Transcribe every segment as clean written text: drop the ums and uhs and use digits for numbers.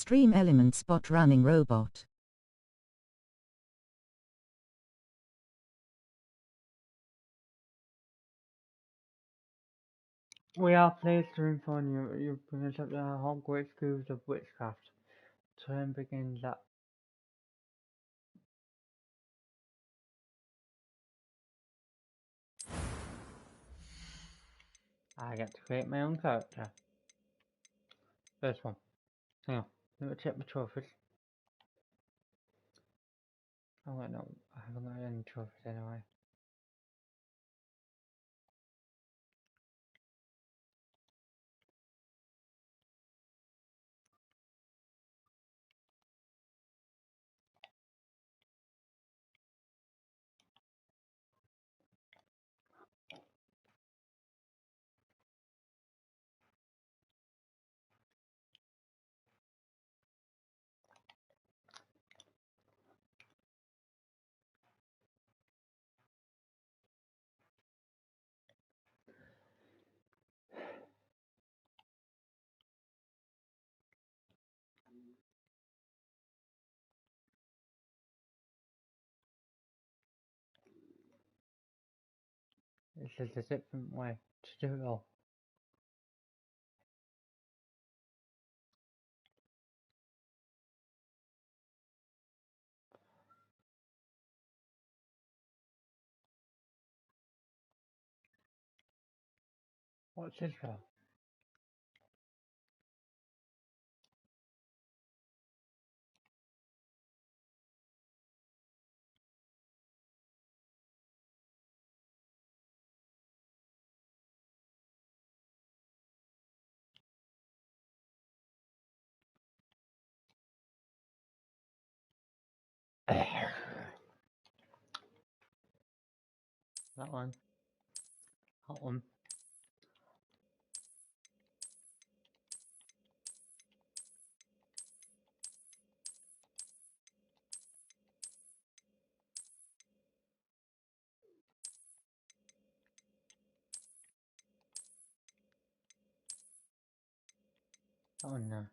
Extreme Element Spot Running Robot. We are pleased to inform you that you've been accepted at Hogwarts Schools of Witchcraft. Term begins at I get to create my own character. First one. Hang on. Let me check my trophies. Oh wait, no. I haven't got any trophies anyway. This is a different way to do it all. What's this for? That one. That one. That one there.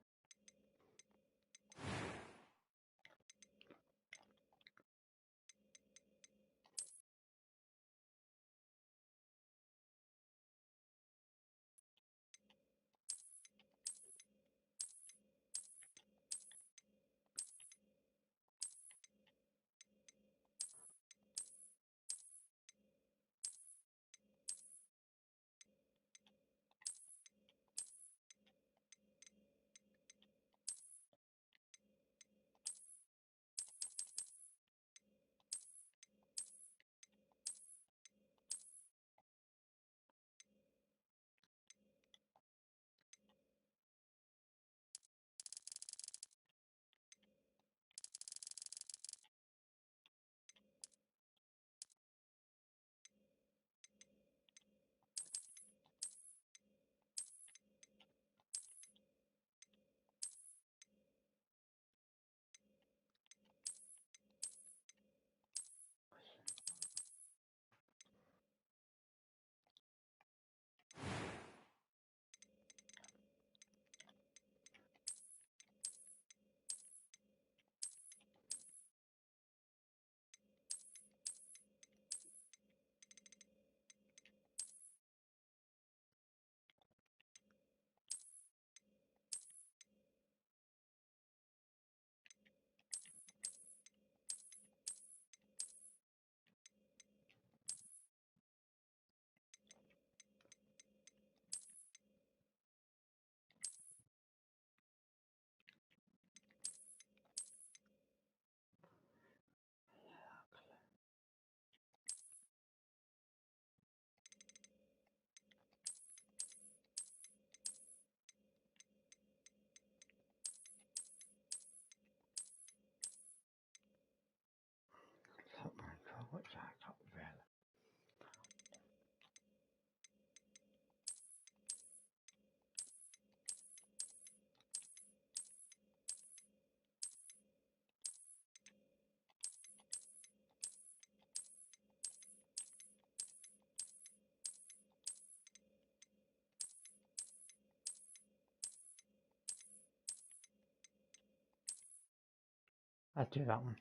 I'll do that one.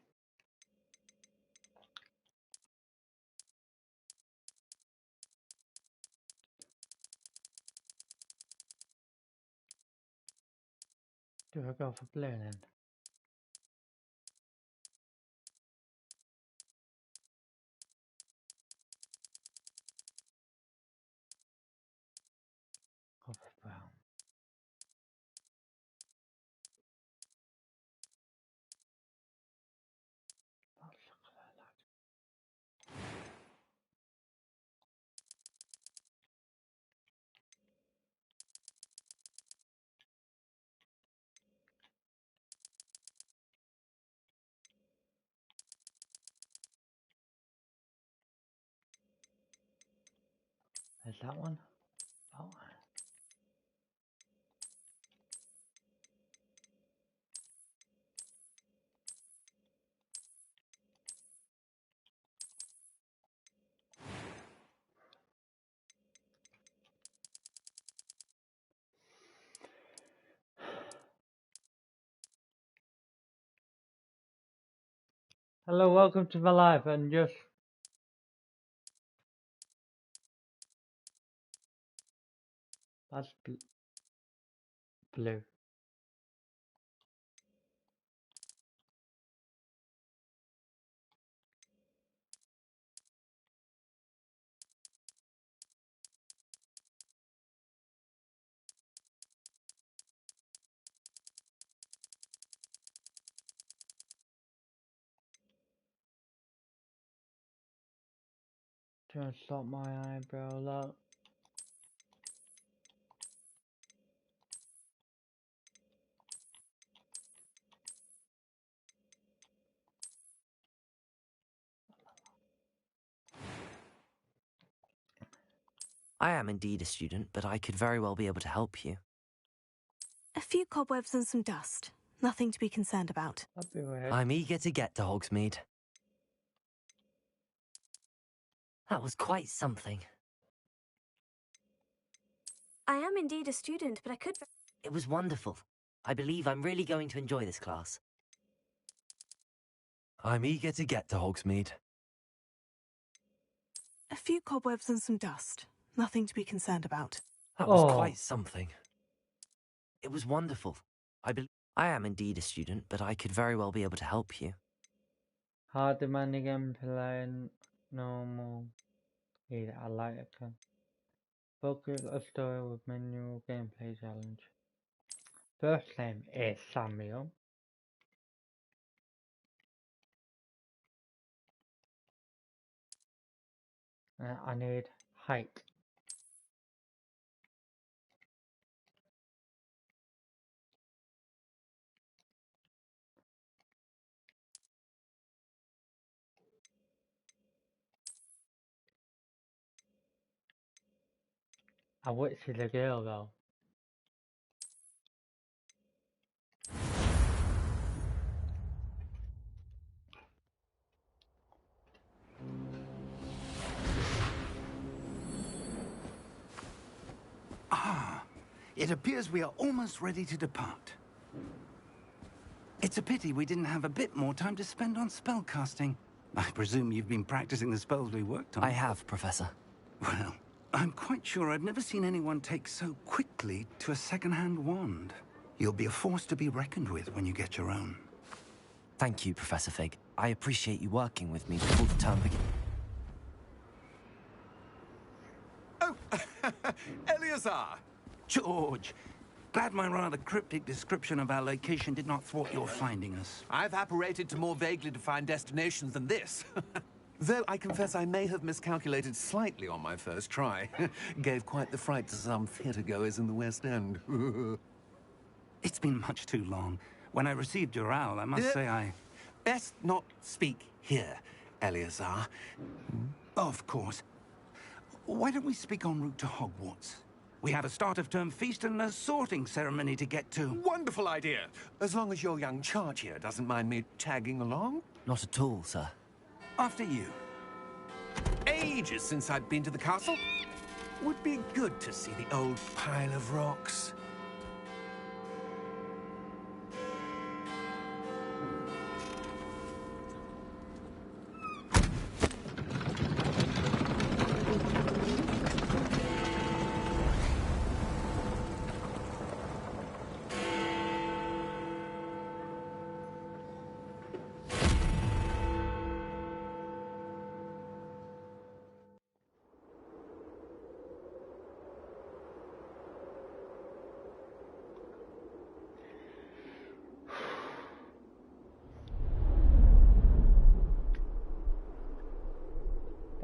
Do I go for blue then? Go for brown. There's that one. That one. Hello, welcome to my live, and just that's blue. Trying to sort my eyebrow out. I am indeed a student, but I could very well be able to help you. A few cobwebs and some dust. Nothing to be concerned about. That'd be weird. I'm eager to get to Hogsmeade. That was quite something. I am indeed a student, but I could... It was wonderful. I believe I'm really going to enjoy this class. I'm eager to get to Hogsmeade. A few cobwebs and some dust. Nothing to be concerned about. That was quite something. It was wonderful. I am indeed a student, but I could very well be able to help you. Hard demanding gameplay and normal. Yeah, I like it. Focus a story with menu gameplay challenge. First name is Samuel. I need height. Which is a girl though? It appears we are almost ready to depart. It's a pity we didn't have a bit more time to spend on spellcasting. I presume you've been practicing the spells we worked on. I have, Professor. Well, I'm quite sure I've never seen anyone take so quickly to a second-hand wand. You'll be a force to be reckoned with when you get your own. Thank you, Professor Fig. I appreciate you working with me before the term begins. Oh, Eleazar! George, glad my rather cryptic description of our location did not thwart your finding us. I've apparated to more vaguely defined destinations than this. Though I confess I may have miscalculated slightly on my first try. Gave quite the fright to some theatre-goers in the West End. It's been much too long. When I received your owl, I must say I... Best not speak here, Eleazar. Of course. Why don't we speak en route to Hogwarts? We have a start-of-term feast and a sorting ceremony to get to. Wonderful idea! As long as your young charge here doesn't mind me tagging along. Not at all, sir. After you. Ages since I've been to the castle. Would be good to see the old pile of rocks.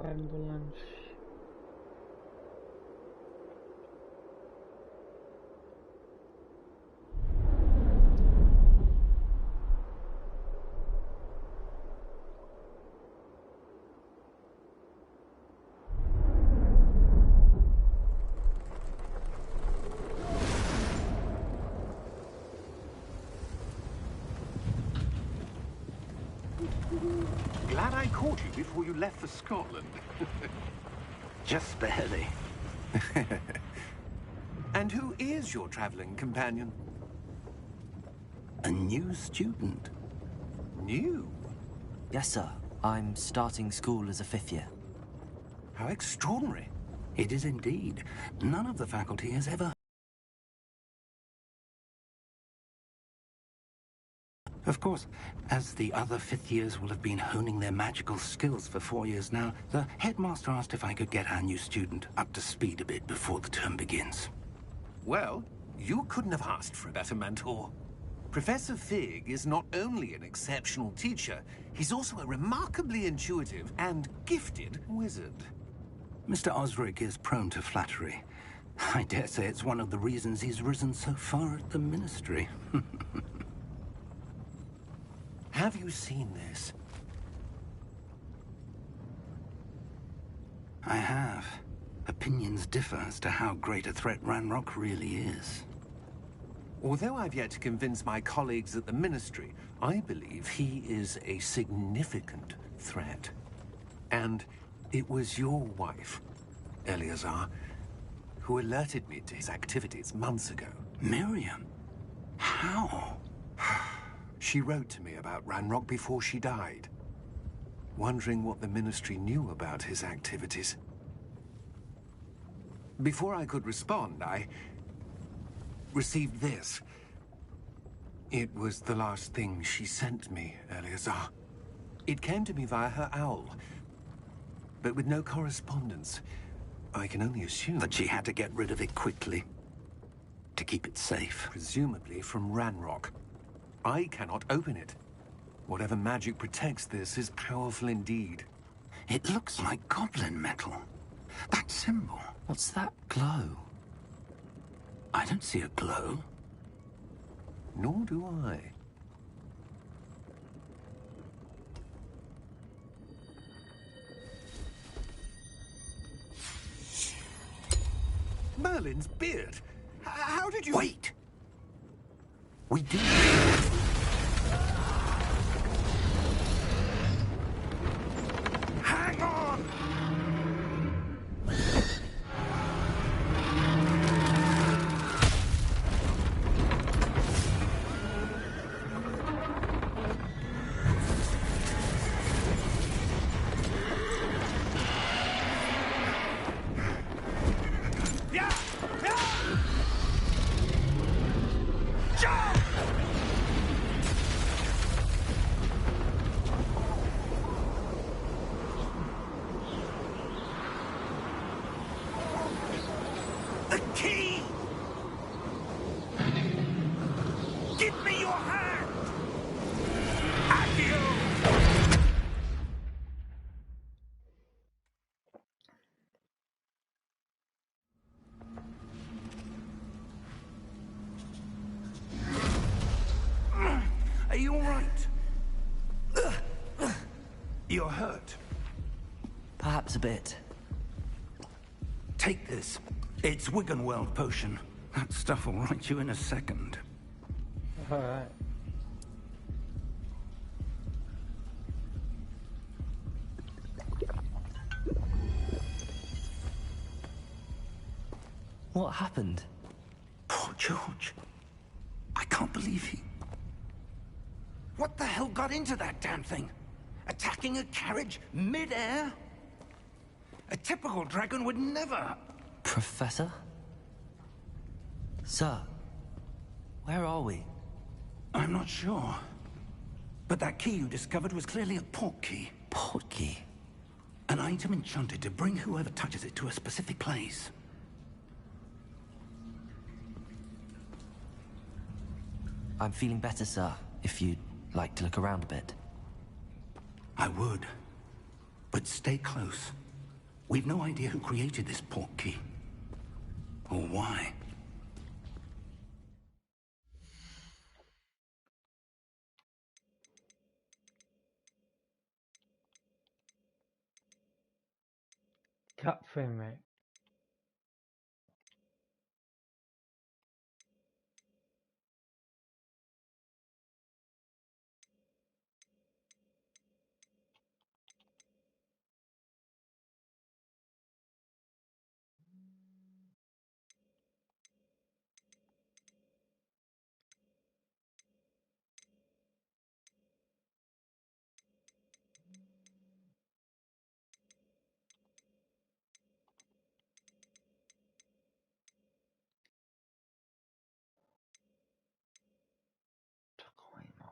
ambulance. Glad I caught you before you left for Scotland. Just barely. And who is your traveling companion? A new student. New? Yes, sir. I'm starting school as a 5th year. How extraordinary. It is indeed. None of the faculty has ever... Of course, as the other 5th years will have been honing their magical skills for 4 years now, the headmaster asked if I could get our new student up to speed a bit before the term begins. Well, you couldn't have asked for a better mentor. Professor Fig is not only an exceptional teacher, he's also a remarkably intuitive and gifted wizard. Mr. Osric is prone to flattery. I dare say it's one of the reasons he's risen so far at the ministry. Have you seen this? I have. Opinions differ as to how great a threat Ranrock really is. Although I've yet to convince my colleagues at the Ministry, I believe he is a significant threat. And it was your wife, Eleazar, who alerted me to his activities months ago. Miriam? How? She wrote to me about Ranrock before she died, wondering what the Ministry knew about his activities. Before I could respond, I received this. It was the last thing she sent me, Eleazar. It came to me via her owl, but with no correspondence. I can only assume That she had to get rid of it quickly. To keep it safe. presumably from Ranrock. I cannot open it. Whatever magic protects this is powerful indeed. It looks like goblin metal. That symbol. What's that glow? I don't see a glow. Nor do I. Merlin's beard. How did you... Wait! We do. Hang on! Yeah! Yeah! Jump! The key! Give me your hand! Accio! Are you all right? You're hurt. Perhaps a bit. Take this. It's Wiggenweld potion. That stuff will right you in a second. Alright. What happened? Poor George. I can't believe he... What the hell got into that damn thing? Attacking a carriage mid-air? A typical dragon would never... Professor? Sir, where are we? I'm not sure. But that key you discovered was clearly a port key. Port key. An item enchanted to bring whoever touches it to a specific place. I'm feeling better, sir, if you'd like to look around a bit. I would. But stay close. We've no idea who created this portkey. Or why. Cut frame rate. Toy mode.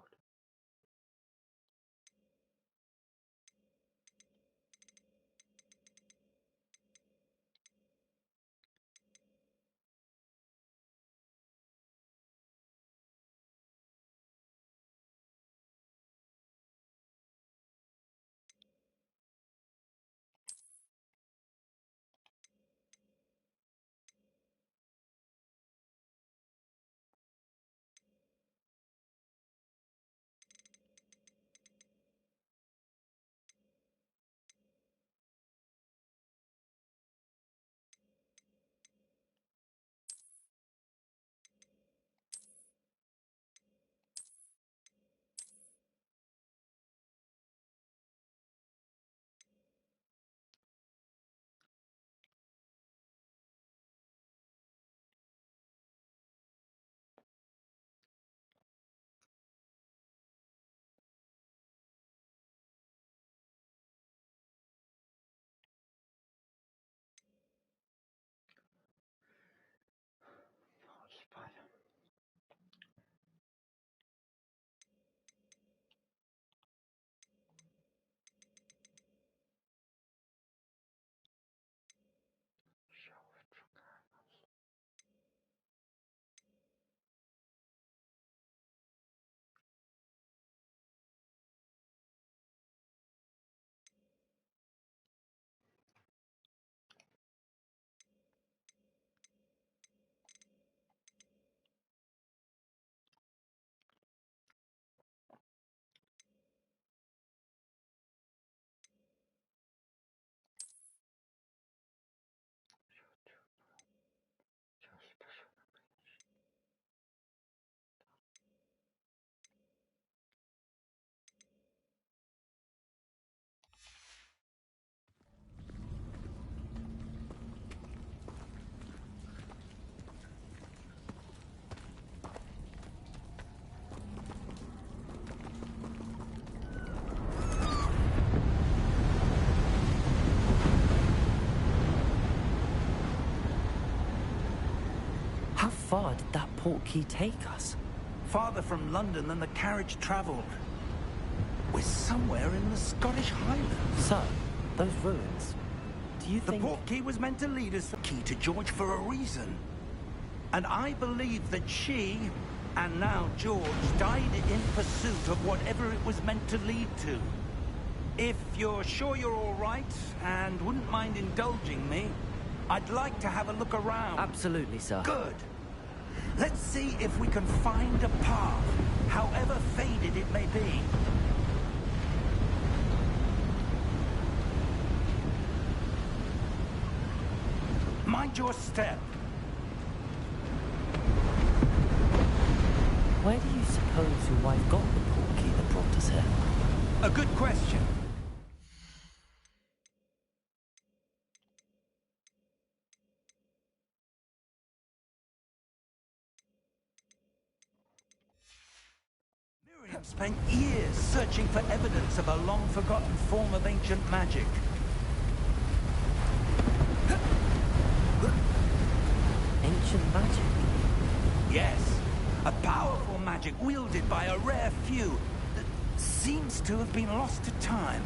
Oh, spider. How far did that portkey take us? Farther from London than the carriage travelled. We're somewhere in the Scottish Highlands. Sir, those ruins. Do you The think... portkey was meant to lead us key to George for a reason. And I believe that she, and now George, died in pursuit of whatever it was meant to lead to. If you're sure you're all right, and wouldn't mind indulging me, I'd like to have a look around. Absolutely, sir. Good. Let's see if we can find a path, however faded it may be. Mind your step. Where do you suppose your wife got the portkey that brought us here? A good question. Miriam spent years searching for evidence of a long-forgotten form of ancient magic. Ancient magic? Yes, a powerful magic wielded by a rare few that seems to have been lost to time.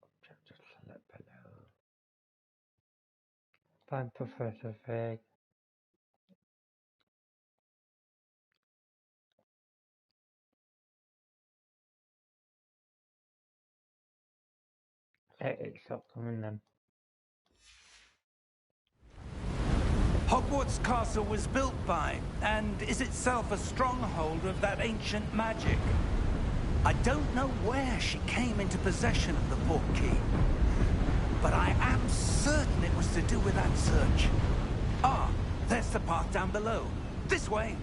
Objective select below. Find Professor Fig. It's not coming then. Hogwarts Castle was built by, and is itself a stronghold of that ancient magic. I don't know where she came into possession of the portkey, but I am certain it was to do with that search. Ah, there's the path down below. This way.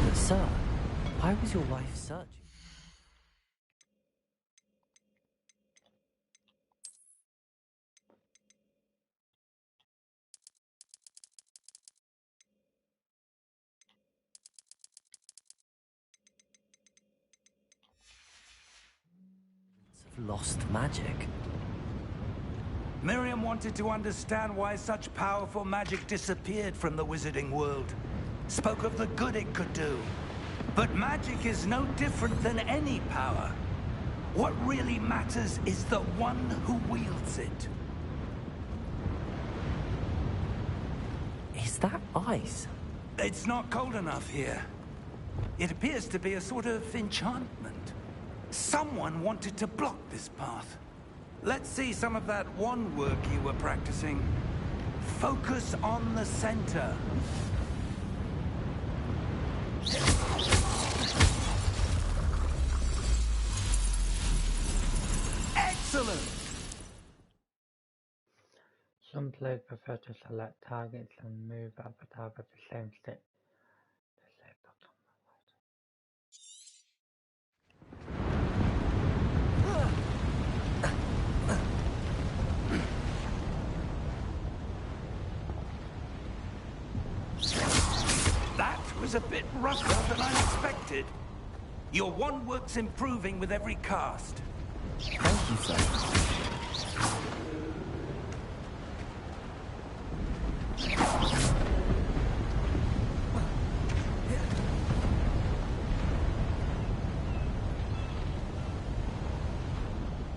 But sir, why was your wife searching? Of lost magic. Miriam wanted to understand why such powerful magic disappeared from the wizarding world. Spoke of the good it could do. But magic is no different than any power. What really matters is the one who wields it. Is that ice? It's not cold enough here. It appears to be a sort of enchantment. Someone wanted to block this path. Let's see some of that wand work you were practicing. Focus on the center. Excellent! Some players prefer to select targets and move avatar with the same stick. The same button. That was a bit rougher than I expected. Your wand work's improving with every cast. Thank you, sir.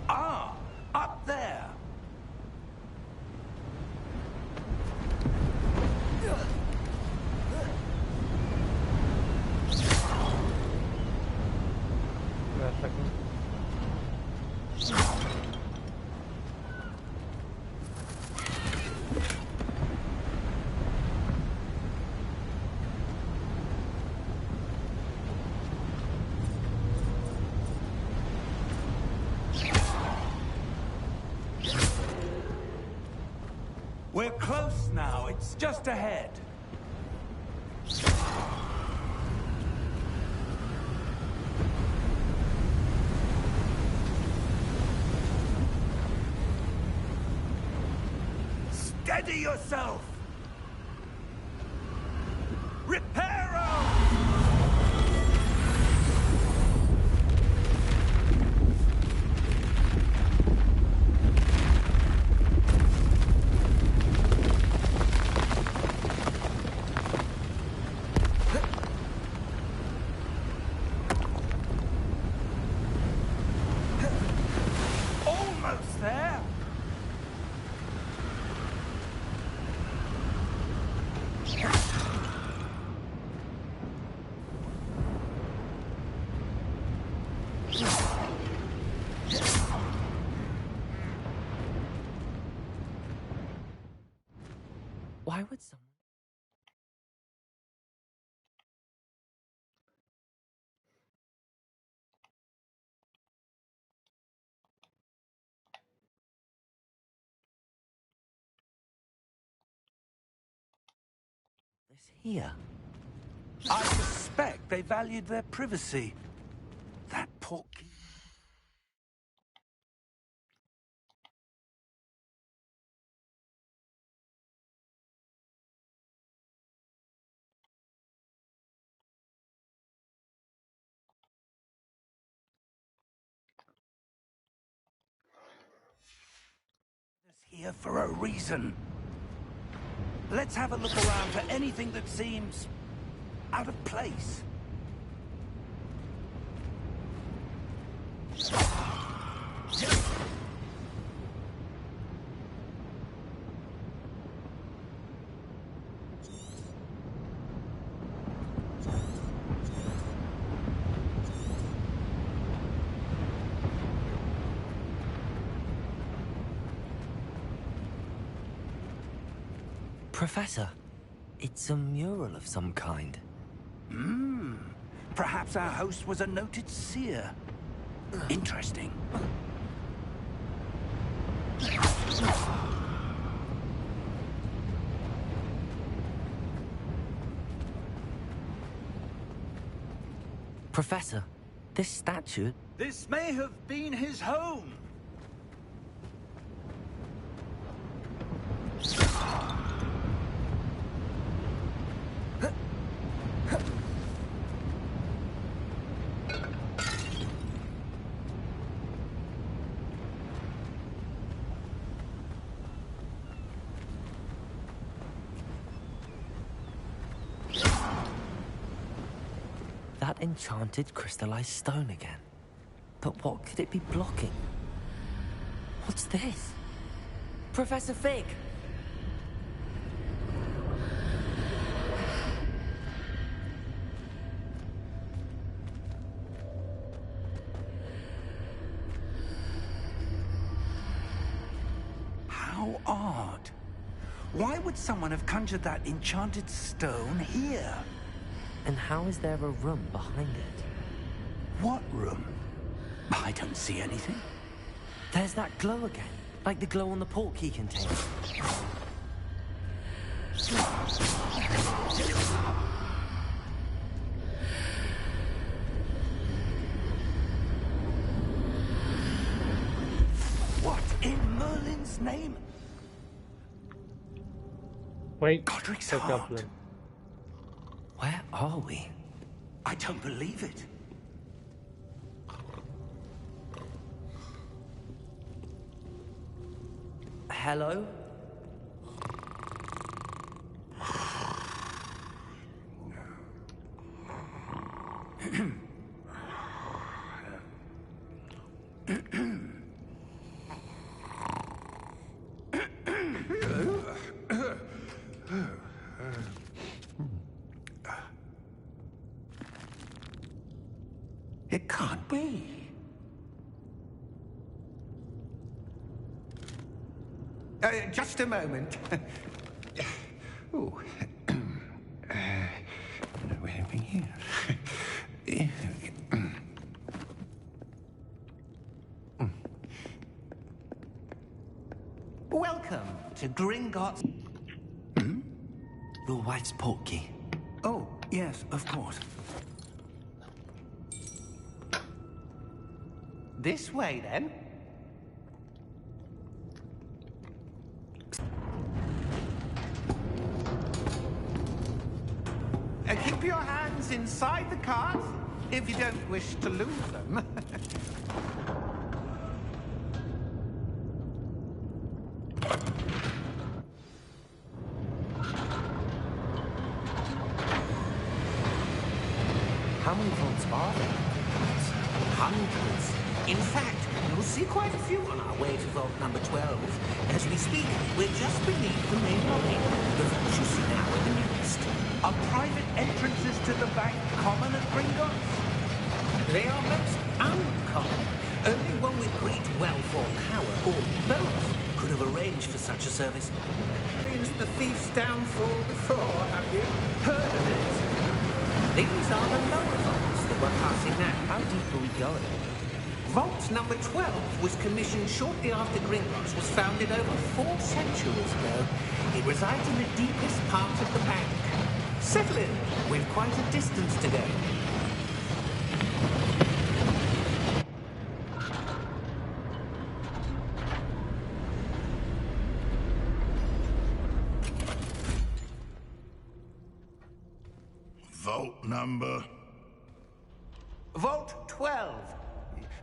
Ah, up there. Wait a second. We're close now. It's just ahead. Steady yourself! Reparo! almost there. Why would someone... this here? I suspect they valued their privacy. That porky. Here for a reason. Let's have a look around for anything that seems out of place. Professor, it's a mural of some kind. Perhaps our host was a noted seer. Interesting. Professor, this statue... This may have been his home. That enchanted crystallized stone again. But what could it be blocking? What's this? Professor Fig! How odd. Why would someone have conjured that enchanted stone here? And how is there a room behind it? What room? I don't see anything. There's that glow again, like the glow on the portkey container. What in Merlin's name? Wait, Godric's the heart. goblin. Where are we? I don't believe it. Hello? It can't be. Just a moment. Oh. Where are we here? Welcome to Gringotts. Your wife's portkey. Oh, yes, of course. This way, then. Keep your hands inside the cart if you don't wish to lose them. How many vaults are there? Hundreds. In fact, you'll see quite a few on our way to vault number 12. As we speak, we're just beneath the main lobby. The vault you see now in the newest. Are private entrances to the bank common at Gringotts? They are most uncommon. Only one with great wealth or power, or both, could have arranged for such a service. Experienced the thief's downfall before, have you? Heard of it? These are the lower vaults that we're passing now. How deep are we going? Vault number 12 was commissioned shortly after Gringotts was founded over 4 centuries ago. It resides in the deepest part of the bank. Settle in. We've quite a distance to go. Vault number? Vault 12.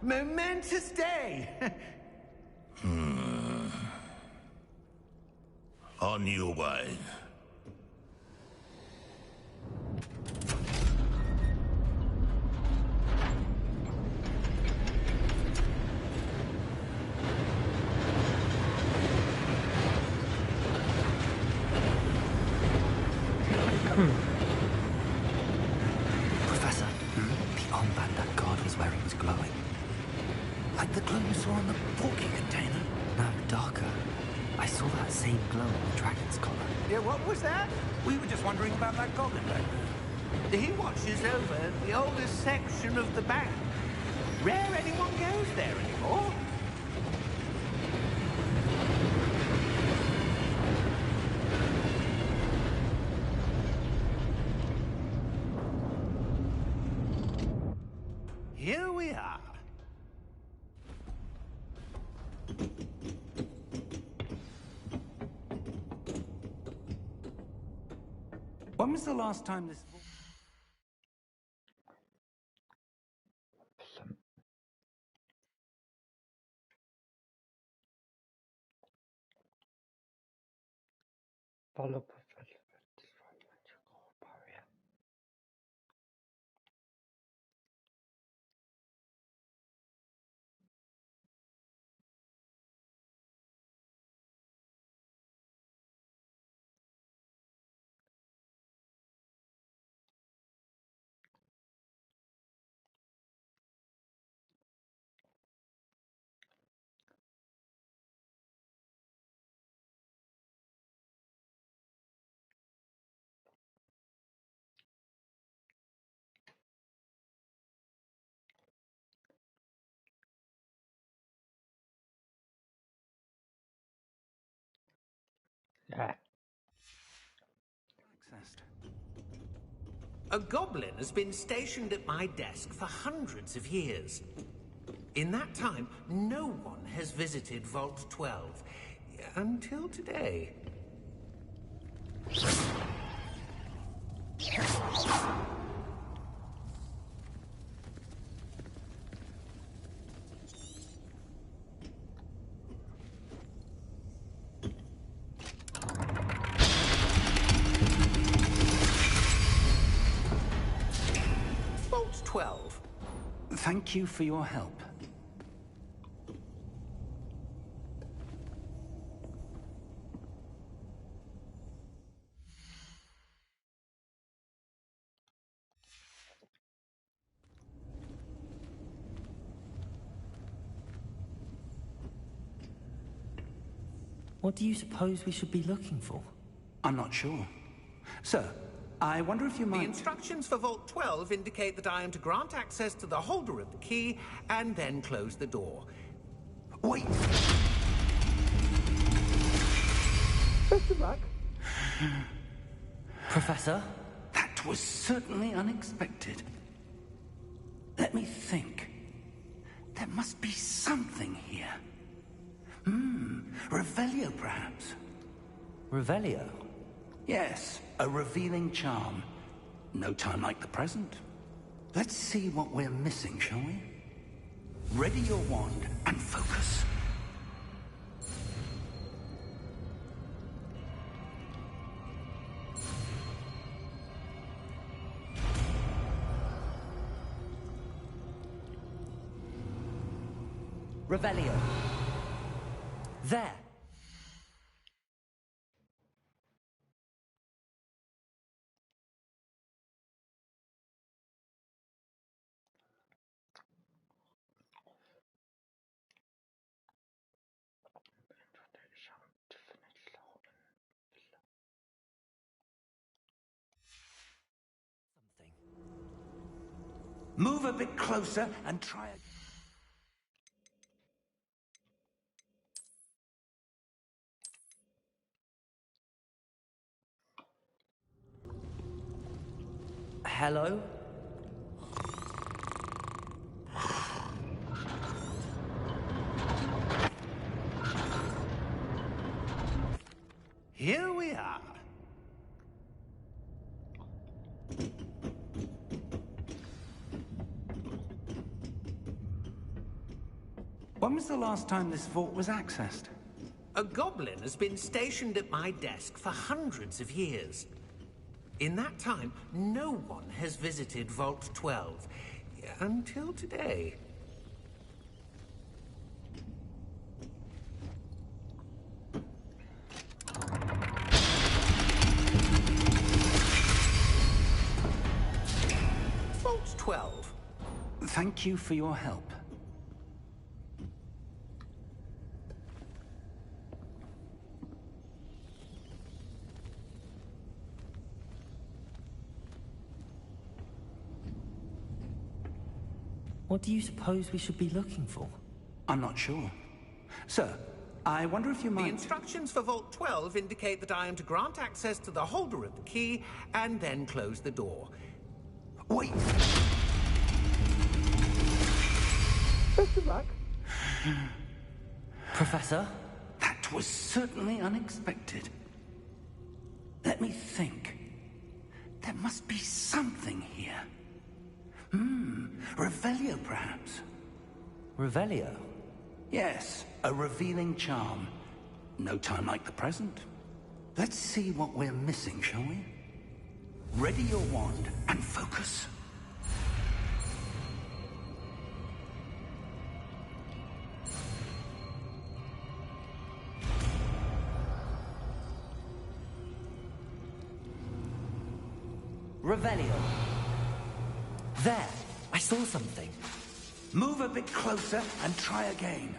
Momentous day. On your way. Professor, the armband that guard was wearing was glowing. Like the glow you saw on the porky container? No, darker. I saw that same glow on the dragon's collar. Yeah, what was that? We were just wondering about that goblin back there. He watches over the oldest section of the bank. Rare anyone goes there anymore. Here we are. When was the last time this... Follow Professor destroy magical barrier. Yeah. Accessed. A goblin has been stationed at my desk for hundreds of years. In that time, no one has visited Vault 12. Until today. Vault 12. Thank you for your help. What do you suppose we should be looking for? I'm not sure. Sir, I wonder if you The might... instructions for Vault 12 indicate that I am to grant access to the holder of the key and then close the door. Wait! Best of luck. Professor? That was certainly unexpected. Let me think. There must be something here. Revelio, perhaps? Revelio? Yes, a revealing charm. No time like the present. Let's see what we're missing, shall we? Ready your wand and focus. Revelio. There! Move a bit closer and try again. Hello? Here we are. When was the last time this vault was accessed? A goblin has been stationed at my desk for hundreds of years. In that time, no one has visited Vault 12. Until today. Vault 12. Thank you for your help. What do you suppose we should be looking for? I'm not sure. Sir, I wonder if you The might... instructions for Vault 12 indicate that I am to grant access to the holder of the key and then close the door. Wait! Best of luck. Professor? That was certainly unexpected. Let me think. There must be something here. Revelio, perhaps? Revelio? Yes, a revealing charm. No time like the present. Let's see what we're missing, shall we? Ready your wand and focus. Revelio. There! I saw something. Move a bit closer and try again.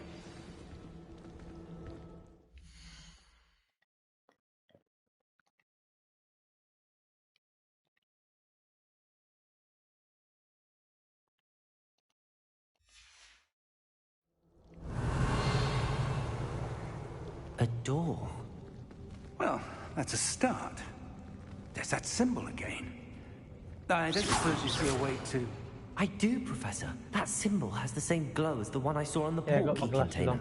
A door. Well, that's a start. There's that symbol again. I don't suppose you see a way to... I do, Professor. That symbol has the same glow as the one I saw on the Yeah, I got my portkey glasses container. on.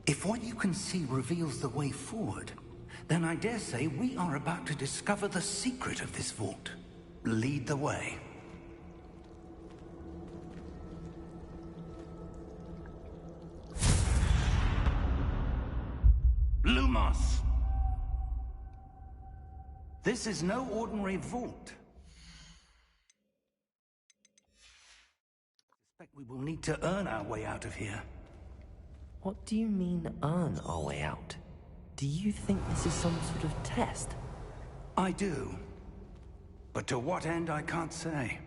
If what you can see reveals the way forward, then I dare say we are about to discover the secret of this vault. Lead the way. Lumos! This is no ordinary vault. I suspect we will need to earn our way out of here. What do you mean, earn our way out? Do you think this is some sort of test? I do. But to what end, I can't say.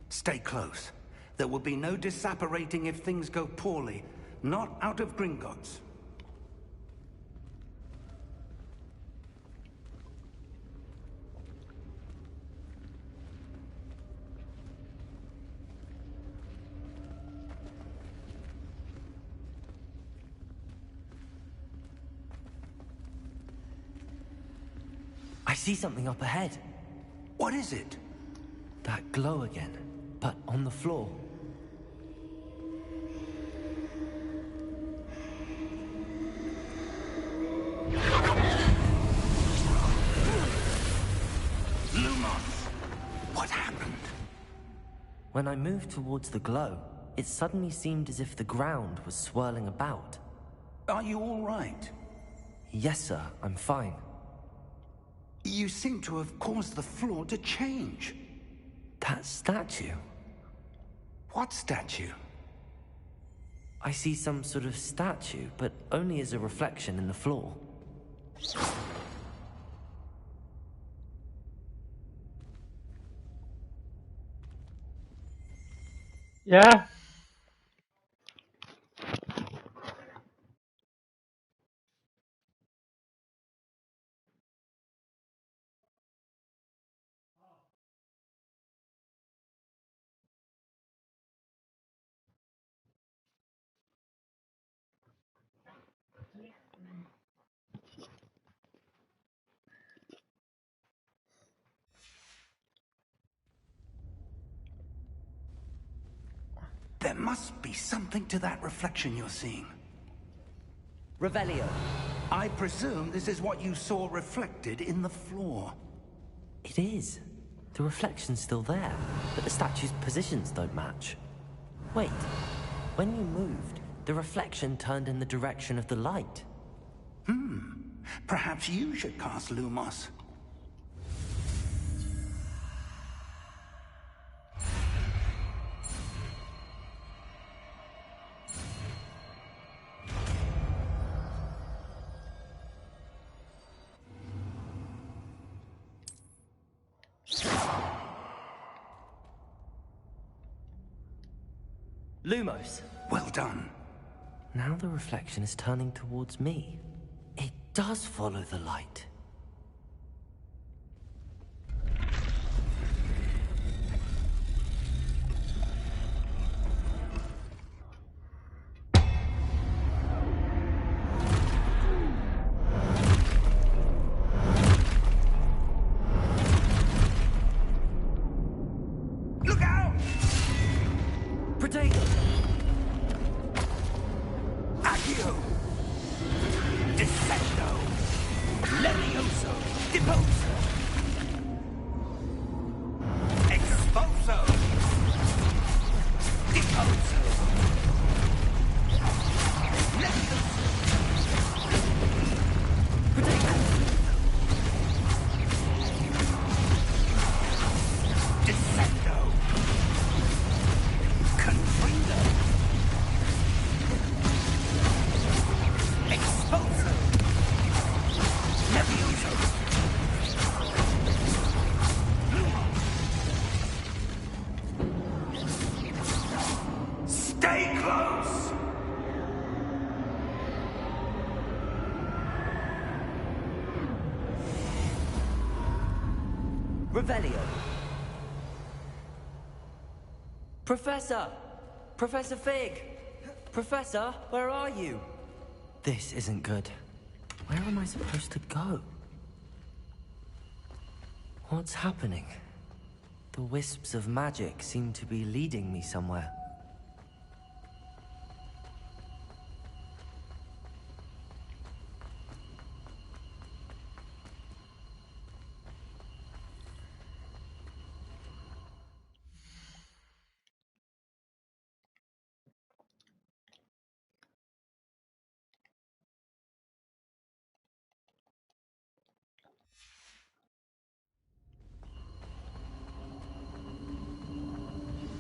Stay close. There will be no disapparating if things go poorly. Not out of Gringotts. I see something up ahead. What is it? That glow again, but on the floor. Lumos! What happened? When I moved towards the glow, it suddenly seemed as if the ground was swirling about. Are you all right? Yes, sir, I'm fine. You seem to have caused the floor to change. That statue? What statue? I see some sort of statue, but only as a reflection in the floor. Yeah. There must be something to that reflection you're seeing. Revelio. I presume this is what you saw reflected in the floor. It is. The reflection's still there, but the statue's positions don't match. Wait, when you moved, the reflection turned in the direction of the light. Perhaps you should cast Lumos. Lumos. Well done. Now the reflection is turning towards me. It does follow the light. Look out! Protego! Accio! Descendo! Levioso! Deposo! Expulso! Deposo! Levioso! Protego! Descendo! Confringo! Expulso! Levioso! Stay close! Revelio. Professor! Professor Fig! Professor, where are you? This isn't good. Where am I supposed to go? What's happening? The wisps of magic seem to be leading me somewhere.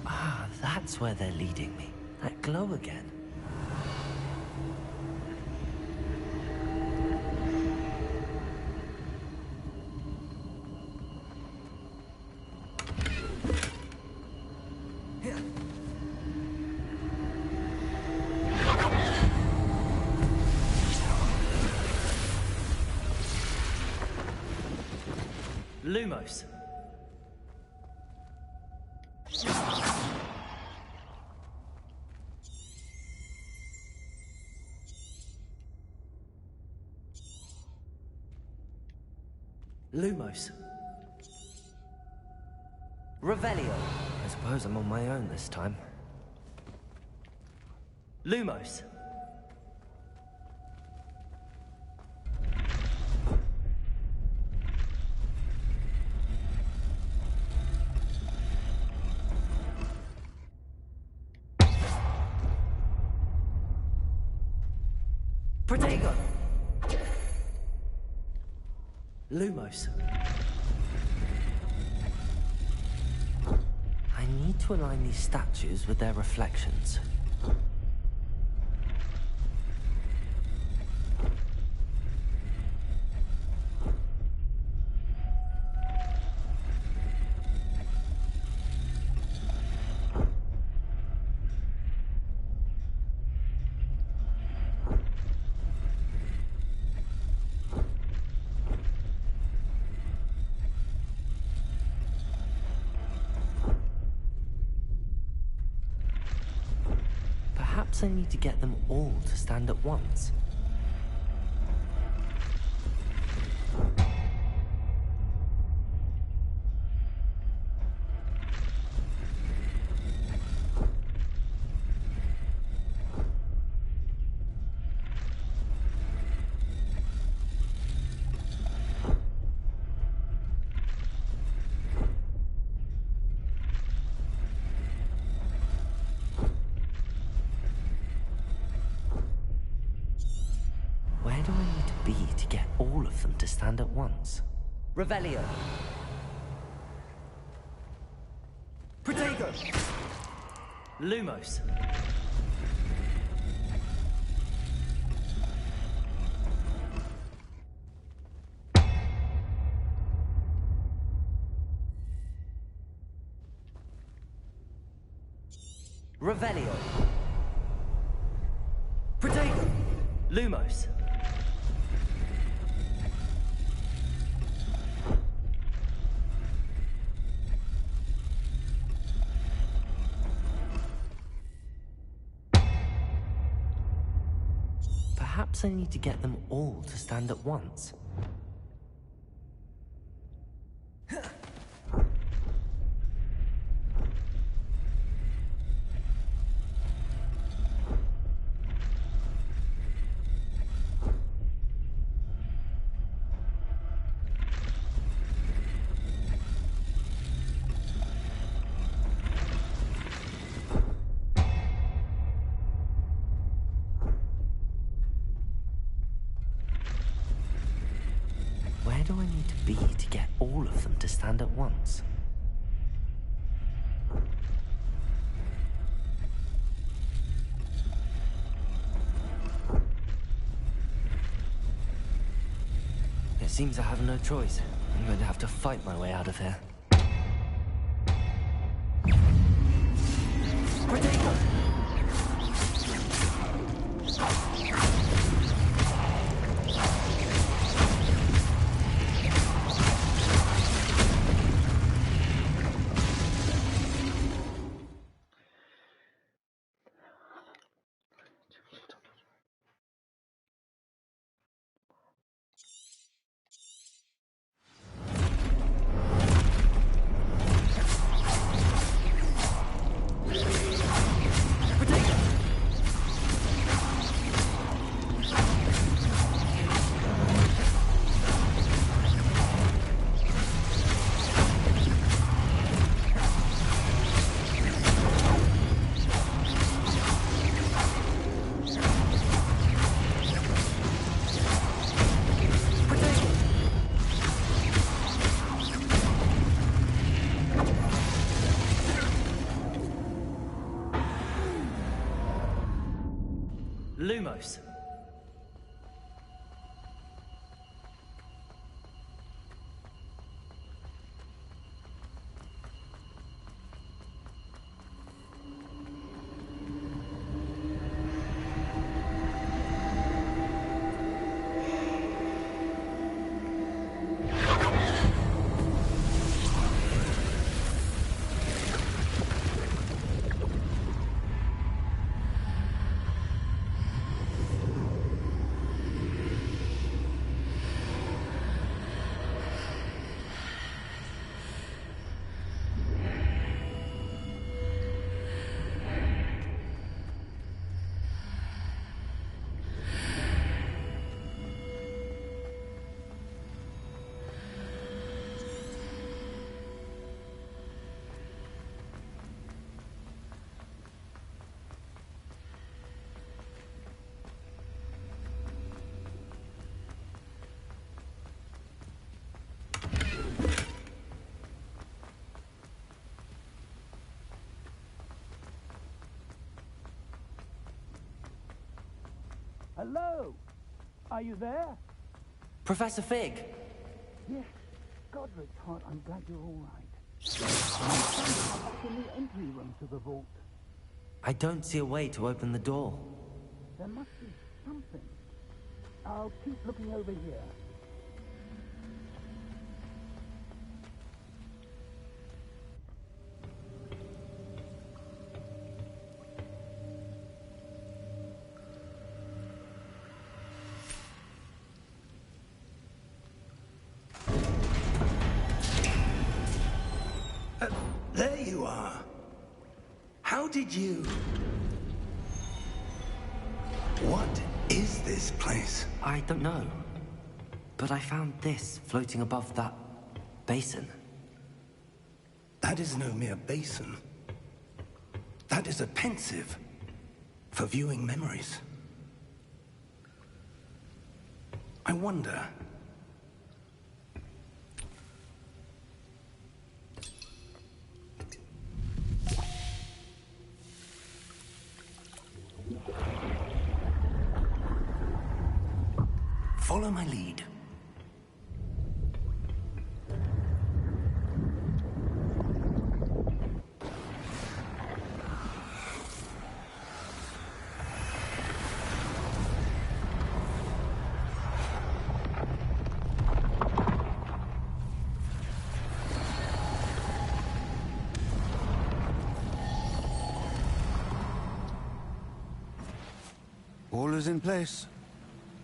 Ah, that's where they're leading me. That glow again. Lumos. Lumos. Revelio. I suppose I'm on my own this time. Lumos. Protego. Lumos. I need to align these statues with their reflections. Perhaps I need to get them all to stand at once. Where do I need to be to get all of them to stand at once? Revelio. Protego. Lumos. Revelio. Protego. Lumos. Perhaps I need to get them all to stand at once. Where do I need to be to get all of them to stand at once? It seems I have no choice. I'm going to have to fight my way out of here. Protego! Lumos. Hello? Are you there? Professor Fig! Yes. Godric's heart, I'm glad you're all right. I'm in the entry room to the vault. I don't see a way to open the door. There must be something. I'll keep looking over here. you are. How did you... What is this place? I don't know. But I found this floating above that basin. That is no mere basin. That is a pensive for viewing memories. I wonder... Follow my lead. All is in place.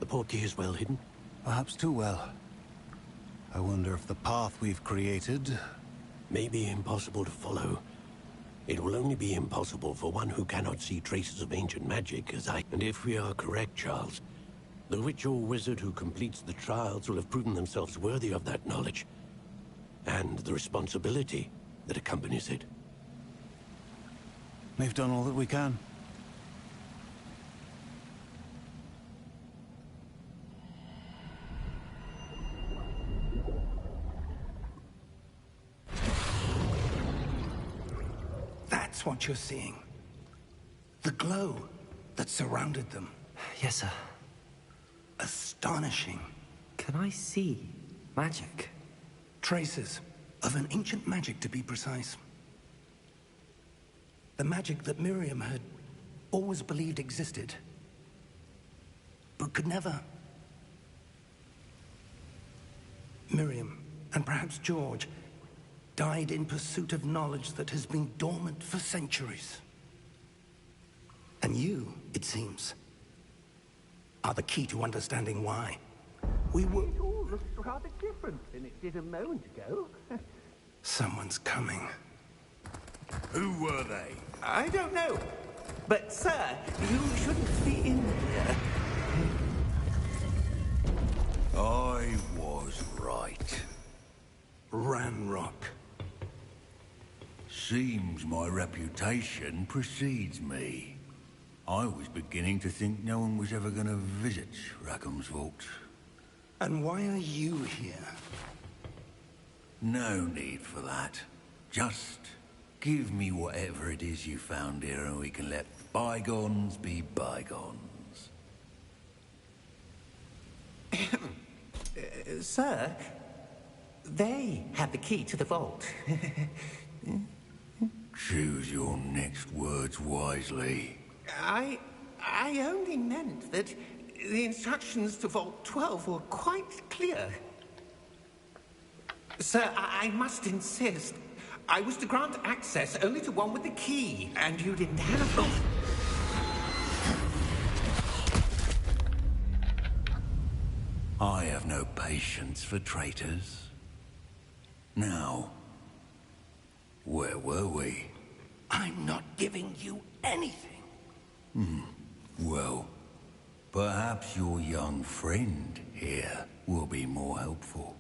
The portkey is well hidden. Perhaps too well. I wonder if the path we've created... May be impossible to follow. It will only be impossible for one who cannot see traces of ancient magic as I... And if we are correct, Charles, the witch or wizard who completes the trials will have proven themselves worthy of that knowledge. And the responsibility that accompanies it. We've done all that we can. That's what you're seeing. The glow that surrounded them. Yes, sir. Astonishing. Can I see magic? Traces of an ancient magic, to be precise. The magic that Miriam had always believed existed, but could never. Miriam, and perhaps George, died in pursuit of knowledge that has been dormant for centuries. And you, it seems, are the key to understanding why. We were... It all looks rather different than it did a moment ago. Someone's coming. Who were they? I don't know. But, sir, you shouldn't be in here. I was right. Ranrock. Seems my reputation precedes me. I was beginning to think no one was ever going to visit Rackham's vault. And why are you here? No need for that. Just give me whatever it is you found here and we can let bygones be bygones. Sir, they had the key to the vault. Choose your next words wisely. I only meant that the instructions to Vault 12 were quite clear. Sir, I must insist. I was to grant access only to one with the key, and you didn't have them. I have no patience for traitors. Now, where were we? I'm not giving you anything. Well, perhaps your young friend here will be more helpful.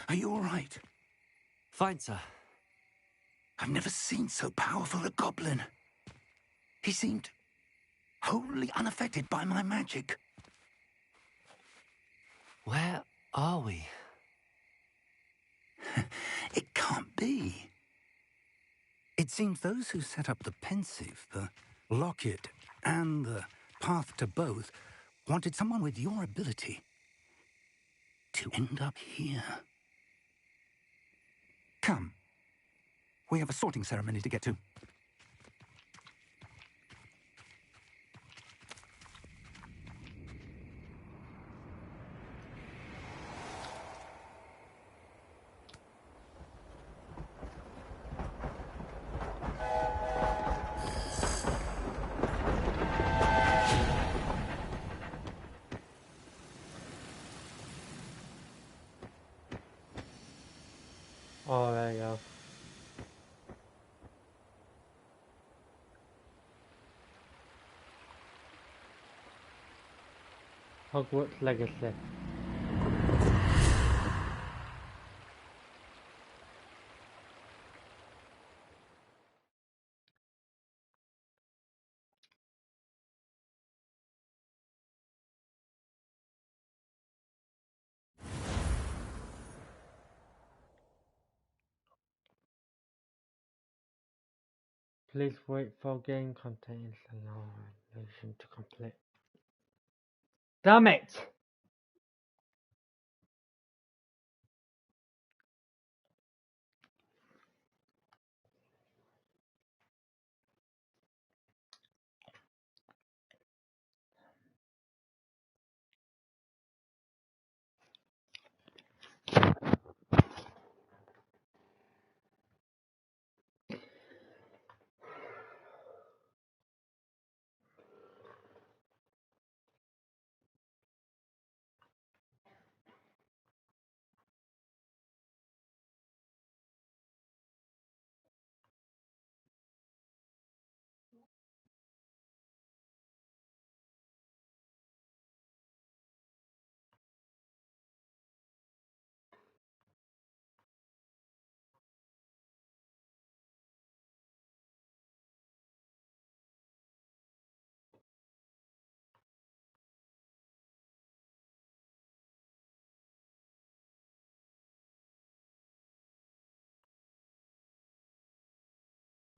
Are you all right? Fine, sir. I've never seen so powerful a goblin. He seemed wholly unaffected by my magic. Where are we? It can't be. It seems those who set up the pensive, the locket, and the path to both wanted someone with your ability to end up here. Come. We have a sorting ceremony to get to. Oh, there you go. Hogwarts Legacy. Please wait for game content installation to complete. Damn it!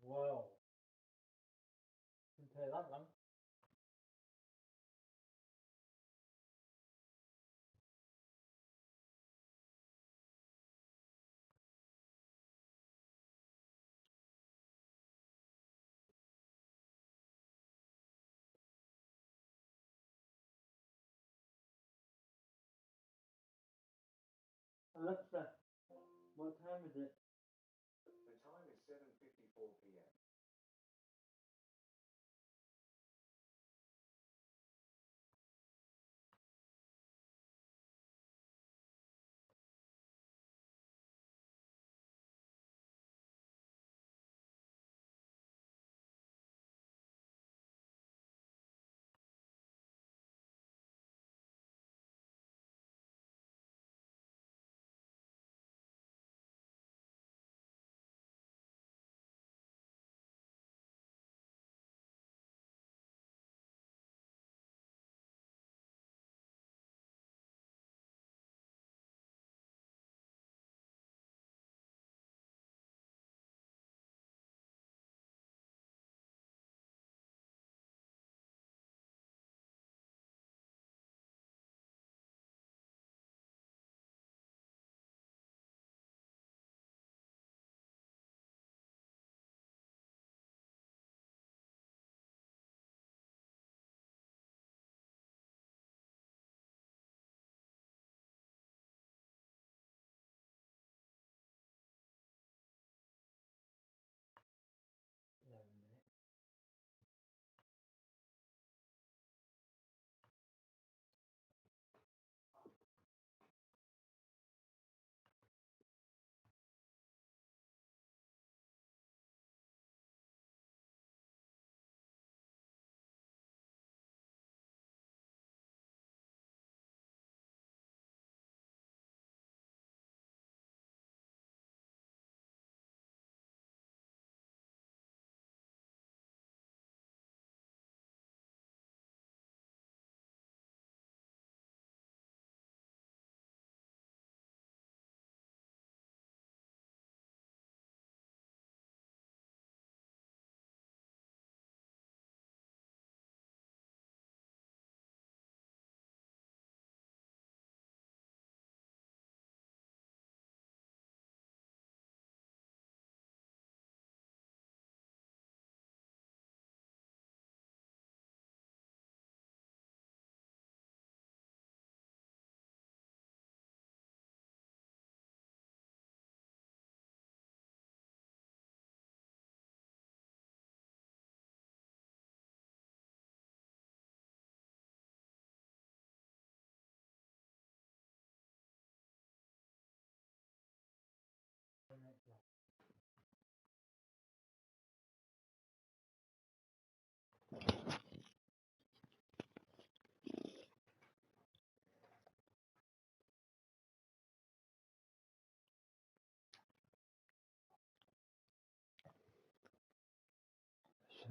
Whoa. Didn't take that long. Alexa, what time is it? The time is 7:54 p.m.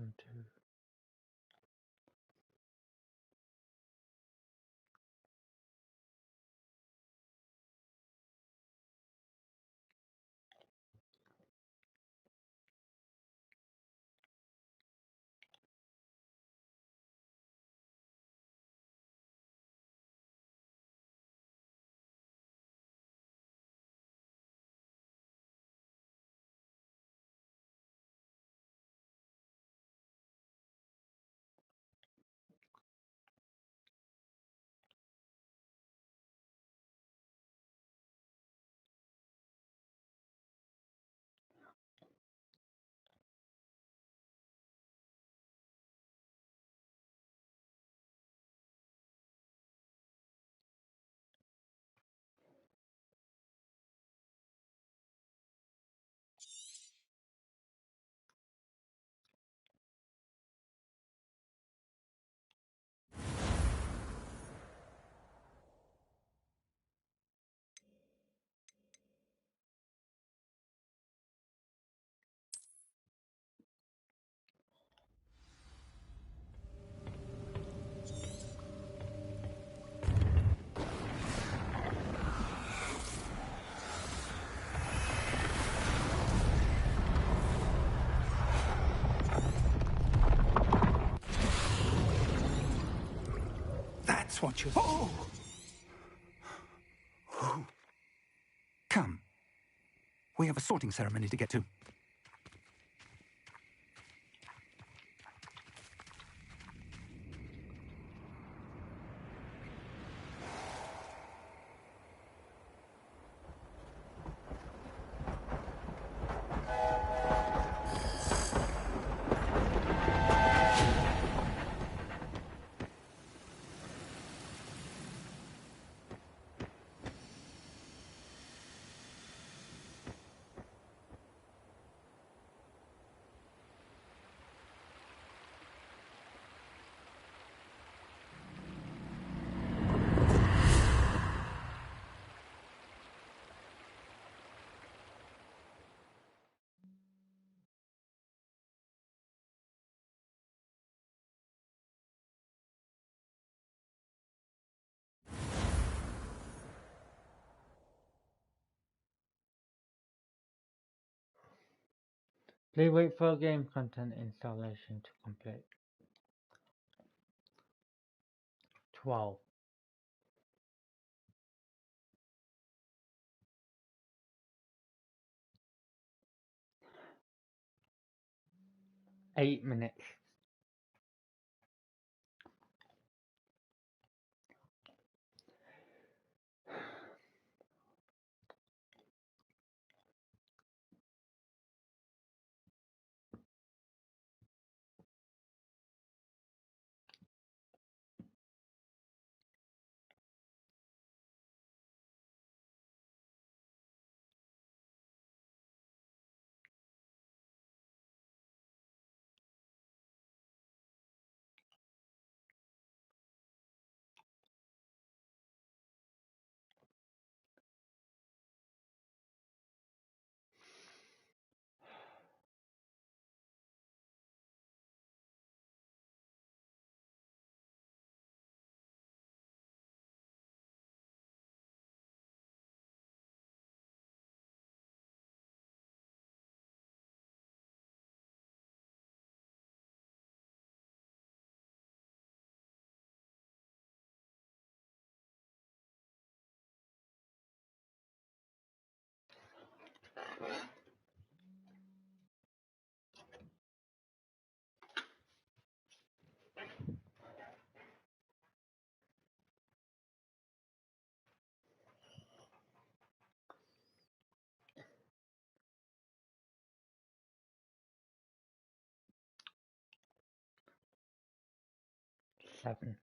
them too. That's what you... Oh! Come. We have a sorting ceremony to get to. Please wait for game content installation to complete. 12. Eight minutes. Seven.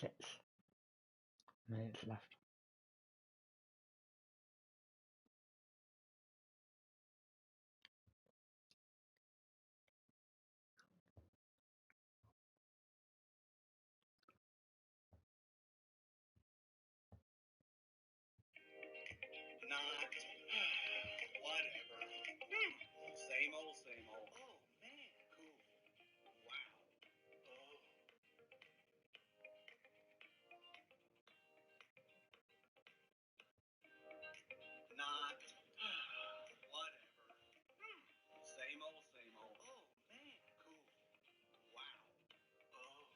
6 minutes left. Not. Whatever. Same old, same old. Oh, man. Cool. Wow. Oh. Not. Whatever. Same old, same old. Oh, man. Cool. Wow. Oh.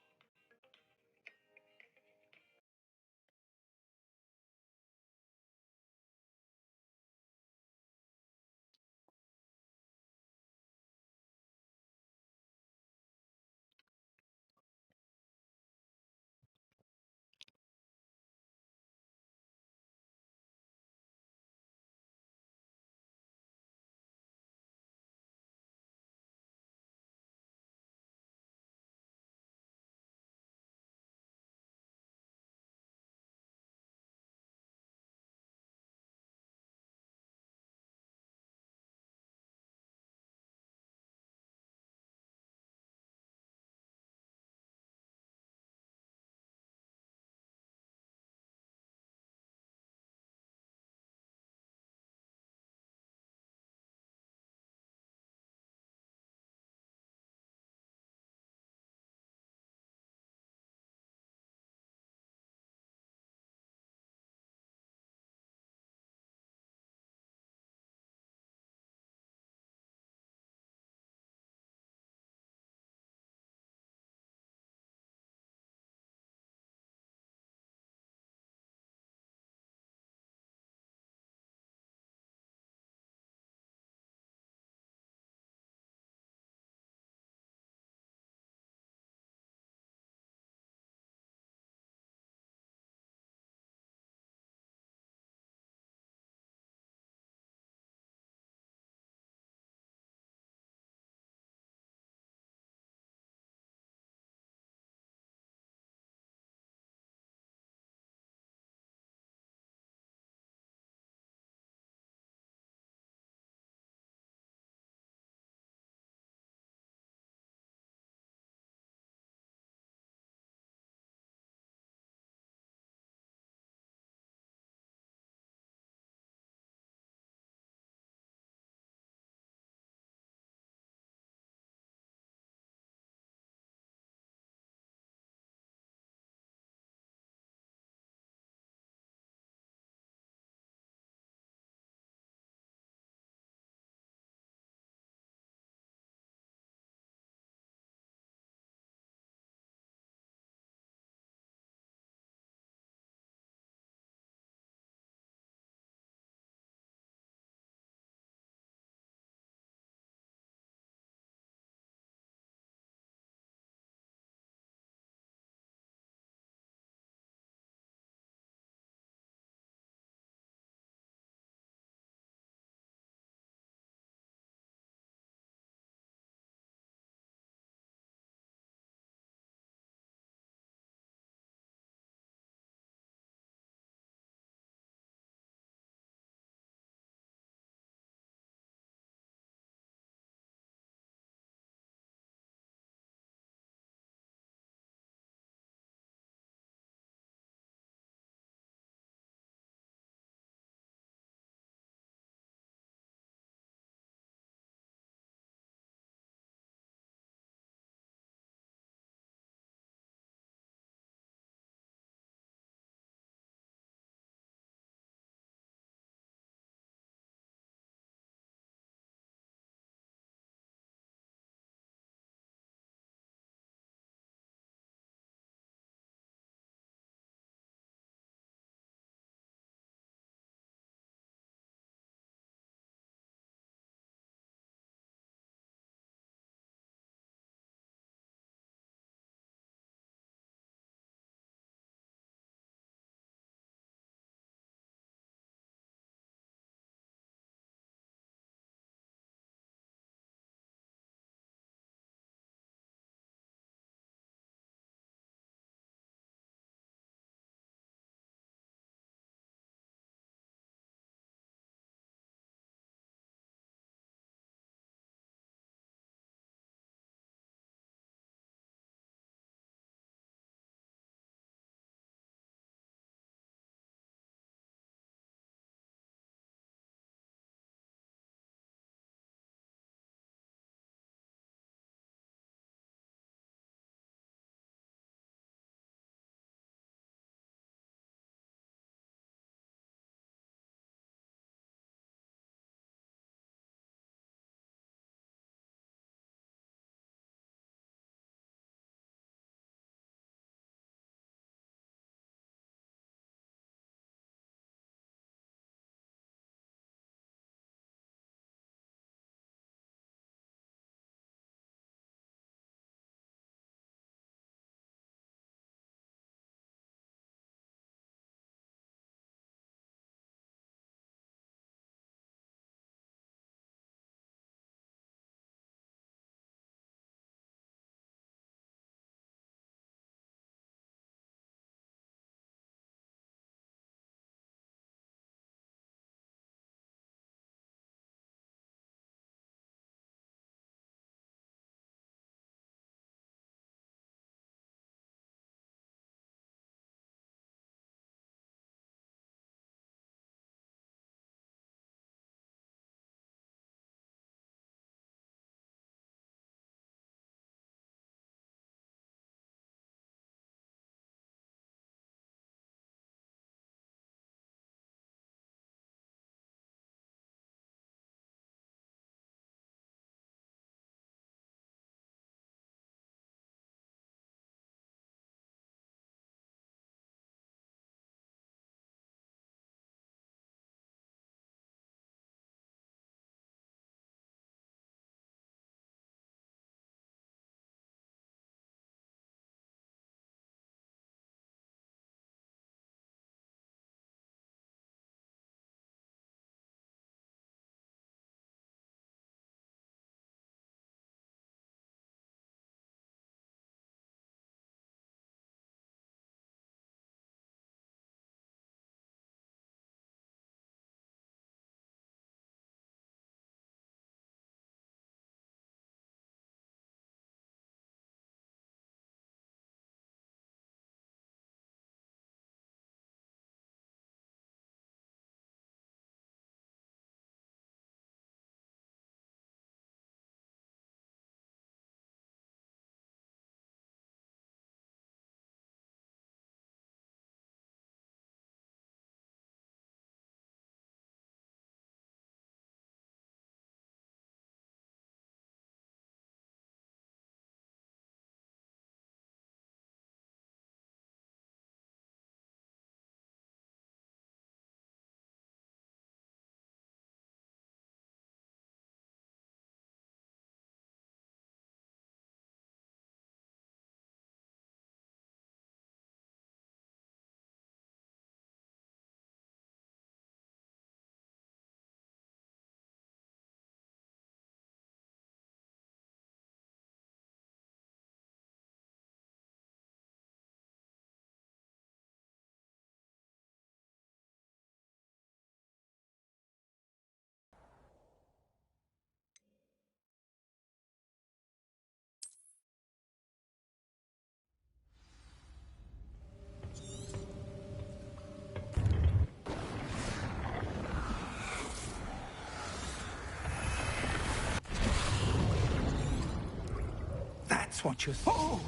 That's what you're... Oh!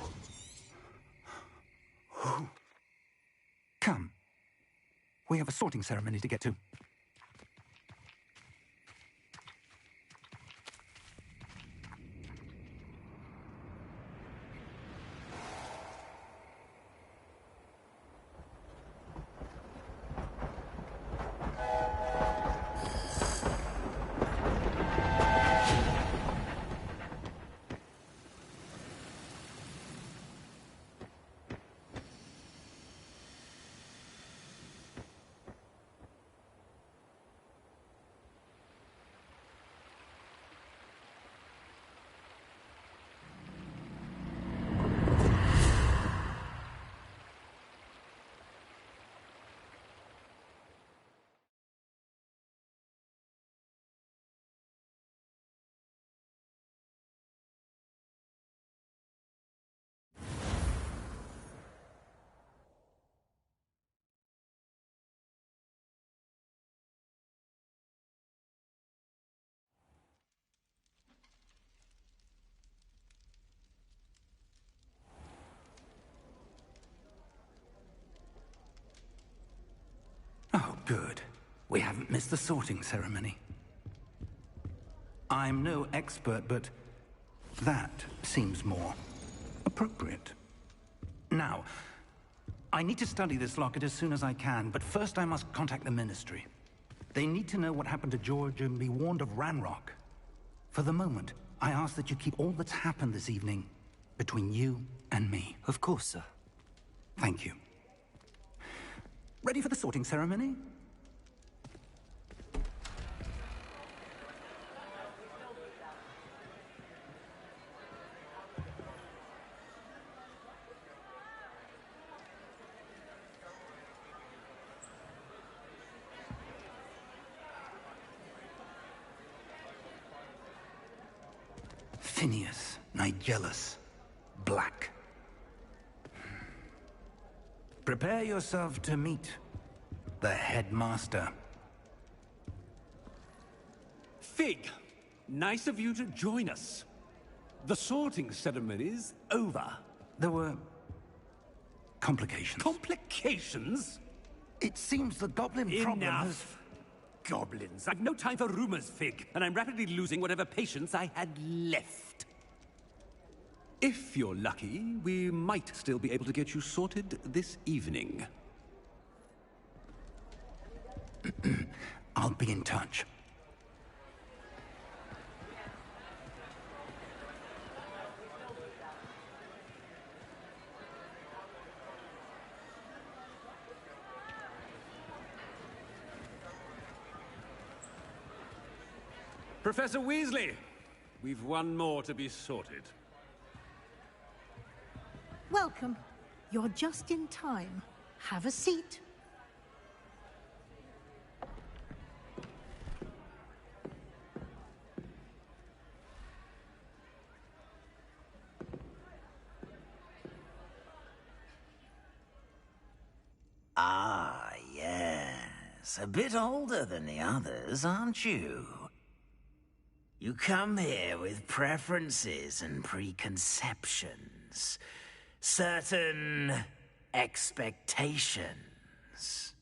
Come. We have a sorting ceremony to get to. Oh, good. We haven't missed the sorting ceremony. I'm no expert, but that seems more appropriate. Now, I need to study this locket as soon as I can, but first I must contact the Ministry. They need to know what happened to George and be warned of Ranrock. For the moment, I ask that you keep all that's happened this evening between you and me. Of course, sir. Thank you. Ready for the sorting ceremony? Phineas, Nigellus, Black. Prepare yourself to meet the headmaster. Fig, nice of you to join us. The sorting ceremony's over. There were complications. Complications? It seems the goblin problem has... Enough. Goblins. I've no time for rumors, Fig, and I'm rapidly losing whatever patience I had left. If you're lucky, we might still be able to get you sorted this evening. I'll be in touch. Professor Weasley, we've one more to be sorted. Welcome. You're just in time. Have a seat. Ah, yes. A bit older than the others, aren't you? You come here with preferences and preconceptions. Certain expectations.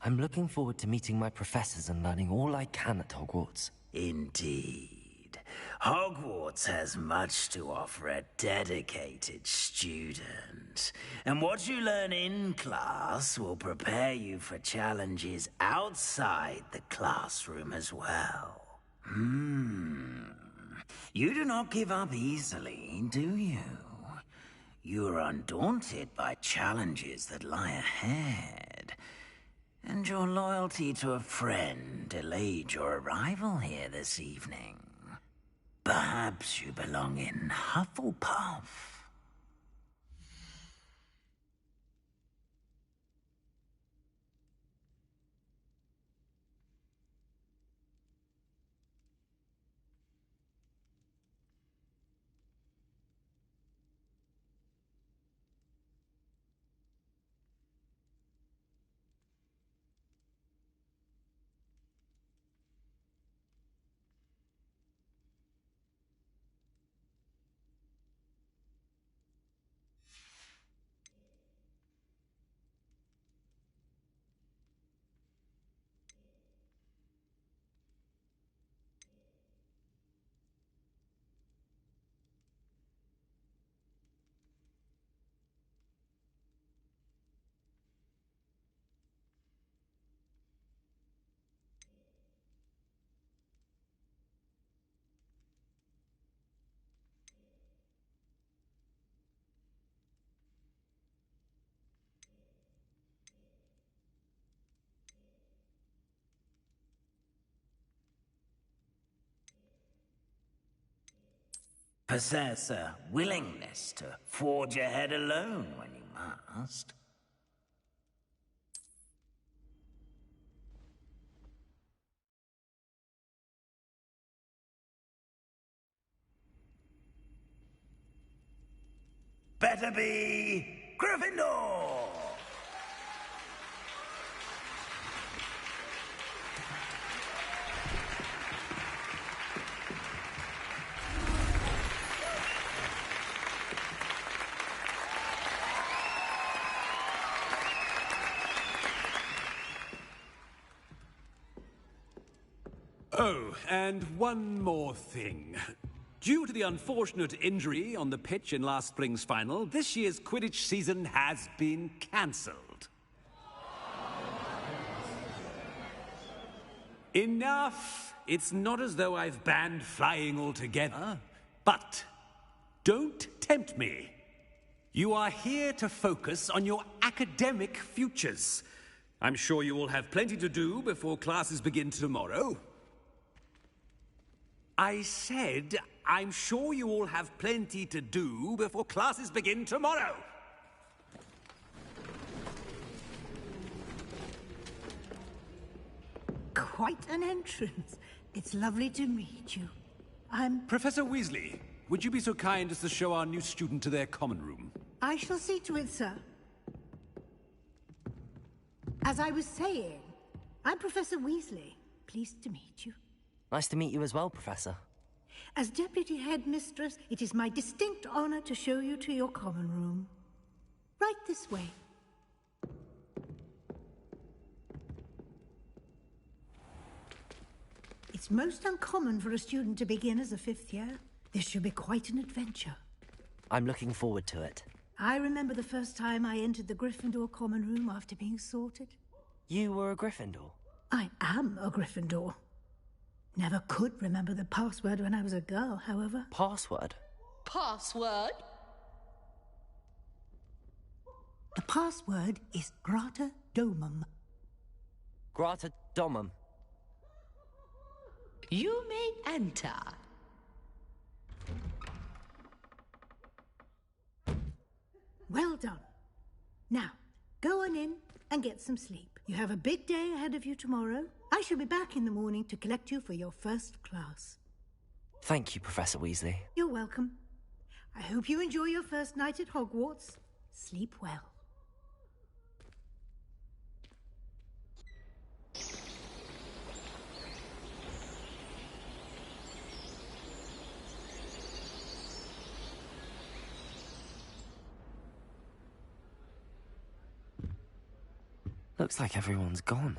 I'm looking forward to meeting my professors and learning all I can at Hogwarts. Indeed. Hogwarts has much to offer a dedicated student. And what you learn in class will prepare you for challenges outside the classroom as well. You do not give up easily, do you? You are undaunted by challenges that lie ahead. And your loyalty to a friend delayed your arrival here this evening. Perhaps you belong in Hufflepuff. Possess a willingness to forge ahead alone when you must. Better be Gryffindor! Oh, and one more thing. Due to the unfortunate injury on the pitch in last spring's final, this year's Quidditch season has been cancelled. Enough! It's not as though I've banned flying altogether. But don't tempt me. You are here to focus on your academic futures. I'm sure you will have plenty to do before classes begin tomorrow. I said, I'm sure you all have plenty to do before classes begin tomorrow. Quite an entrance. It's lovely to meet you. I'm... Professor Weasley, would you be so kind as to show our new student to their common room? I shall see to it, sir. As I was saying, I'm Professor Weasley. Pleased to meet you. Nice to meet you as well, Professor. As Deputy Headmistress, it is my distinct honor to show you to your common room. Right this way. It's most uncommon for a student to begin as a fifth year. This should be quite an adventure. I'm looking forward to it. I remember the first time I entered the Gryffindor common room after being sorted. You were a Gryffindor? I am a Gryffindor. Never could remember the password when I was a girl, however. Password? Password? The password is Grata Domum. Grata Domum. You may enter. Well done. Now, go on in and get some sleep. You have a big day ahead of you tomorrow. I shall be back in the morning to collect you for your first class. Thank you, Professor Weasley. You're welcome. I hope you enjoy your first night at Hogwarts. Sleep well. Looks like everyone's gone.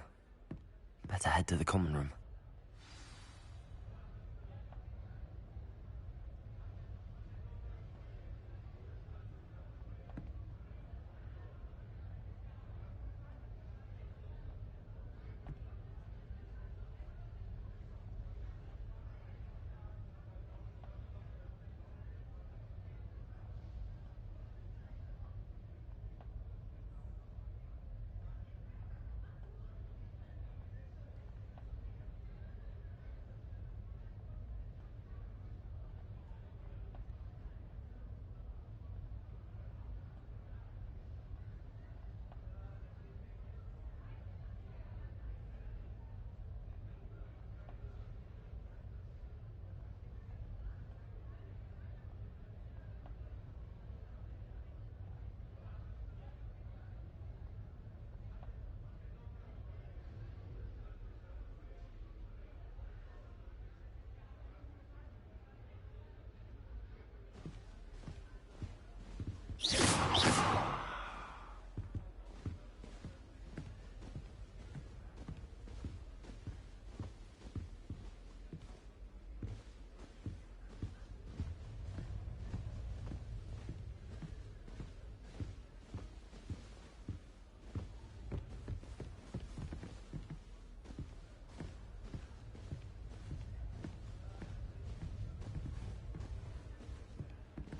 Better head to the common room.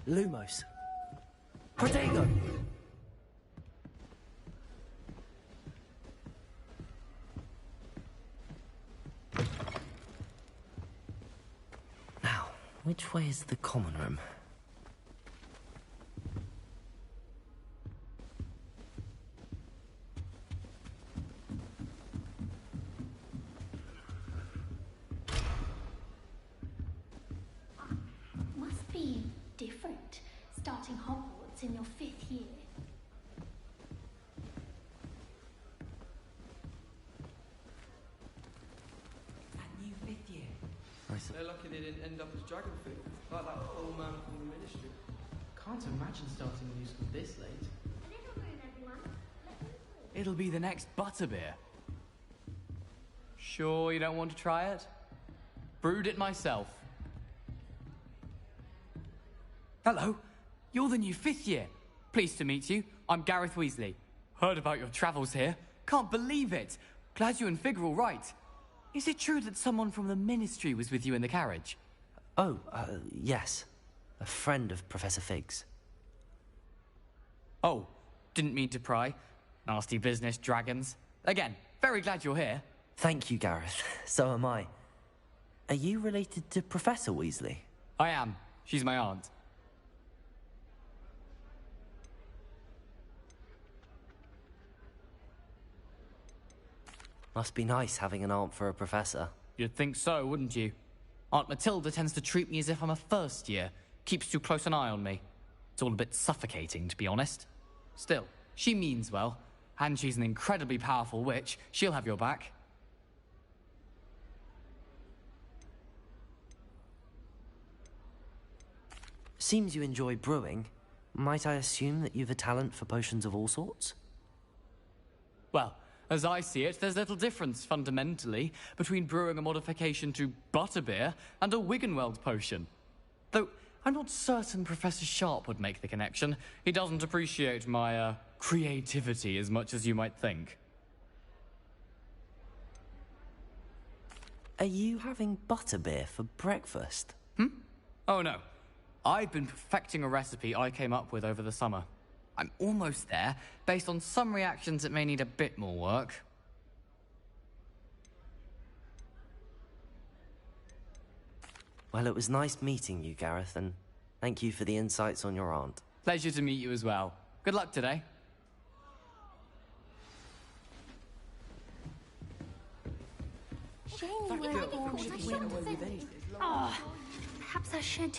Lumos. Protego! Now, which Which way is the common room? Must be different, starting Hogwarts in your 5th year. That new 5th year. They're lucky they didn't end up as Dragonfit, like that old man from the Ministry. Can't imagine starting a new school this late. It'll be the next Butterbeer. Sure you don't want to try it? Brewed it myself. Hello, you're the new 5th year. Pleased to meet you. I'm Gareth Weasley. Heard about your travels here. Can't believe it. Glad you and Fig are all right. Is it true that someone from the Ministry was with you in the carriage? Oh, yes. A friend of Professor Fig's. Oh, didn't mean to pry. Nasty business, dragons. Again, very glad you're here. Thank you, Gareth. So am I. Are you related to Professor Weasley? I am. She's my aunt. Must be nice having an aunt for a professor. You'd think so, wouldn't you? Aunt Matilda tends to treat me as if I'm a first year. Keeps too close an eye on me. It's all a bit suffocating, to be honest. Still, she means well. And she's an incredibly powerful witch. She'll have your back. Seems you enjoy brewing. Might I assume that you've a talent for potions of all sorts? Well, as I see it, there's little difference, fundamentally, between brewing a modification to Butterbeer and a Wiggenweld potion. Though, I'm not certain Professor Sharp would make the connection. He doesn't appreciate my, creativity as much as you might think. Are you having Butterbeer for breakfast? Oh no. I've been perfecting a recipe I came up with over the summer. I'm almost there, based on some reactions that may need a bit more work. Well, it was nice meeting you, Gareth, and thank you for the insights on your aunt. Pleasure to meet you as well. Good luck today. Oh, perhaps I should.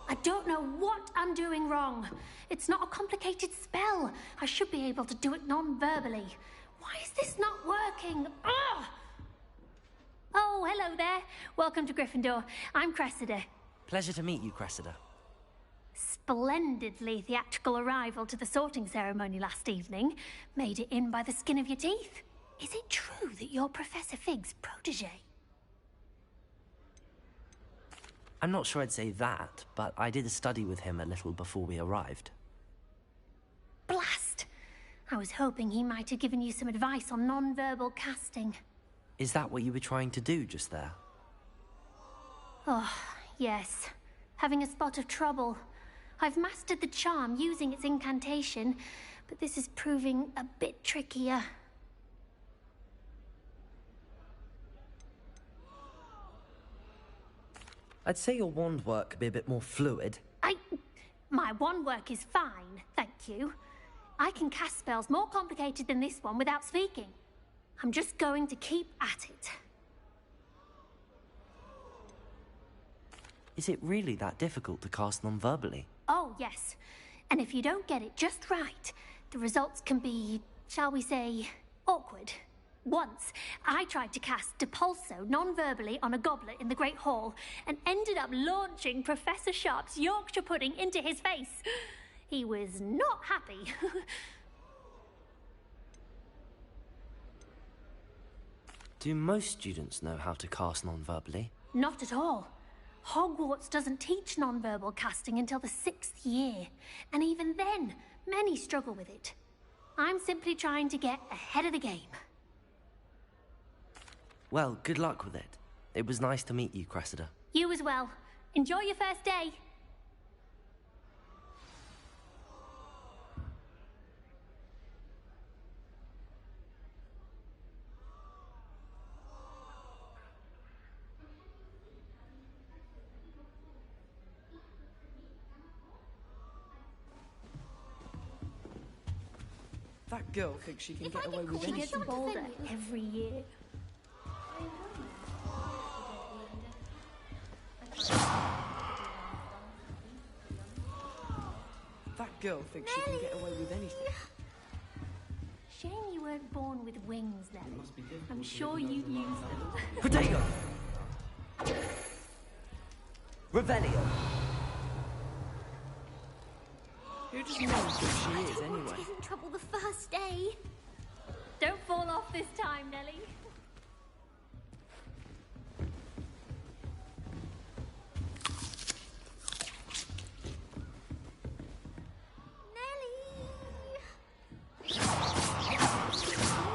I don't know what I'm doing wrong. It's not a complicated spell. I should be able to do it non-verbally. Why is this not working? Ugh! Oh, hello there. Welcome to Gryffindor. I'm Cressida. Pleasure to meet you, Cressida. Splendidly theatrical arrival to the sorting ceremony last evening. Made it in by the skin of your teeth. Is it true that you're Professor Fig's protege? I'm not sure I'd say that, but I did study with him a little before we arrived. Blast! I was hoping he might have given you some advice on non-verbal casting. Is that what you were trying to do just there? Oh, yes. Having a spot of trouble. I've mastered the charm using its incantation, but this is proving a bit trickier. I'd say your wand work could be a bit more fluid. My wand work is fine, thank you. I can cast spells more complicated than this one without speaking. I'm just going to keep at it. Is it really that difficult to cast non-verbally? Oh, yes. And if you don't get it just right, the results can be, shall we say, awkward. Once, I tried to cast Depulso non-verbally on a goblet in the Great Hall and ended up launching Professor Sharp's Yorkshire pudding into his face. He was not happy. Do most students know how to cast non-verbally? Not at all. Hogwarts doesn't teach nonverbal casting until the 6th year, and even then, many struggle with it. I'm simply trying to get ahead of the game. Well, good luck with it. It was nice to meet you, Cressida. You as well. Enjoy your first day. That girl thinks she can get away with She anything. gets bolder every year. That girl thinks she can get away with anything. Shame you weren't born with wings, Nelly. I'm sure you'd use them. Protego! Revelio! Who does Nelly think she is, I don't want to anyway? get in trouble the first day. Don't fall off this time, Nelly.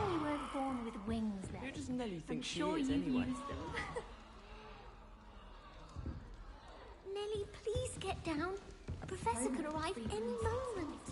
You weren't born with wings, Nelly. Who does Nelly think I'm she sure is, you'd anyway? use them. Nelly, please get down. A professor could arrive any moment.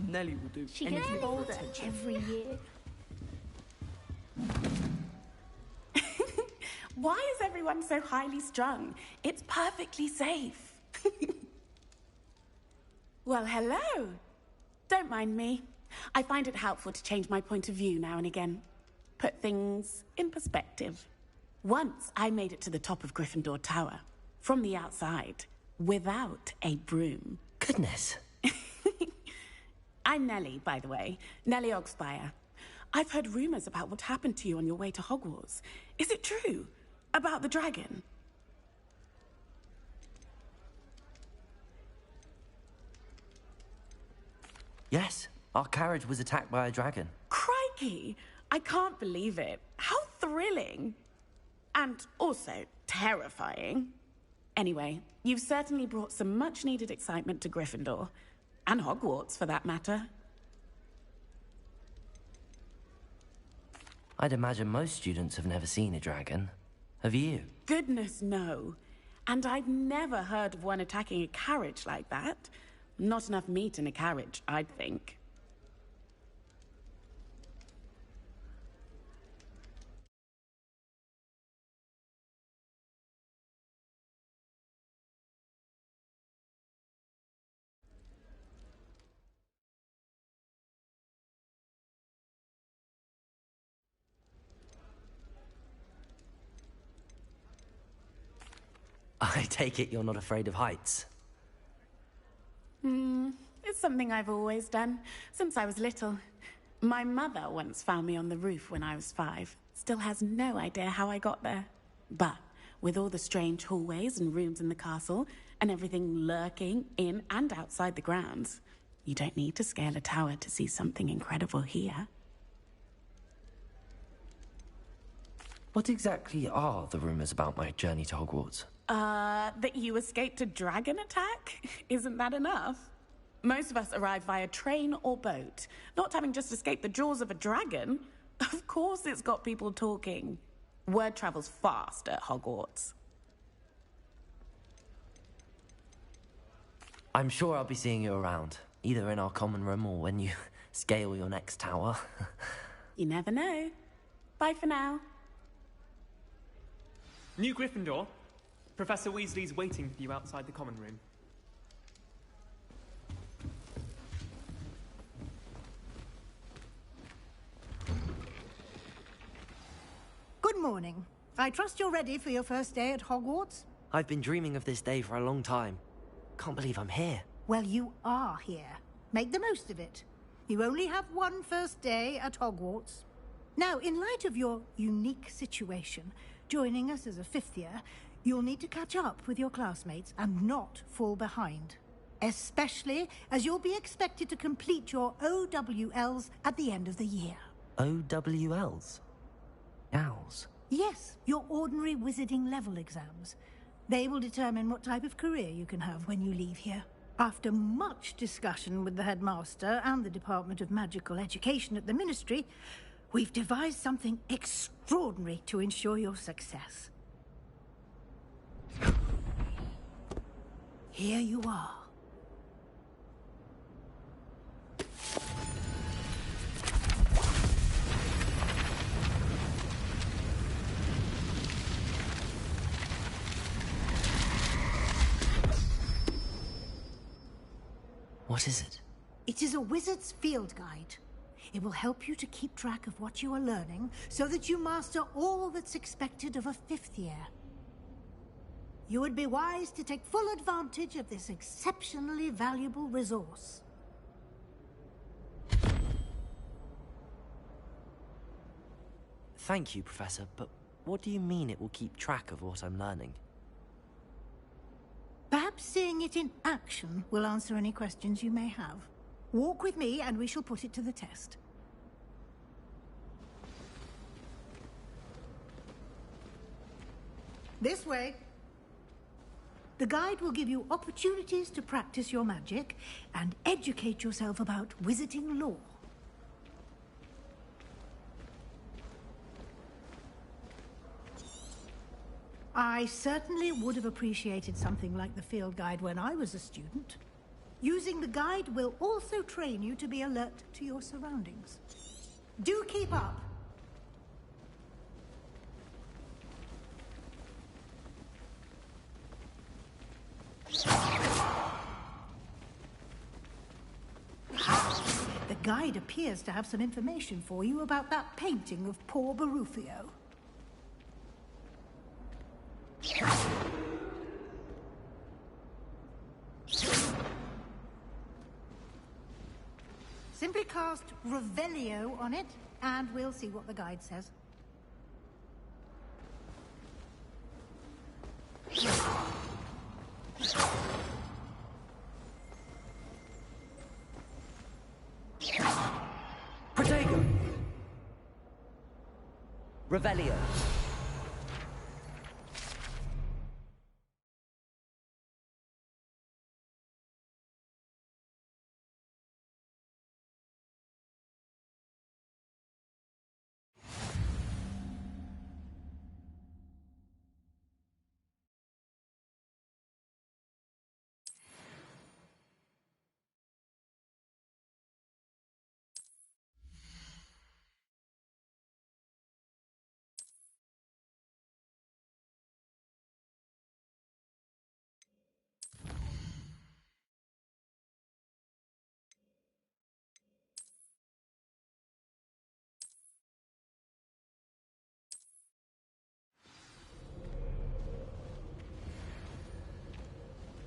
Nelly will do She anything gets for bolder attention. every year. Why is everyone so highly strung? It's perfectly safe. Well, hello. Don't mind me. I find it helpful to change my point of view now and again. Put things in perspective. Once I made it to the top of Gryffindor Tower, from the outside, without a broom. Goodness. I'm Nellie, by the way. Nellie Ogspire. I've heard rumors about what happened to you on your way to Hogwarts. Is it true? About the dragon? Yes, our carriage was attacked by a dragon. Crikey! I can't believe it. How thrilling! And also terrifying. Anyway, you've certainly brought some much-needed excitement to Gryffindor. And Hogwarts, for that matter. I'd imagine most students have never seen a dragon. Have you? Goodness, no. And I've never heard of one attacking a carriage like that. Not enough meat in a carriage, I'd think. I take it you're not afraid of heights. It's something I've always done, since I was little. My mother once found me on the roof when I was 5. Still has no idea how I got there. But with all the strange hallways and rooms in the castle, and everything lurking in and outside the grounds, you don't need to scale a tower to see something incredible here. What exactly are the rumors about my journey to Hogwarts? That you escaped a dragon attack? Isn't that enough? Most of us arrive via train or boat, not having just escaped the jaws of a dragon. Of course it's got people talking. Word travels fast at Hogwarts. I'm sure I'll be seeing you around, either in our common room or when you scale your next tower. You never know. Bye for now. New Gryffindor. Professor Weasley's waiting for you outside the common room. Good morning. I trust you're ready for your first day at Hogwarts? I've been dreaming of this day for a long time. Can't believe I'm here. Well, you are here. Make the most of it. You only have one first day at Hogwarts. Now, in light of your unique situation, joining us as a fifth year, you'll need to catch up with your classmates and not fall behind. Especially as you'll be expected to complete your OWLs at the end of the year. OWLs? Owls? Yes, your ordinary wizarding level exams. They will determine what type of career you can have when you leave here. After much discussion with the headmaster and the Department of Magical Education at the Ministry, we've devised something extraordinary to ensure your success. Here you are. What is it? It is a wizard's field guide. It will help you to keep track of what you are learning so that you master all that's expected of a fifth year. You would be wise to take full advantage of this exceptionally valuable resource. Thank you, Professor, but what do you mean it will keep track of what I'm learning? Perhaps seeing it in action will answer any questions you may have. Walk with me and we shall put it to the test. This way. The guide will give you opportunities to practice your magic and educate yourself about wizarding lore. I certainly would have appreciated something like the field guide when I was a student. Using the guide will also train you to be alert to your surroundings. Do keep up. The guide appears to have some information for you about that painting of poor Barufio. Simply cast Revelio on it, and we'll see what the guide says. Protego! Revelio.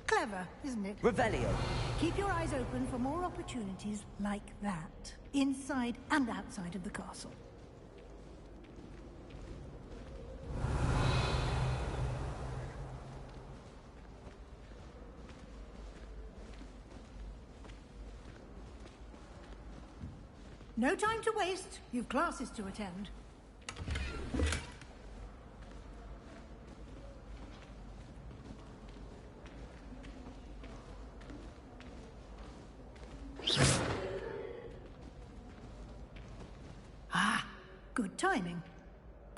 Clever, isn't it? Revelio. Keep your eyes open for more opportunities like that, inside and outside of the castle. No time to waste. You've classes to attend. Ah, good timing.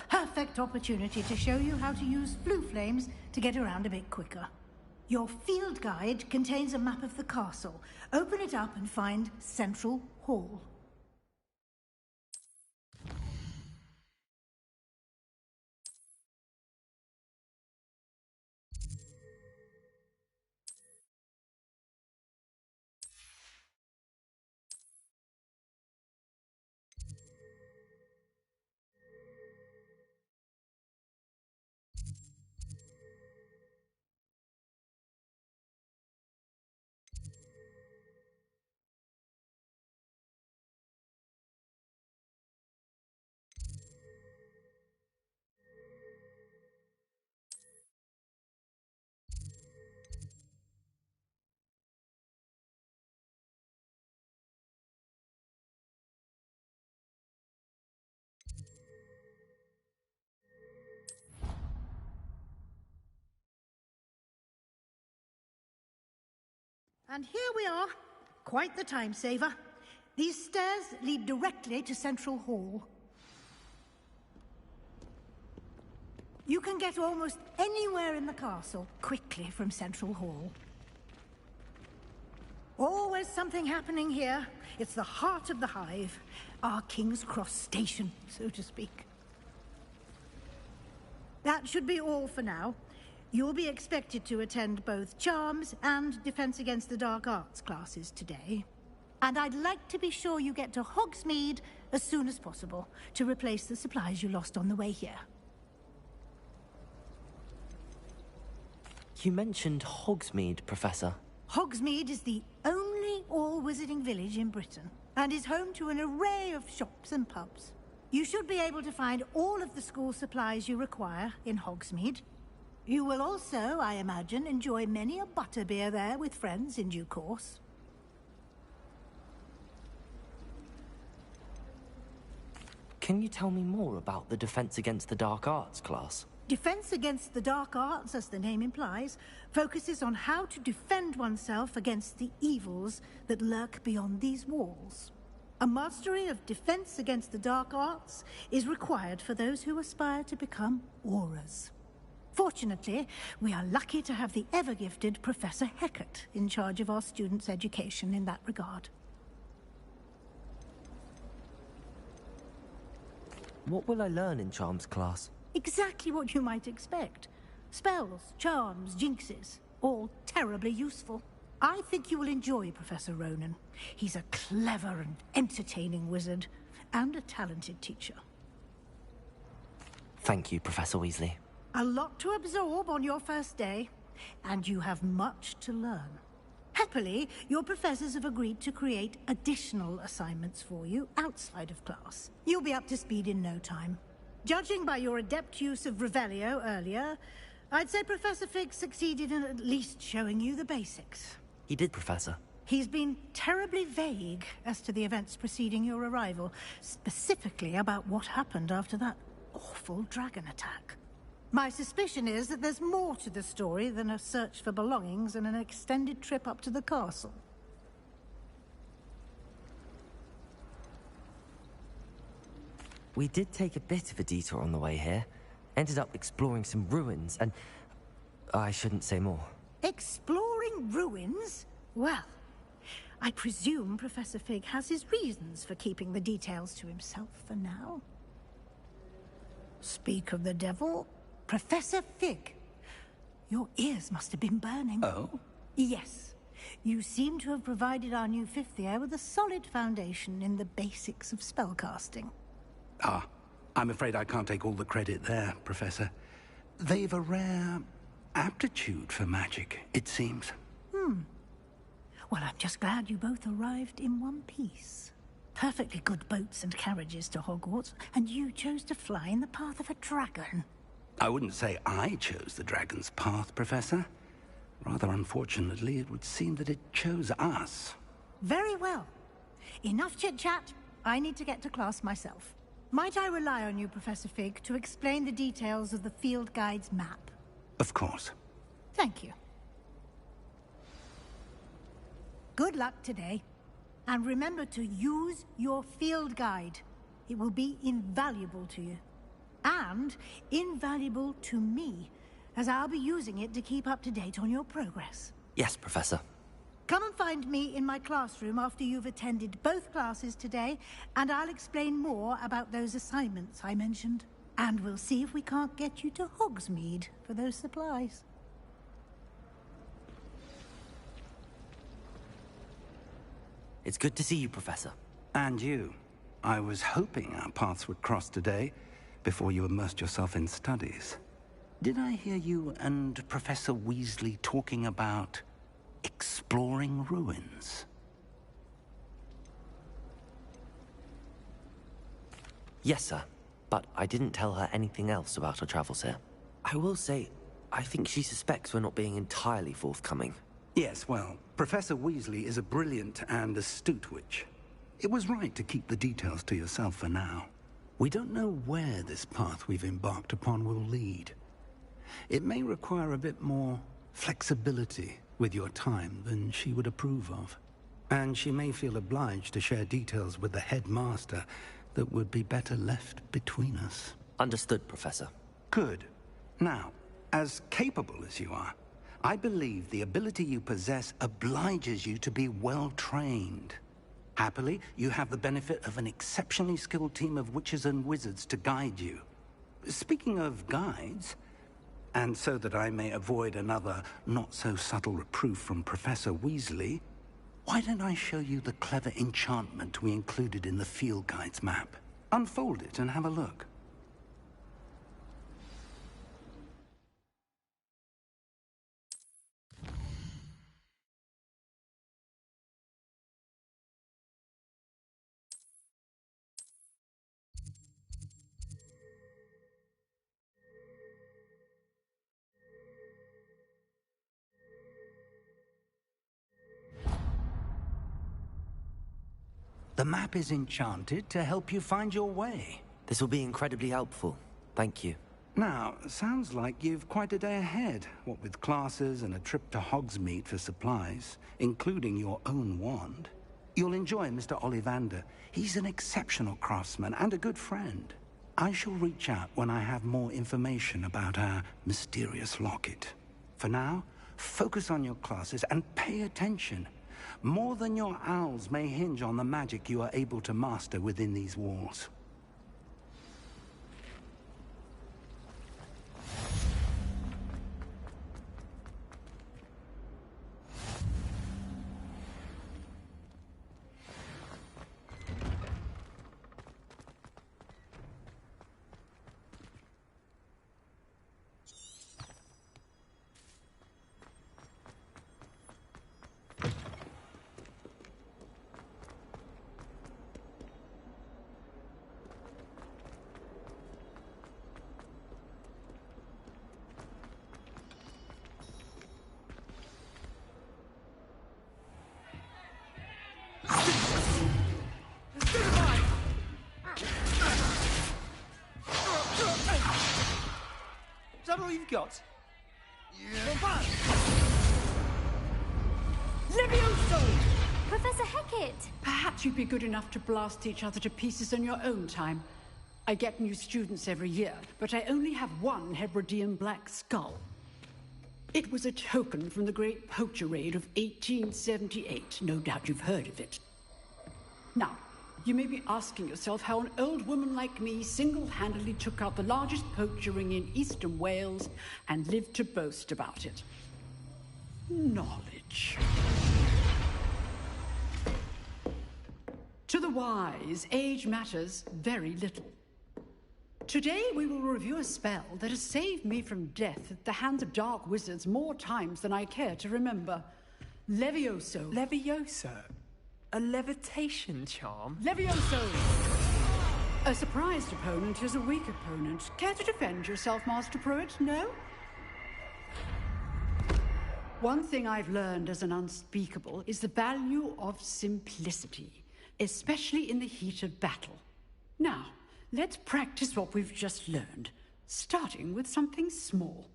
Perfect opportunity to show you how to use flue flames to get around a bit quicker. Your field guide contains a map of the castle. Open it up and find Central Hall. And here we are. Quite the time saver. These stairs lead directly to Central Hall. You can get almost anywhere in the castle quickly from Central Hall. Always something happening here. It's the heart of the hive. Our King's Cross station, so to speak. That should be all for now. You'll be expected to attend both Charms and Defense Against the Dark Arts classes today. And I'd like to be sure you get to Hogsmeade as soon as possible to replace the supplies you lost on the way here. You mentioned Hogsmeade, Professor. Hogsmeade is the only all-wizarding village in Britain and is home to an array of shops and pubs. You should be able to find all of the school supplies you require in Hogsmeade. You will also, I imagine, enjoy many a butterbeer there with friends in due course. Can you tell me more about the Defense Against the Dark Arts class? Defense Against the Dark Arts, as the name implies, focuses on how to defend oneself against the evils that lurk beyond these walls. A mastery of Defense Against the Dark Arts is required for those who aspire to become Aurors. Fortunately, we are lucky to have the ever-gifted Professor Hecat in charge of our students' education in that regard. What will I learn in Charms class? Exactly what you might expect. Spells, charms, jinxes, all terribly useful. I think you will enjoy Professor Ronan. He's a clever and entertaining wizard, and a talented teacher. Thank you, Professor Weasley. A lot to absorb on your first day, and you have much to learn. Happily, your professors have agreed to create additional assignments for you outside of class. You'll be up to speed in no time. Judging by your adept use of Revelio earlier, I'd say Professor Fig succeeded in at least showing you the basics. He did, Professor. He's been terribly vague as to the events preceding your arrival, specifically about what happened after that awful dragon attack. My suspicion is that there's more to the story than a search for belongings and an extended trip up to the castle. We did take a bit of a detour on the way here. Ended up exploring some ruins, and I shouldn't say more. Exploring ruins? Well, I presume Professor Fig has his reasons for keeping the details to himself for now. Speak of the devil, Professor Fig. Your ears must have been burning. Oh? Yes. You seem to have provided our new fifth year with a solid foundation in the basics of spellcasting. Ah, I'm afraid I can't take all the credit there, Professor. They've a rare aptitude for magic, it seems. Well, I'm just glad you both arrived in one piece. Perfectly good boats and carriages to Hogwarts, and you chose to fly in the path of a dragon. I wouldn't say I chose the dragon's path, Professor. Rather unfortunately, it would seem that it chose us. Very well. Enough chit-chat. I need to get to class myself. Might I rely on you, Professor Fig, to explain the details of the field guide's map? Of course. Thank you. Good luck today. And remember to use your field guide. It will be invaluable to you. And invaluable to me, as I'll be using it to keep up to date on your progress. Yes, Professor. Come and find me in my classroom after you've attended both classes today, and I'll explain more about those assignments I mentioned. And we'll see if we can't get you to Hogsmeade for those supplies. It's good to see you, Professor. And you. I was hoping our paths would cross today, before you immersed yourself in studies. Did I hear you and Professor Weasley talking about exploring ruins? Yes, sir. But I didn't tell her anything else about her travels here. I will say, I think she suspects we're not being entirely forthcoming. Yes, well, Professor Weasley is a brilliant and astute witch. It was right to keep the details to yourself for now. We don't know where this path we've embarked upon will lead. It may require a bit more flexibility with your time than she would approve of. And she may feel obliged to share details with the headmaster that would be better left between us. Understood, Professor. Good. Now, as capable as you are, I believe the ability you possess obliges you to be well trained. Happily, you have the benefit of an exceptionally skilled team of witches and wizards to guide you. Speaking of guides, and so that I may avoid another not-so-subtle reproof from Professor Weasley, why don't I show you the clever enchantment we included in the field guide's map? Unfold it and have a look. The map is enchanted to help you find your way. This will be incredibly helpful. Thank you. Now, sounds like you've quite a day ahead, what with classes and a trip to Hogsmeade for supplies, including your own wand. You'll enjoy Mr. Ollivander. He's an exceptional craftsman and a good friend. I shall reach out when I have more information about our mysterious locket. For now, focus on your classes and pay attention. More than your owls may hinge on the magic you are able to master within these walls. Is that all you've got? Levioso! Professor Hecat! Perhaps you'd be good enough to blast each other to pieces in your own time. I get new students every year, but I only have one Hebridean black skull. It was a token from the Great Poacher Raid of 1878. No doubt you've heard of it. Now, you may be asking yourself how an old woman like me single-handedly took out the largest poacher ring in eastern Wales and lived to boast about it. Knowledge. To the wise, age matters very little. Today we will review a spell that has saved me from death at the hands of dark wizards more times than I care to remember. Levioso. Levioso? A levitation charm? Levioso! A surprised opponent is a weak opponent. Care to defend yourself, Master Pruitt? No? One thing I've learned as an unspeakable is the value of simplicity, especially in the heat of battle. Now, let's practice what we've just learned, starting with something small.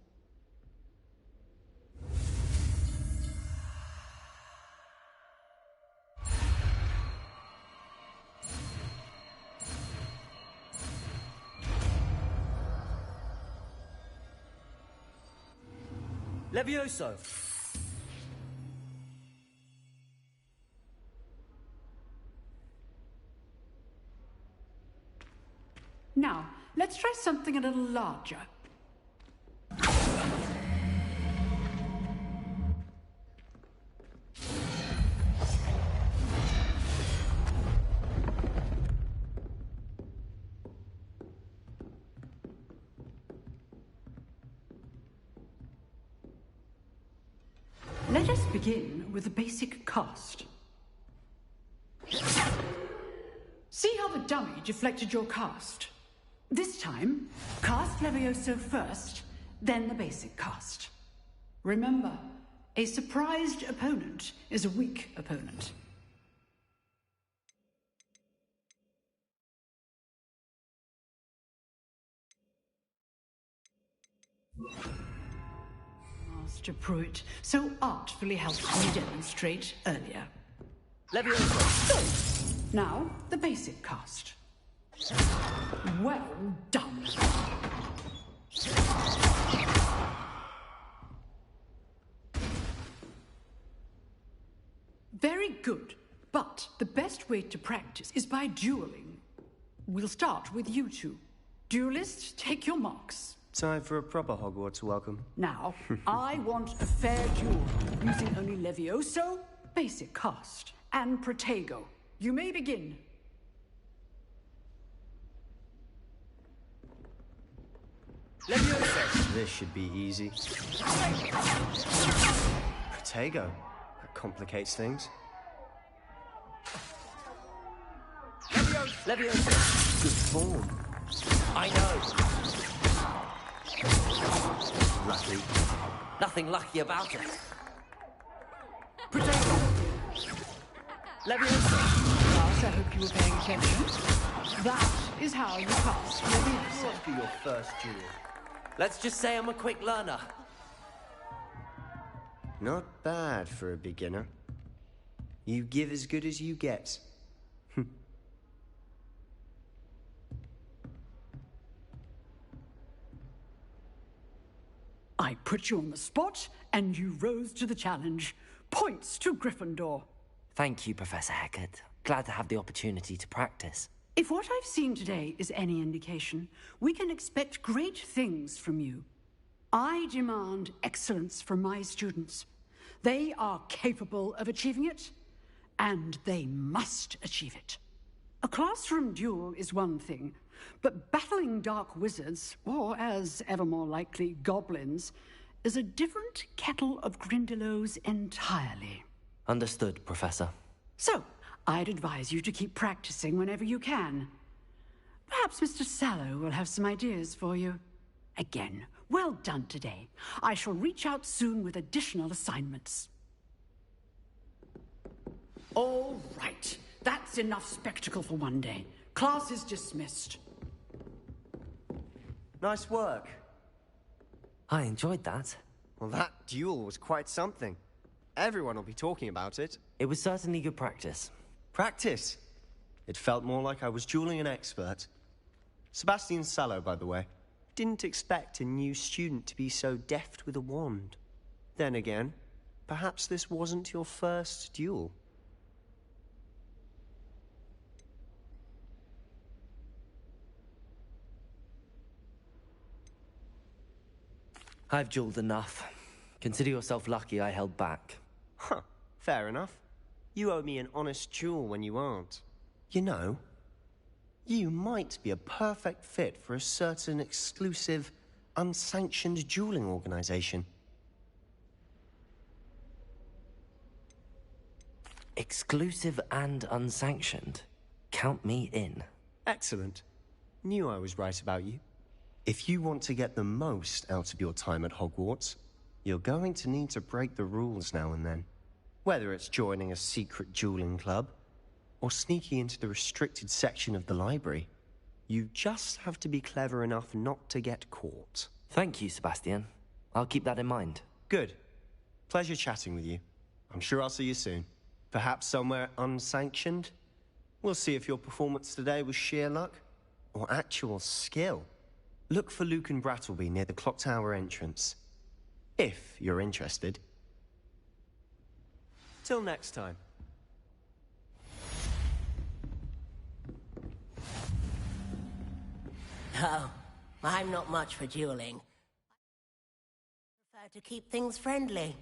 Levioso! Now, let's try something a little larger. Let us begin with the basic cast. See how the dummy deflected your cast? This time, cast Levioso first, then the basic cast. Remember, a surprised opponent is a weak opponent. Master Pruitt so artfully helped me demonstrate earlier. Leviosa! Now, the basic cast. Well done. Very good. But the best way to practice is by dueling. We'll start with you two. Duelists, take your marks. Time for a proper Hogwarts welcome. Now, I want a fair duel, using only Levioso, basic cast, and Protego. You may begin. Leviosa! This should be easy. Protego. That complicates things. Leviosa! Good form. I know. Lucky. Nothing lucky about it. Leviosa. Class, I hope you were paying attention. That is how you cast Leviosa. Must be your first duel. Let's just say I'm a quick learner. Not bad for a beginner. You give as good as you get. I put you on the spot, and you rose to the challenge. Points to Gryffindor. Thank you, Professor Hecat. Glad to have the opportunity to practice. If what I've seen today is any indication, we can expect great things from you. I demand excellence from my students. They are capable of achieving it, and they must achieve it. A classroom duel is one thing, but battling dark wizards, or as ever more likely, goblins, is a different kettle of Grindylows entirely. Understood, Professor. So, I'd advise you to keep practicing whenever you can. Perhaps Mr. Sallow will have some ideas for you. Again, well done today. I shall reach out soon with additional assignments. All right. That's enough spectacle for one day. Class is dismissed. Nice work. I enjoyed that. Well, that duel was quite something. Everyone will be talking about it. It was certainly good practice. Practice? It felt more like I was dueling an expert. Sebastian Sallow, by the way. Didn't expect a new student to be so deft with a wand. Then again, perhaps this wasn't your first duel. I've dueled enough. Consider yourself lucky I held back. Huh, fair enough. You owe me an honest duel when you aren't. You know, you might be a perfect fit for a certain exclusive, unsanctioned dueling organization. Exclusive and unsanctioned? Count me in. Excellent. Knew I was right about you. If you want to get the most out of your time at Hogwarts, you're going to need to break the rules now and then. Whether it's joining a secret dueling club, or sneaking into the restricted section of the library, you just have to be clever enough not to get caught. Thank you, Sebastian. I'll keep that in mind. Good. Pleasure chatting with you. I'm sure I'll see you soon. Perhaps somewhere unsanctioned? We'll see if your performance today was sheer luck, or actual skill. Look for Luke and Brattleby near the clock tower entrance. If you're interested. Till next time. Oh, I'm not much for dueling. I prefer to keep things friendly.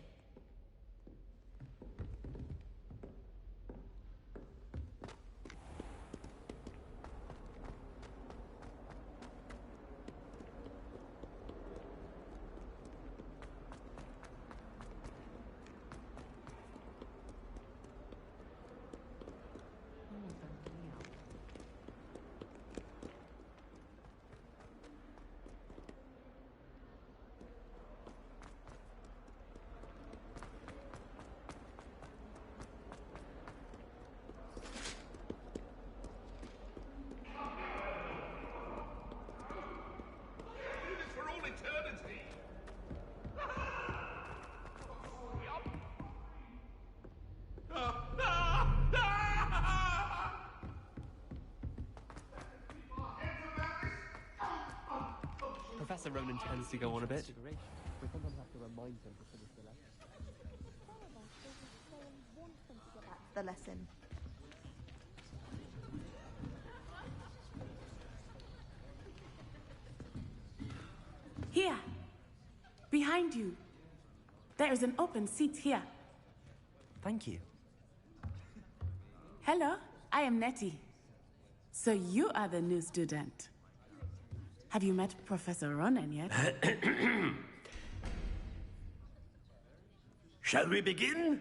Professor Ronan tends to go on a bit. We sometimes have to remind them to finish the lesson. The lesson. Here. Behind you. There is an open seat here. Thank you. Hello, I am Nettie. So you are the new student. Have you met Professor Ronan yet? Shall we begin?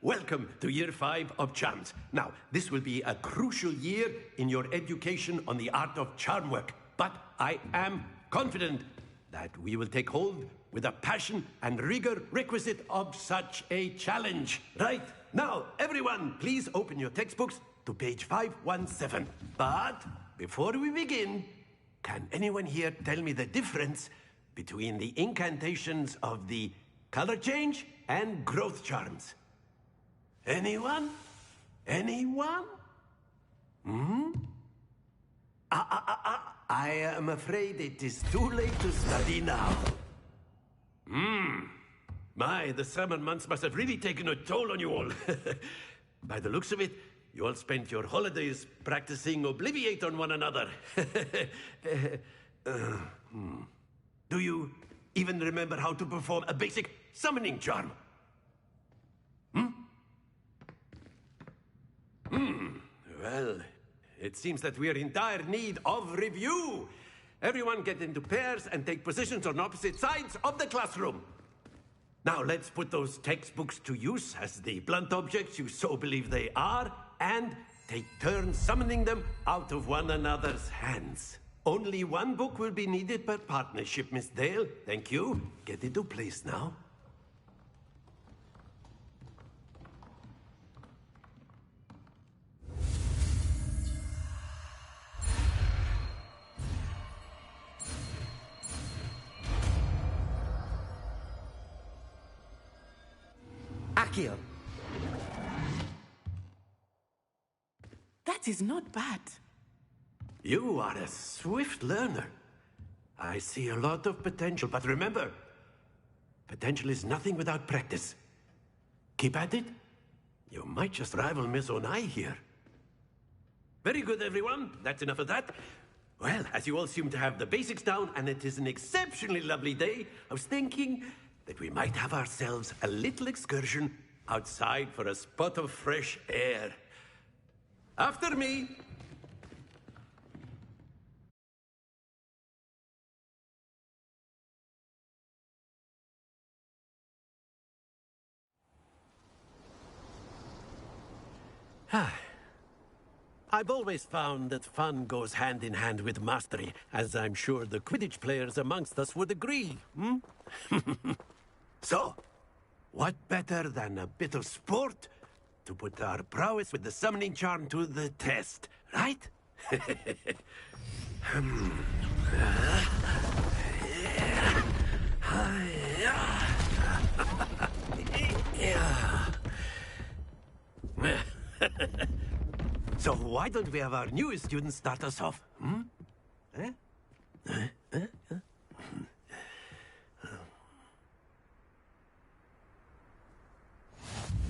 Welcome to Year 5 of Charms. Now, this will be a crucial year in your education on the art of charm work. But I am confident that we will take hold with the passion and rigor requisite of such a challenge. Right? Now, everyone, please open your textbooks to page 517. But before we begin, can anyone here tell me the difference between the incantations of the color change and growth charms? Anyone? Anyone? Hmm? I am afraid it is too late to study now. My, the summer months must have really taken a toll on you all. By the looks of it, you all spent your holidays practicing Obliviate on one another. Do you even remember how to perform a basic summoning charm? Well, it seems that we are in dire need of review. Everyone get into pairs and take positions on opposite sides of the classroom. Now let's put those textbooks to use as the blunt objects you so believe they are, and take turns summoning them out of one another's hands. Only one book will be needed per partnership, Miss Dale. Thank you. Get into place now. Accio. That is not bad. You are a swift learner. I see a lot of potential, but remember, potential is nothing without practice. Keep at it. You might just rival Miss Onai here. Very good, everyone. That's enough of that. Well, as you all seem to have the basics down, and it is an exceptionally lovely day, I was thinking that we might have ourselves a little excursion outside for a spot of fresh air. After me. I've always found that fun goes hand in hand with mastery, as I'm sure the Quidditch players amongst us would agree. So, what better than a bit of sport to put our prowess with the summoning charm to the test, right? So why don't we have our newest student start us off?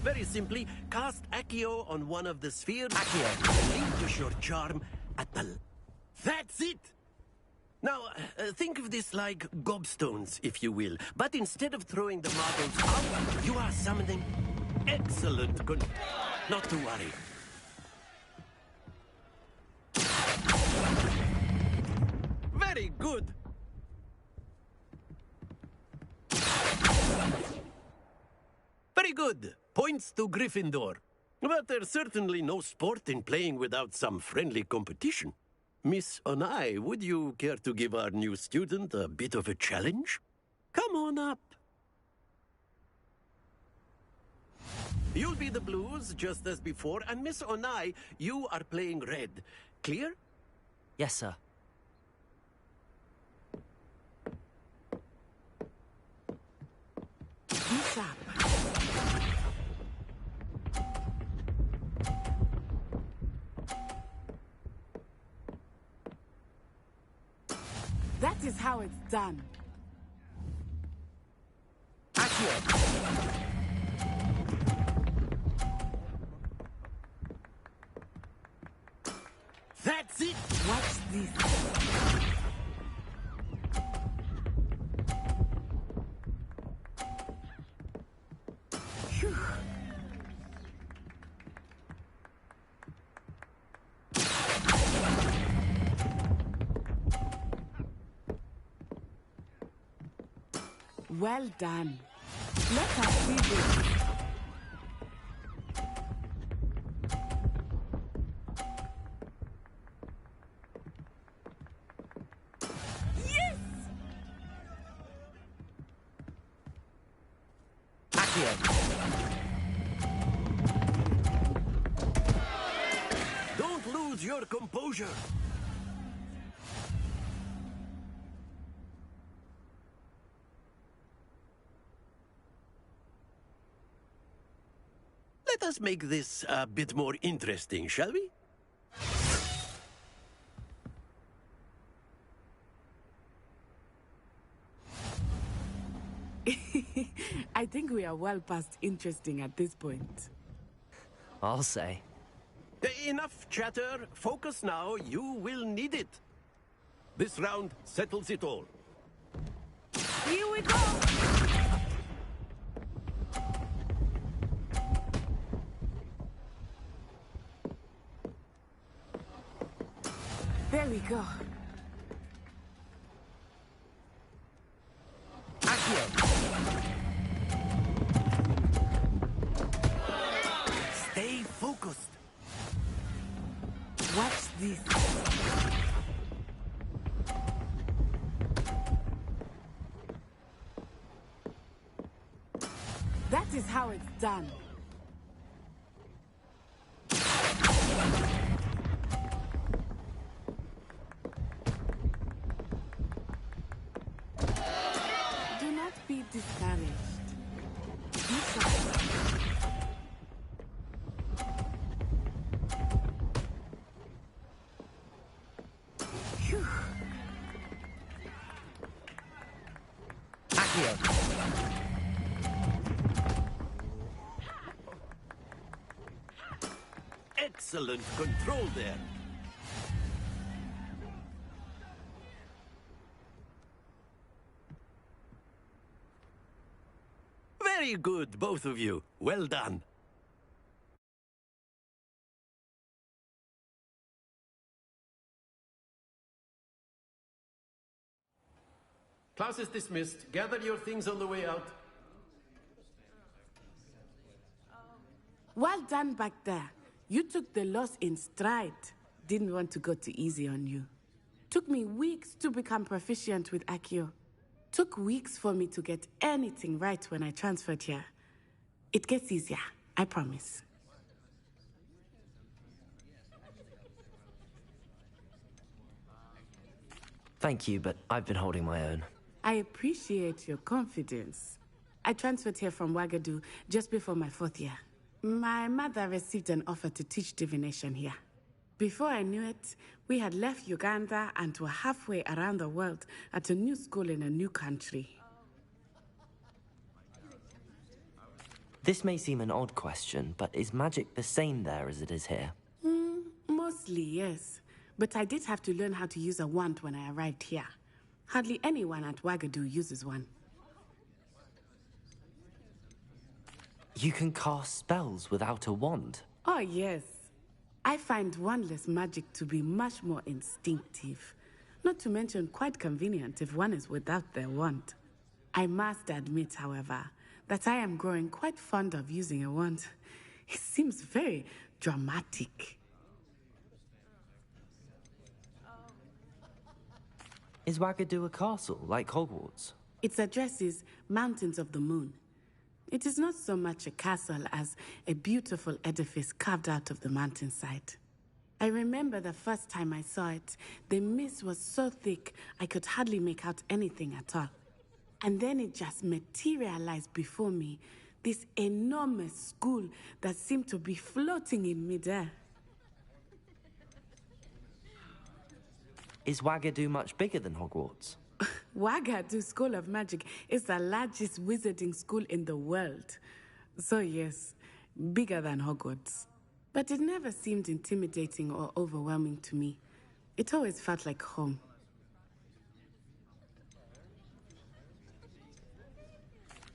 Very simply, cast Accio on one of the spheres. Accio. Link to your charm at the... That's it! Now, think of this like gobstones, if you will. But instead of throwing the marbles out, you are summoning... Excellent. Good. Not to worry. Very good. Very good. Points to Gryffindor. But there's certainly no sport in playing without some friendly competition. Miss Onai, would you care to give our new student a bit of a challenge? Come on up. You'll be the blues, just as before, and Miss Onai, you are playing red. Clear? Yes, sir. What's up? That is how it's done. That's it! Watch this. Phew. Well done. Let us see this. Don't lose your composure. Let us make this a bit more interesting, shall we? I think we are well past interesting at this point. I'll say. Enough chatter. Focus now. You will need it. This round settles it all. Here we go! There we go. Stay focused. Watch this. That is how it's done. Do not be discouraged. Be sharp. Phew. Excellent control there. Very good, both of you. Well done. Class is dismissed. Gather your things on the way out. Well done back there. You took the loss in stride. Didn't want to go too easy on you. Took me weeks to become proficient with Accio. Took weeks for me to get anything right when I transferred here. It gets easier, I promise. Thank you, but I've been holding my own. I appreciate your confidence. I transferred here from Ouagadougou just before my 4th year. My mother received an offer to teach divination here. Before I knew it, we had left Uganda and were halfway around the world at a new school in a new country. This may seem an odd question, but is magic the same there as it is here? Mostly, yes. But I did have to learn how to use a wand when I arrived here. Hardly anyone at Ouagadougou uses one. You can cast spells without a wand? Oh, yes. I find wandless magic to be much more instinctive. Not to mention quite convenient if one is without their wand. I must admit, however, that I am growing quite fond of using a wand. It seems very dramatic. Is Ouagadougou a castle, like Hogwarts? Its address is Mountains of the Moon. It is not so much a castle as a beautiful edifice carved out of the mountainside. I remember the first time I saw it, the mist was so thick I could hardly make out anything at all. And then it just materialized before me, this enormous school that seemed to be floating in midair. Is Ouagadougou much bigger than Hogwarts? Wagadu School of Magic is the largest wizarding school in the world. So yes, bigger than Hogwarts. But it never seemed intimidating or overwhelming to me. It always felt like home.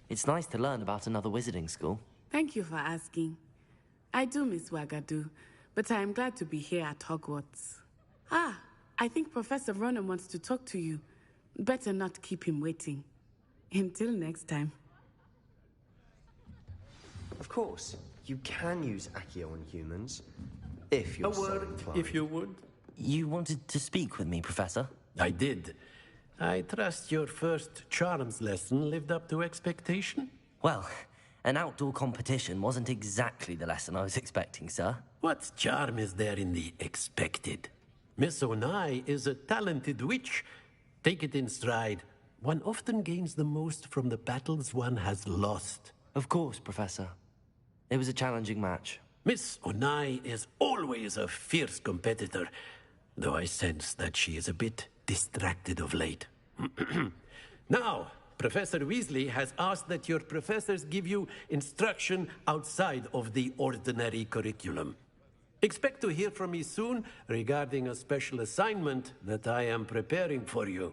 It's nice to learn about another wizarding school. Thank you for asking. I do miss Wagadu, but I am glad to be here at Hogwarts. Ah, I think Professor Ronan wants to talk to you. Better not keep him waiting. Until next time. Of course, you can use Accio on humans, if you're A so word, inclined. if you would. You wanted to speak with me, Professor? I did. I trust your first charms lesson lived up to expectation? Well, an outdoor competition wasn't exactly the lesson I was expecting, sir. What charm is there in the expected? Miss Onai is a talented witch. Take it in stride. One often gains the most from the battles one has lost. Of course, Professor. It was a challenging match. Miss Onai is always a fierce competitor, though I sense that she is a bit distracted of late. Now, Professor Weasley has asked that your professors give you instruction outside of the ordinary curriculum. Expect to hear from me soon regarding a special assignment that I am preparing for you.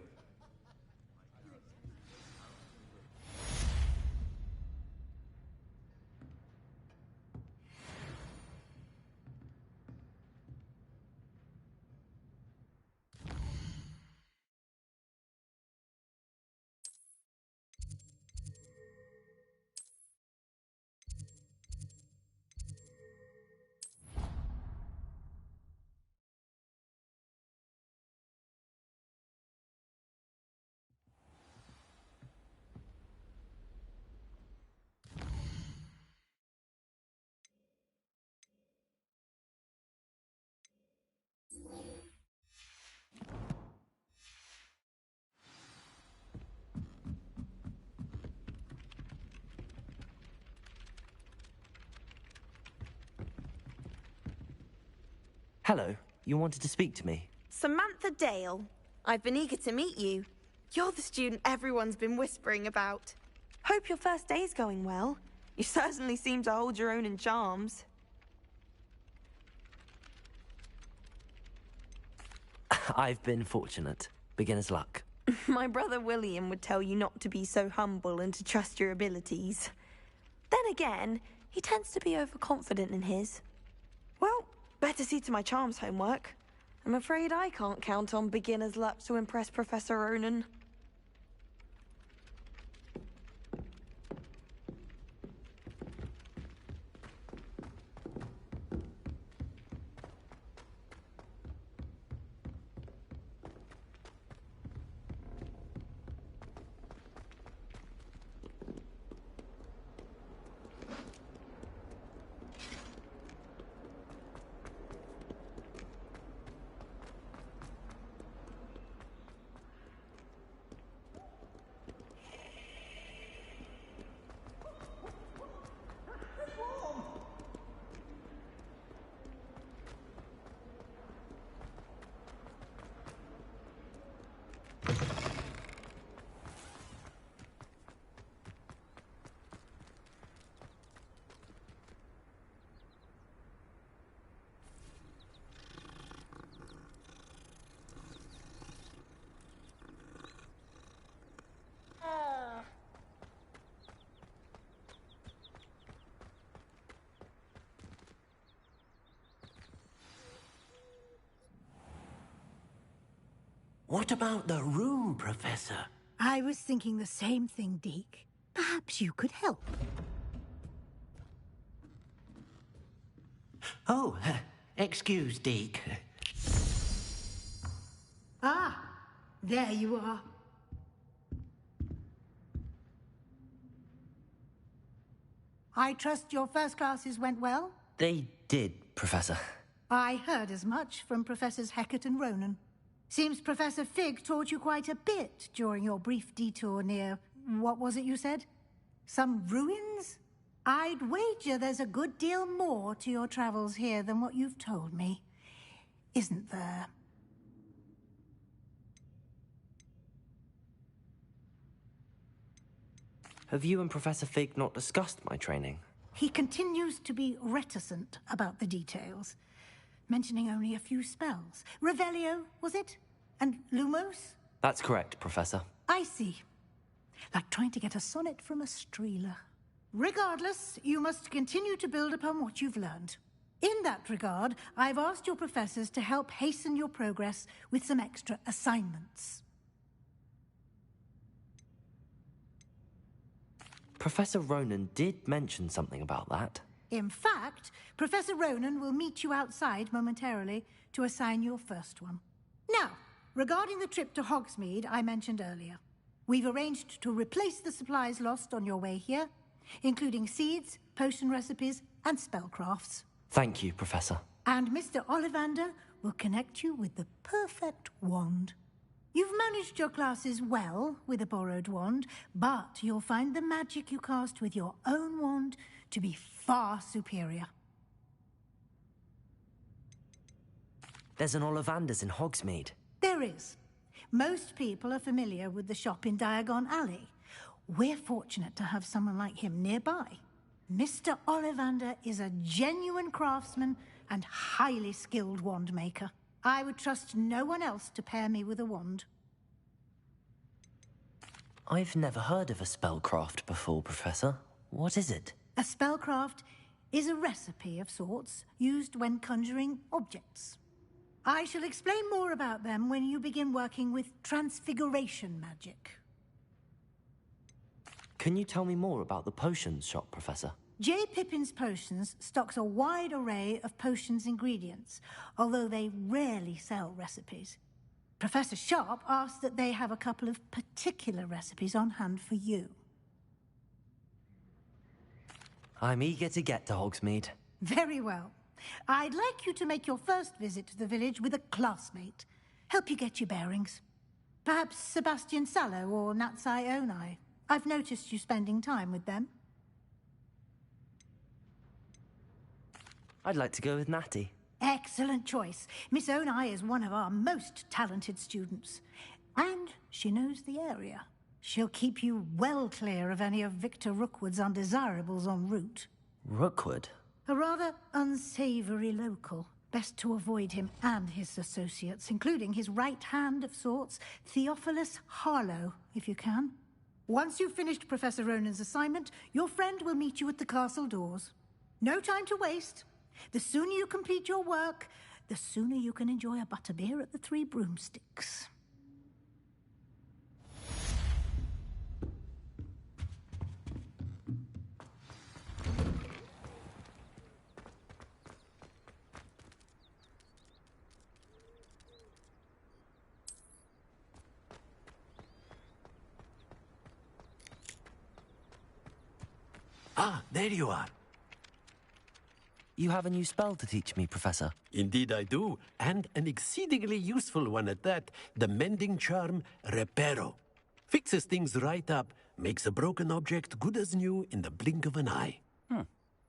Hello, you wanted to speak to me? Samantha Dale. I've been eager to meet you. You're the student everyone's been whispering about. Hope your first day's going well. You certainly seem to hold your own in charms. I've been fortunate. Beginner's luck. My brother William would tell you not to be so humble and to trust your abilities. Then again, he tends to be overconfident in his. Well, better see to my charms homework. I'm afraid I can't count on beginner's luck to impress Professor Ronan. What about the room, Professor? I was thinking the same thing, Deke. Perhaps you could help. Oh, excuse, Deke. Ah, there you are. I trust your first classes went well? They did, Professor. I heard as much from Professors Hecat and Ronan. Seems Professor Fig taught you quite a bit during your brief detour near... what was it you said? Some ruins? I'd wager there's a good deal more to your travels here than what you've told me. Isn't there? Have you and Professor Fig not discussed my training? He continues to be reticent about the details, mentioning only a few spells. Revelio, was it? And Lumos? That's correct, Professor. I see. Like trying to get a sonnet from a streeler. Regardless, you must continue to build upon what you've learned. In that regard, I've asked your professors to help hasten your progress with some extra assignments. Professor Ronan did mention something about that. In fact, Professor Ronan will meet you outside momentarily to assign your first one. Now, regarding the trip to Hogsmeade I mentioned earlier, we've arranged to replace the supplies lost on your way here, including seeds, potion recipes, and spellcrafts. Thank you, Professor. And Mr. Ollivander will connect you with the perfect wand. You've managed your classes well with a borrowed wand, but you'll find the magic you cast with your own wand to be far superior. There's an Ollivander's in Hogsmeade. There is. Most people are familiar with the shop in Diagon Alley. We're fortunate to have someone like him nearby. Mr. Ollivander is a genuine craftsman and highly skilled wand maker. I would trust no one else to pair me with a wand. I've never heard of a spellcraft before, Professor. What is it? A spellcraft is a recipe of sorts used when conjuring objects. I shall explain more about them when you begin working with transfiguration magic. Can you tell me more about the potions shop, Professor? J. Pippin's Potions stocks a wide array of potions ingredients, although they rarely sell recipes. Professor Sharp asked that they have a couple of particular recipes on hand for you. I'm eager to get to Hogsmeade. Very well. I'd like you to make your first visit to the village with a classmate. Help you get your bearings. Perhaps Sebastian Sallow or Natsai Onai. I've noticed you spending time with them. I'd like to go with Natty. Excellent choice. Miss Onai is one of our most talented students. And she knows the area. She'll keep you well clear of any of Victor Rookwood's undesirables en route. Rookwood? A rather unsavory local. Best to avoid him and his associates, including his right hand of sorts, Theophilus Harlow, if you can. Once you've finished Professor Ronan's assignment, your friend will meet you at the castle doors. No time to waste. The sooner you complete your work, the sooner you can enjoy a butterbeer at the Three Broomsticks. Ah, there you are. You have a new spell to teach me, Professor. Indeed I do, and an exceedingly useful one at that. The mending charm, Reparo. Fixes things right up, makes a broken object good as new in the blink of an eye.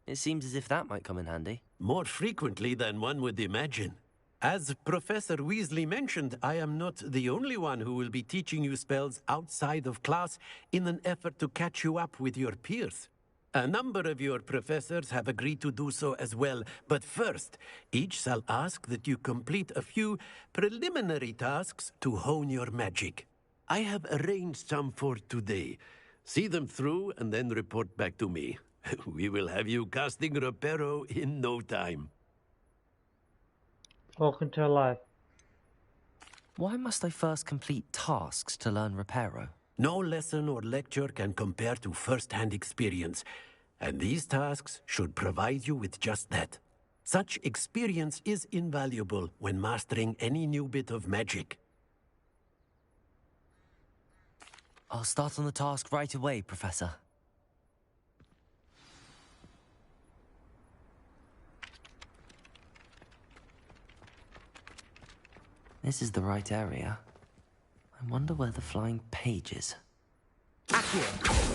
It seems as if that might come in handy. More frequently than one would imagine. As Professor Weasley mentioned, I am not the only one who will be teaching you spells outside of class in an effort to catch you up with your peers. A number of your professors have agreed to do so as well, but first, each shall ask that you complete a few preliminary tasks to hone your magic. I have arranged some for today. See them through and then report back to me. We will have you casting Reparo in no time. Welcome to life. Why must I first complete tasks to learn Reparo? No lesson or lecture can compare to first-hand experience, and these tasks should provide you with just that. Such experience is invaluable when mastering any new bit of magic. I'll start on the task right away, Professor. This is the right area. I wonder where the flying page is. Accio!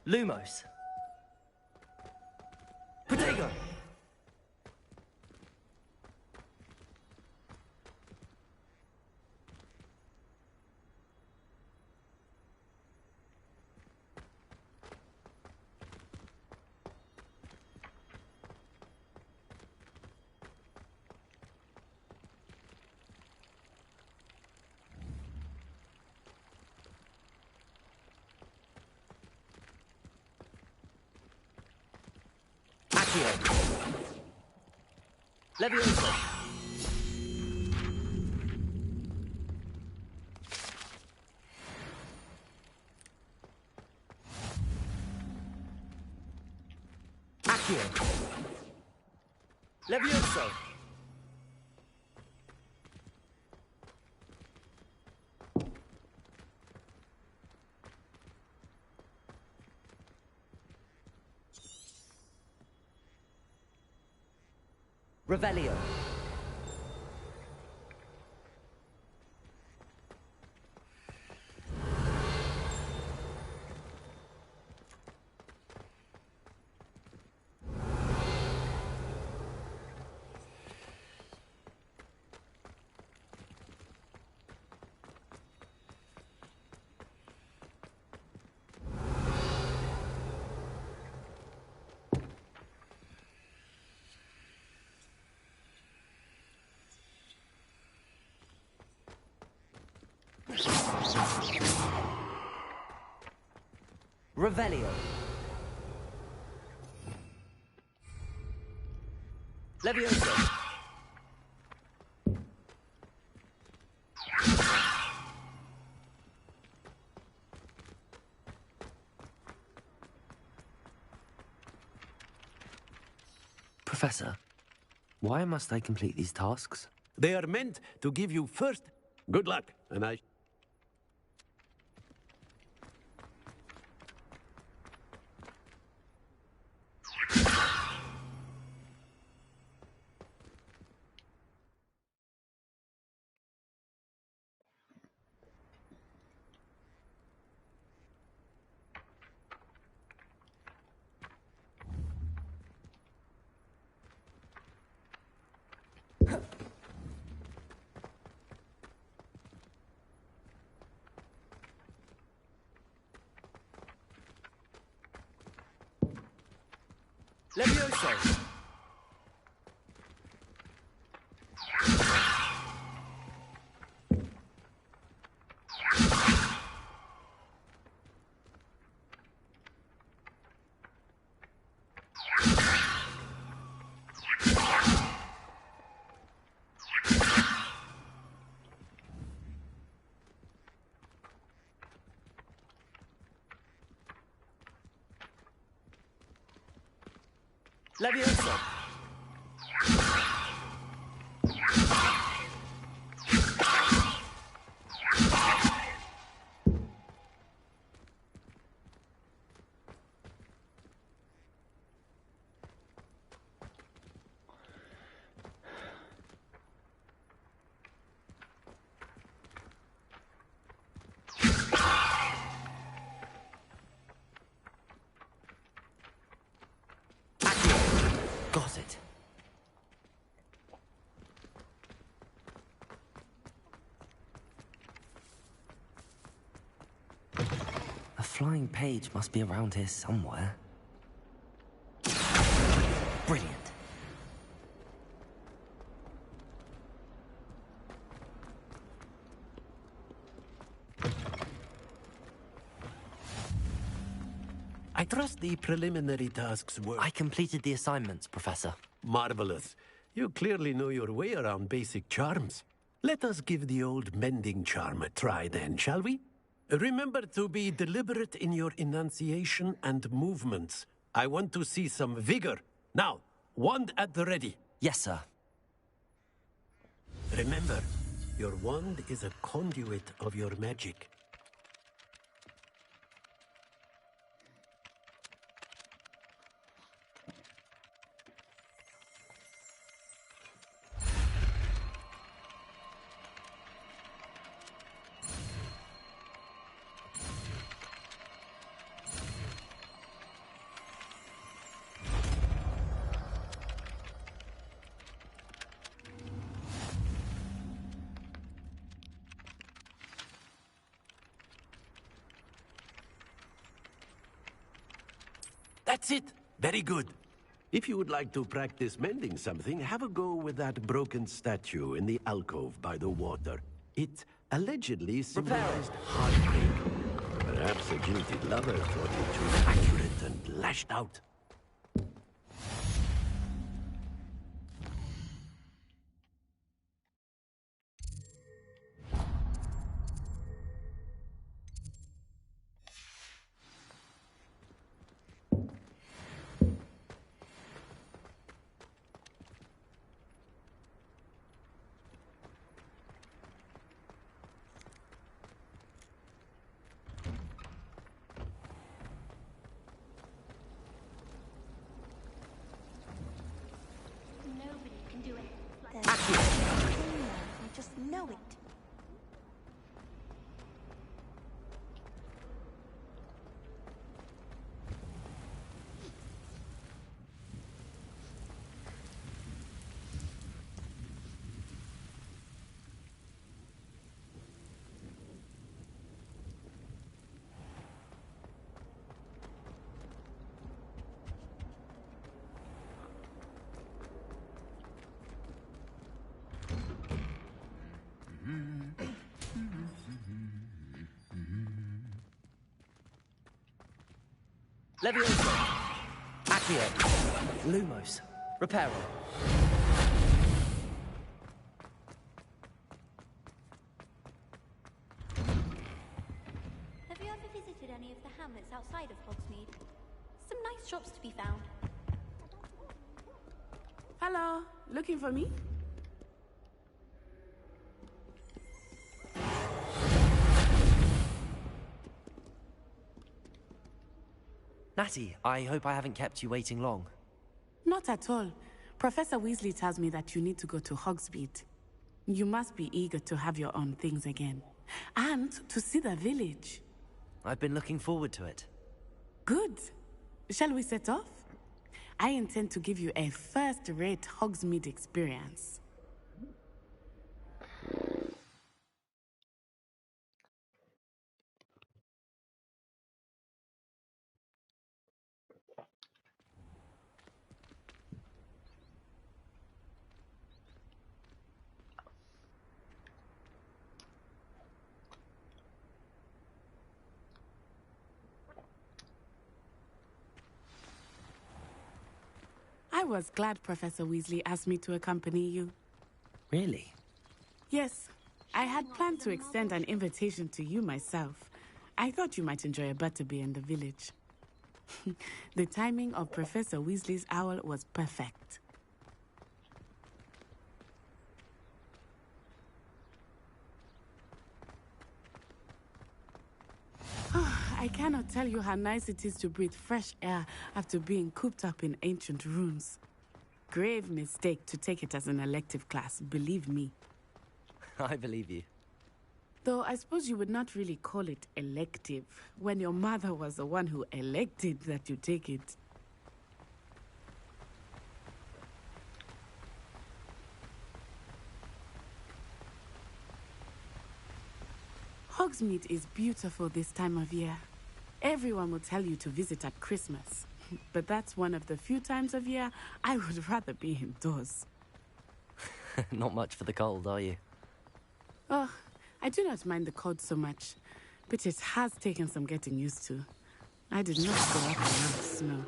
Lumos. Protego! Levioso. Accio. Levioso. Revelio. Revelio. Levioso. Professor, why must I complete these tasks? They are meant to give you first good luck, and I... Levioso. Levioso. Got it. A flying page must be around here somewhere. Brilliant. I trust the preliminary tasks were... I completed the assignments, Professor. Marvelous. You clearly know your way around basic charms. Let us give the old mending charm a try then, shall we? Remember to be deliberate in your enunciation and movements. I want to see some vigor. Now, wand at the ready. Yes, sir. Remember, your wand is a conduit of your magic. That's it. Very good. If you would like to practice mending something, have a go with that broken statue in the alcove by the water. It allegedly symbolized heartbreak. Perhaps a guilty lover thought it too accurate and lashed out. Nobody can do it. I just know it. Leviosa. Accio. Lumos. Reparo. Have you ever visited any of the hamlets outside of Hogsmeade? Some nice shops to be found. Hello, looking for me? Natty, I hope I haven't kept you waiting long. Not at all. Professor Weasley tells me that you need to go to Hogsmeade. You must be eager to have your own things again. And to see the village. I've been looking forward to it. Good. Shall we set off? I intend to give you a first-rate Hogsmeade experience. I was glad Professor Weasley asked me to accompany you. Really? Yes, I had planned to extend an invitation to you myself. I thought you might enjoy a butterbeer in the village. The timing of Professor Weasley's owl was perfect. I cannot tell you how nice it is to breathe fresh air after being cooped up in ancient ruins. Grave mistake to take it as an elective class, believe me. I believe you. Though I suppose you would not really call it elective, when your mother was the one who elected that you take it. Hogsmeade is beautiful this time of year. Everyone will tell you to visit at Christmas. But that's one of the few times of year I would rather be indoors. Not much for the cold, are you? Oh, I do not mind the cold so much, but it has taken some getting used to. I did not grow up around snow.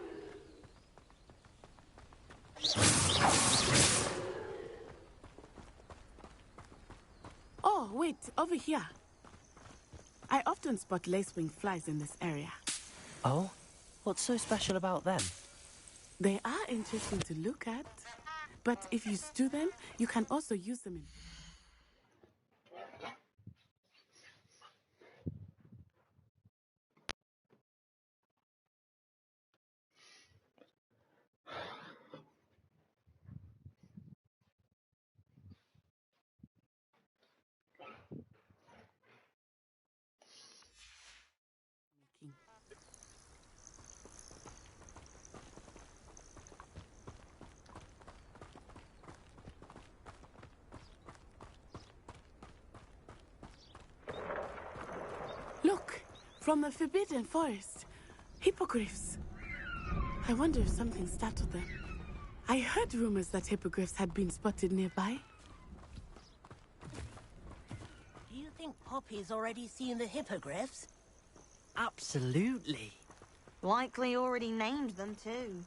Oh, wait, over here. I often spot lacewing flies in this area. Oh? What's so special about them? They are interesting to look at, but if you stew them, you can also use them in... Look, from the Forbidden Forest. Hippogriffs. I wonder if something startled them. I heard rumors that hippogriffs had been spotted nearby. Do you think Poppy's already seen the hippogriffs? Absolutely. Likely already named them too.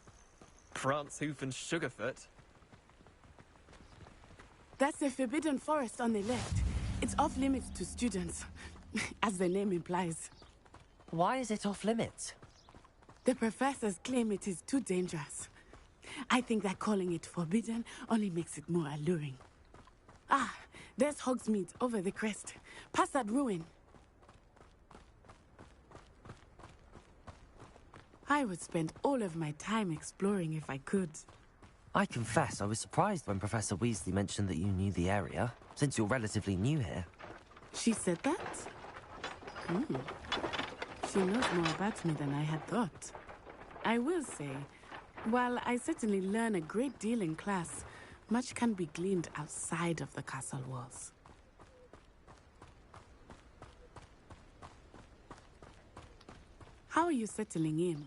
Prance, Hoof, and Sugarfoot. That's the Forbidden Forest on the left. It's off limits to students, as the name implies. Why is it off limits? The professors claim it is too dangerous. I think that calling it forbidden only makes it more alluring. Ah, there's Hogsmeade over the crest. Past that ruin. I would spend all of my time exploring if I could. I confess I was surprised when Professor Weasley mentioned that you knew the area, since you're relatively new here. She said that? She knows more about me than I had thought. I will say, while I certainly learn a great deal in class, much can be gleaned outside of the castle walls. How are you settling in?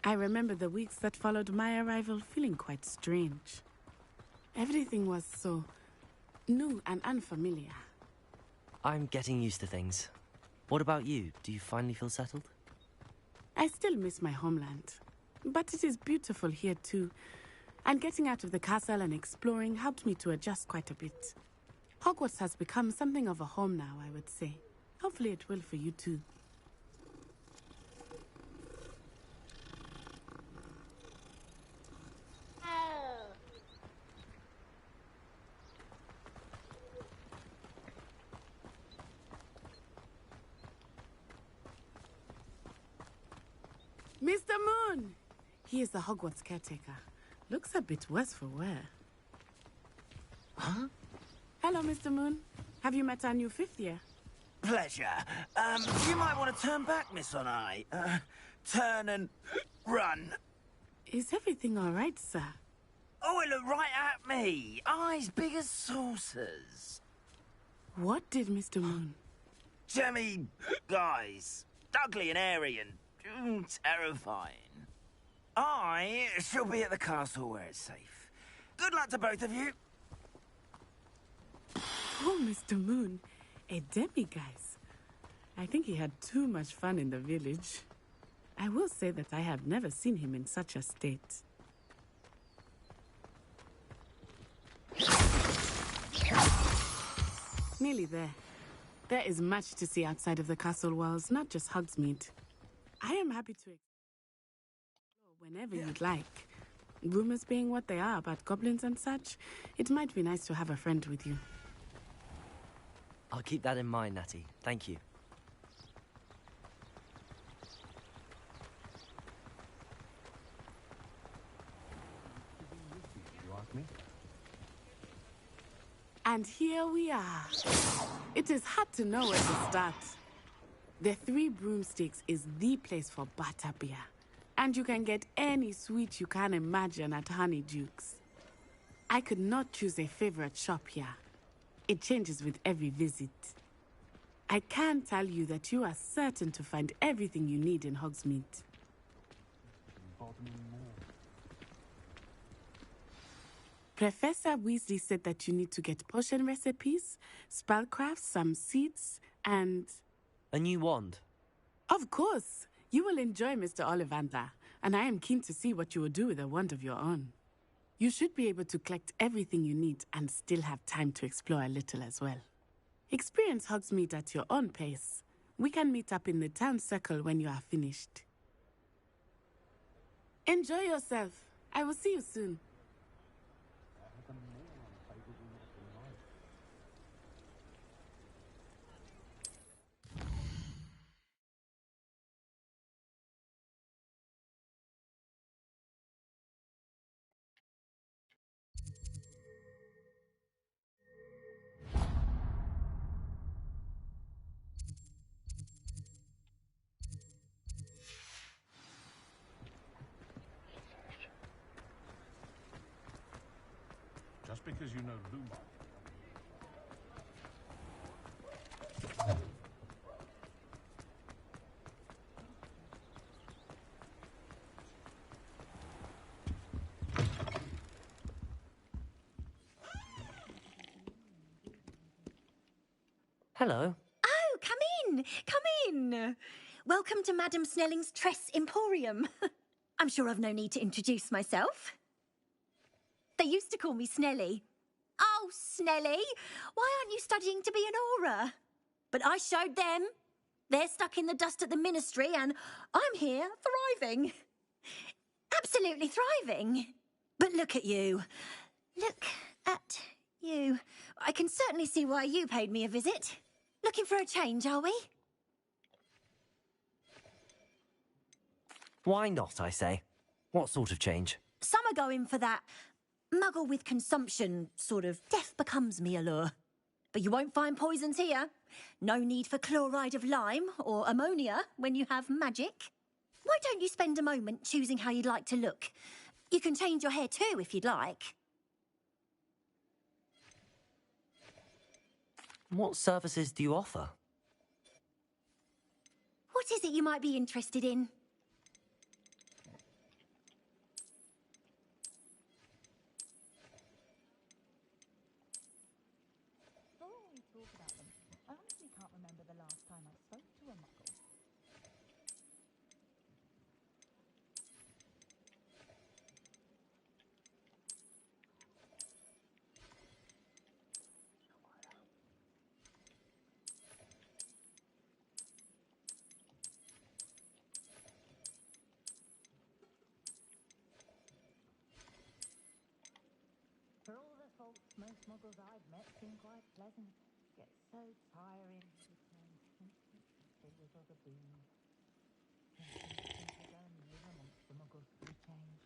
I remember the weeks that followed my arrival feeling quite strange. Everything was so new and unfamiliar. I'm getting used to things. What about you? Do you finally feel settled? I still miss my homeland, but it is beautiful here too. And getting out of the castle and exploring helped me to adjust quite a bit. Hogwarts has become something of a home now, I would say. Hopefully it will for you too. Mr. Moon! He is the Hogwarts caretaker. Looks a bit worse for wear. Huh? Hello, Mr. Moon. Have you met our new fifth year? Pleasure. You might want to turn back, Miss On Eye. Turn and run. Is everything all right, sir? Oh, it looked right at me. Eyes big as saucers. What did Mr. Moon? Jemmy guys. Ugly and airy and terrifying. I shall be at the castle where it's safe. Good luck to both of you. Oh, Mr. Moon. A demiguise. I think he had too much fun in the village. I will say that I have never seen him in such a state. Nearly there. There is much to see outside of the castle walls, not just Hogsmeade. I am happy to explore whenever you'd like. Rumors being what they are about goblins and such, it might be nice to have a friend with you. I'll keep that in mind, Natty. Thank you. And here we are. It is hard to know where to start. The Three Broomsticks is the place for butterbeer. And you can get any sweet you can imagine at Honeydukes. I could not choose a favorite shop here. It changes with every visit. I can tell you that you are certain to find everything you need in Hogsmeade. Professor Weasley said that you need to get potion recipes, spellcrafts, some seeds, and... A new wand? Of course! You will enjoy Mr. Ollivander, and I am keen to see what you will do with a wand of your own. You should be able to collect everything you need and still have time to explore a little as well. Experience Hogsmeade at your own pace. We can meet up in the town circle when you are finished. Enjoy yourself. I will see you soon. Just because you know Lumar. Hello. Oh, come in! Come in! Welcome to Madame Snelling's Tress Emporium. I'm sure I've no need to introduce myself. They used to call me Snelly. Oh, Snelly, why aren't you studying to be an aura? But I showed them. They're stuck in the dust at the ministry, and I'm here, thriving. Absolutely thriving. But look at you. Look at you. I can certainly see why you paid me a visit. Looking for a change, are we? Why not, I say? What sort of change? Some are going for that muggle with consumption, sort of death becomes me allure. But you won't find poisons here. No need for chloride of lime or ammonia when you have magic. Why don't you spend a moment choosing how you'd like to look? You can change your hair too if you'd like. What services do you offer? What is it you might be interested in? I honestly can't remember the last time I spoke to a muggle. For all the faults most muggles I've met seem quite pleasant. Get so tiring to return with other beings. Simply go and live amongst the muggles to be changed.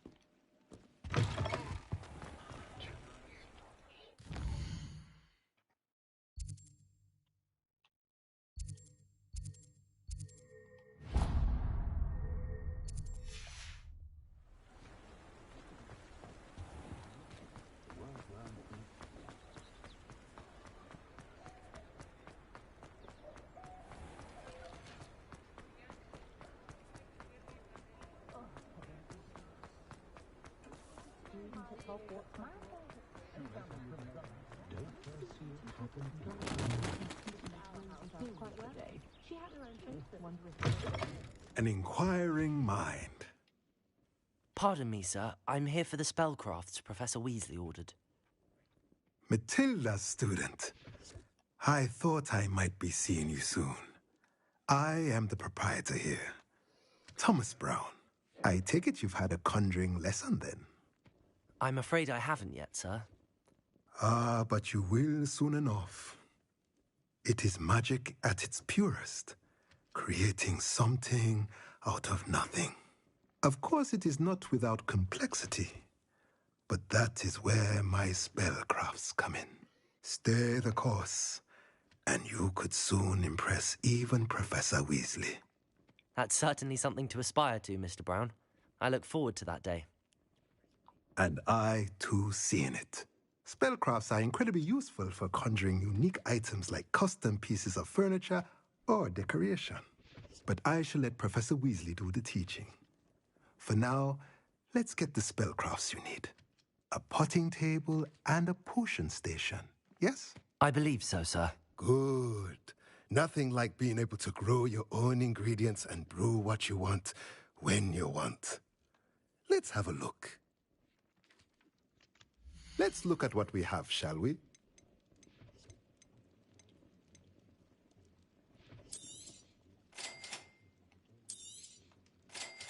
An inquiring mind. Pardon me, sir. I'm here for the spellcrafts Professor Weasley ordered. Matilda's student. I thought I might be seeing you soon. I am the proprietor here, Thomas Brown. I take it you've had a conjuring lesson then? I'm afraid I haven't yet, sir. Ah, but you will soon enough. It is magic at its purest, creating something out of nothing. Of course, it is not without complexity, but that is where my spellcrafts come in. Stay the course, and you could soon impress even Professor Weasley. That's certainly something to aspire to, Mr. Brown. I look forward to that day. And I, too, see in it. Spellcrafts are incredibly useful for conjuring unique items like custom pieces of furniture or decoration. But I shall let Professor Weasley do the teaching. For now, let's get the spellcrafts you need. A potting table and a potion station, yes? I believe so, sir. Good. Nothing like being able to grow your own ingredients and brew what you want when you want. Let's have a look. Let's look at what we have, shall we?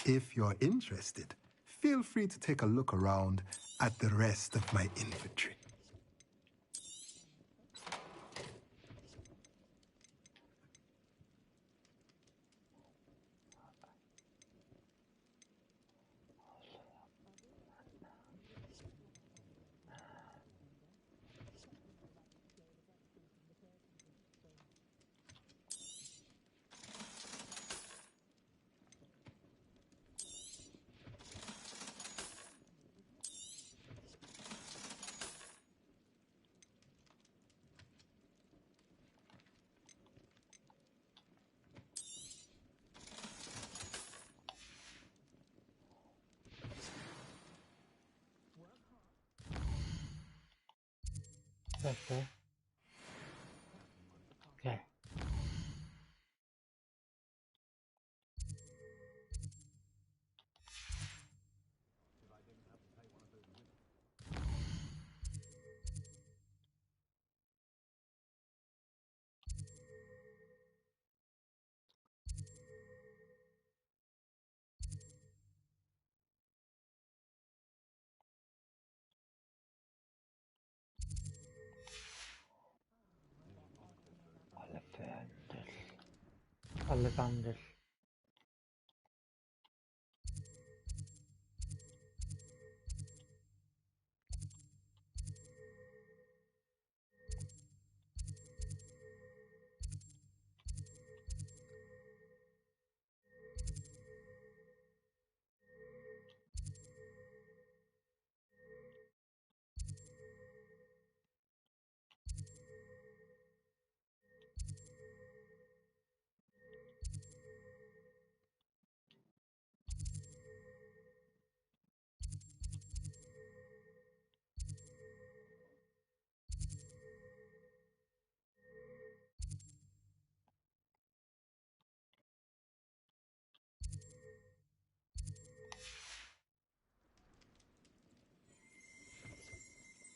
If you're interested, feel free to take a look around at the rest of my inventory. Okay. Okay. Ollivanders.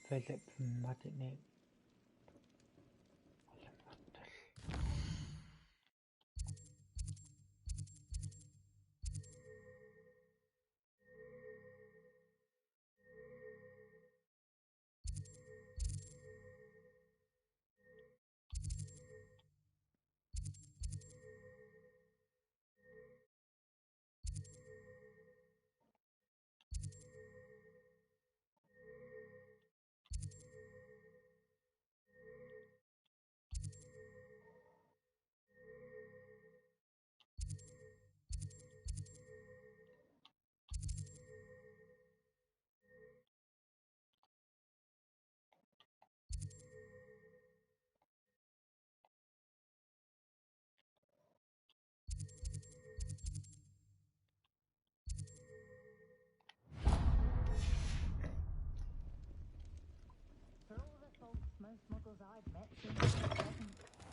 Philip Magic. For all the faults most muggles I've met seem quite pleasant,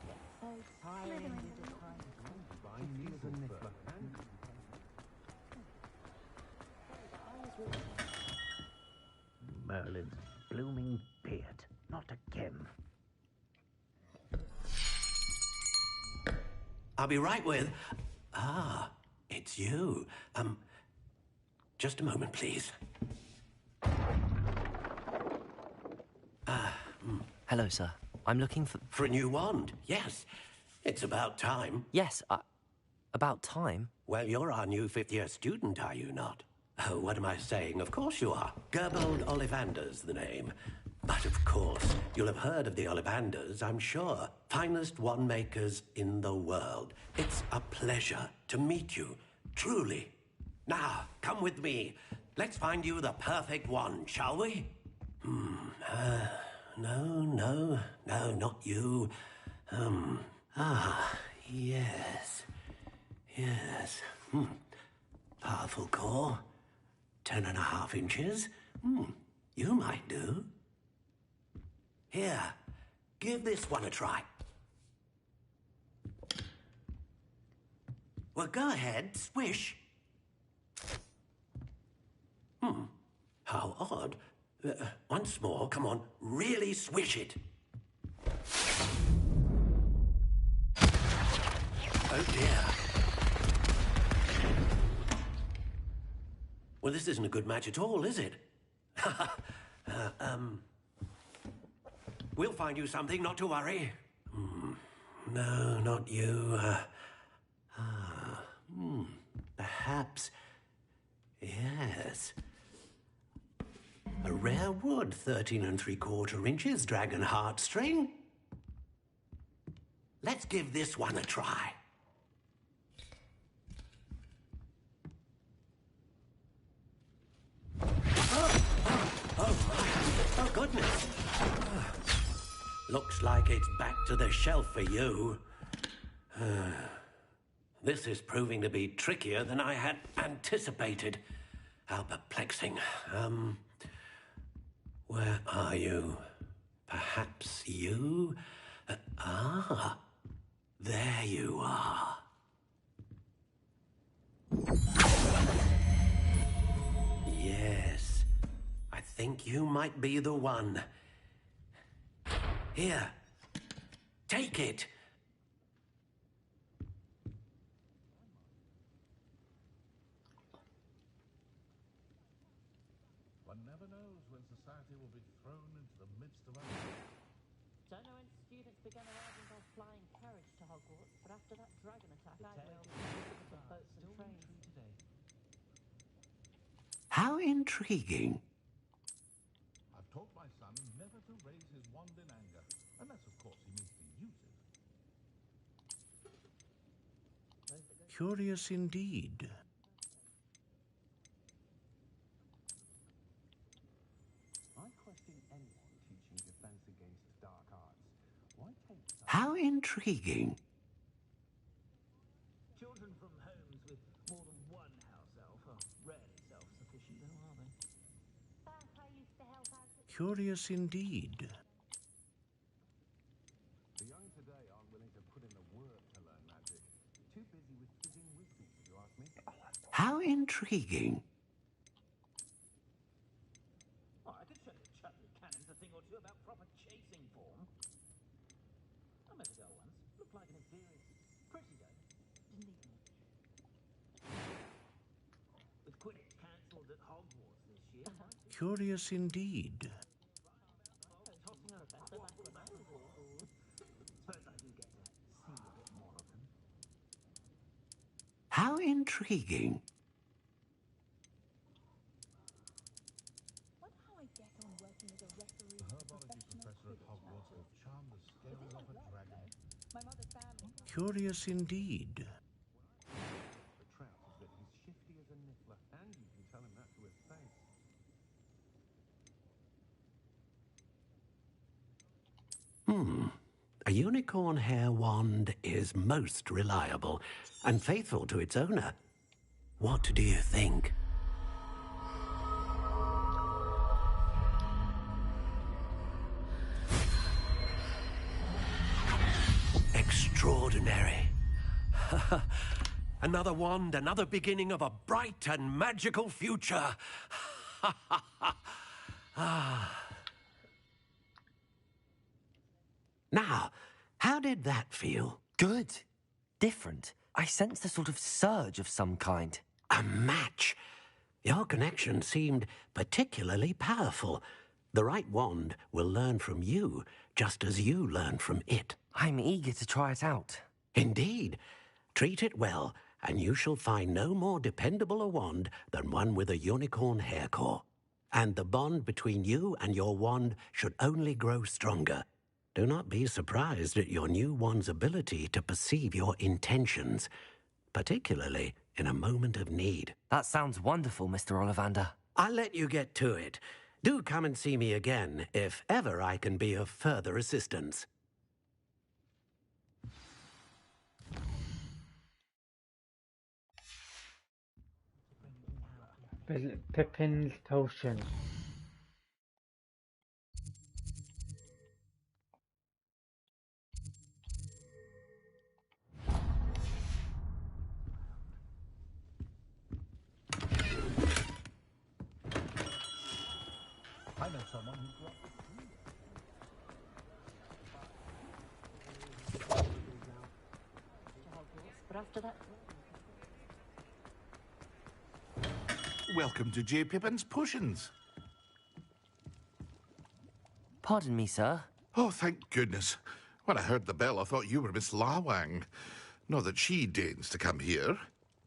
yet so tiring with the time to Merlin's blooming beard. Not again. I'll be right with... Ah, it's you. Just a moment, please. Hello, sir. I'm looking for... For a new wand, yes. It's about time. Yes, about time? Well, you're our new fifth-year student, are you not? Oh, what am I saying? Of course you are. Gerbold Ollivander's the name. But of course, you'll have heard of the Ollivanders, I'm sure. Finest wand makers in the world. It's a pleasure to meet you, truly. Now, come with me. Let's find you the perfect wand, shall we? No, not you. Yes. Powerful core. 10.5 inches. You might do. Here, give this one a try. Well, go ahead, swish. How odd. Once more, come on, really swish it. Oh dear. Well, this isn't a good match at all, is it? We'll find you something, not to worry. No, not you. Perhaps... Yes. A rare wood, 13 3/4 inches, dragon heartstring. Let's give this one a try. Oh, goodness. Looks like it's back to the shelf for you. This is proving to be trickier than I had anticipated. How perplexing. Where are you? Perhaps you? There you are. Yes, I think you might be the one. Here, take it. One never knows when society will be thrown into the midst of a... Don't know when students began arriving by flying carriage to Hogwarts, but after that dragon attack, I waited for boats and trains. How intriguing. I've taught my son never to raise his wand in anger, unless, of course, he means to use it. Curious indeed. I question anyone teaching defense against dark arts. Why take How intriguing. Children from homes with more than one house elf are rarely self-sufficient, though, are they? I used to help out. Curious indeed. The young today aren't willing to put in the work to learn magic. Too busy with fizzing whistles, if you ask me. How intriguing. Oh, I could show the Chudley Cannons a thing or two about proper chasing form. I met a girl once. Looked like an experience. Pretty, though. Didn't even... With Quidditch cancelled at Hogwarts this year... Curious indeed. Tossing her back suppose I do get to see a bit more of them. How intriguing. Wonder how I get on working as a referee The for herbology professor at Hogwarts will charm the scales off a dragon. my mother's family. Curious indeed. The trout is that he's shifty as a niffler, and you can tell him that to his face. A unicorn hair wand is most reliable and faithful to its owner. What do you think? Extraordinary. Another wand, another beginning of a bright and magical future. Now, how did that feel? Good. Different. I sensed a sort of surge of some kind. A match. Your connection seemed particularly powerful. The right wand will learn from you, just as you learn from it. I'm eager to try it out. Indeed. Treat it well, and you shall find no more dependable a wand than one with a unicorn hair core. And the bond between you and your wand should only grow stronger. Do not be surprised at your new wand's ability to perceive your intentions, particularly in a moment of need. That sounds wonderful, Mr. Ollivander. I'll let you get to it. Do come and see me again if ever I can be of further assistance. Pippin's potion. I know someone who grew up with But after that... Welcome to J. Pippin's Potions. Pardon me, sir. Oh, thank goodness. When I heard the bell, I thought you were Miss Lawang. Not that she deigns to come here.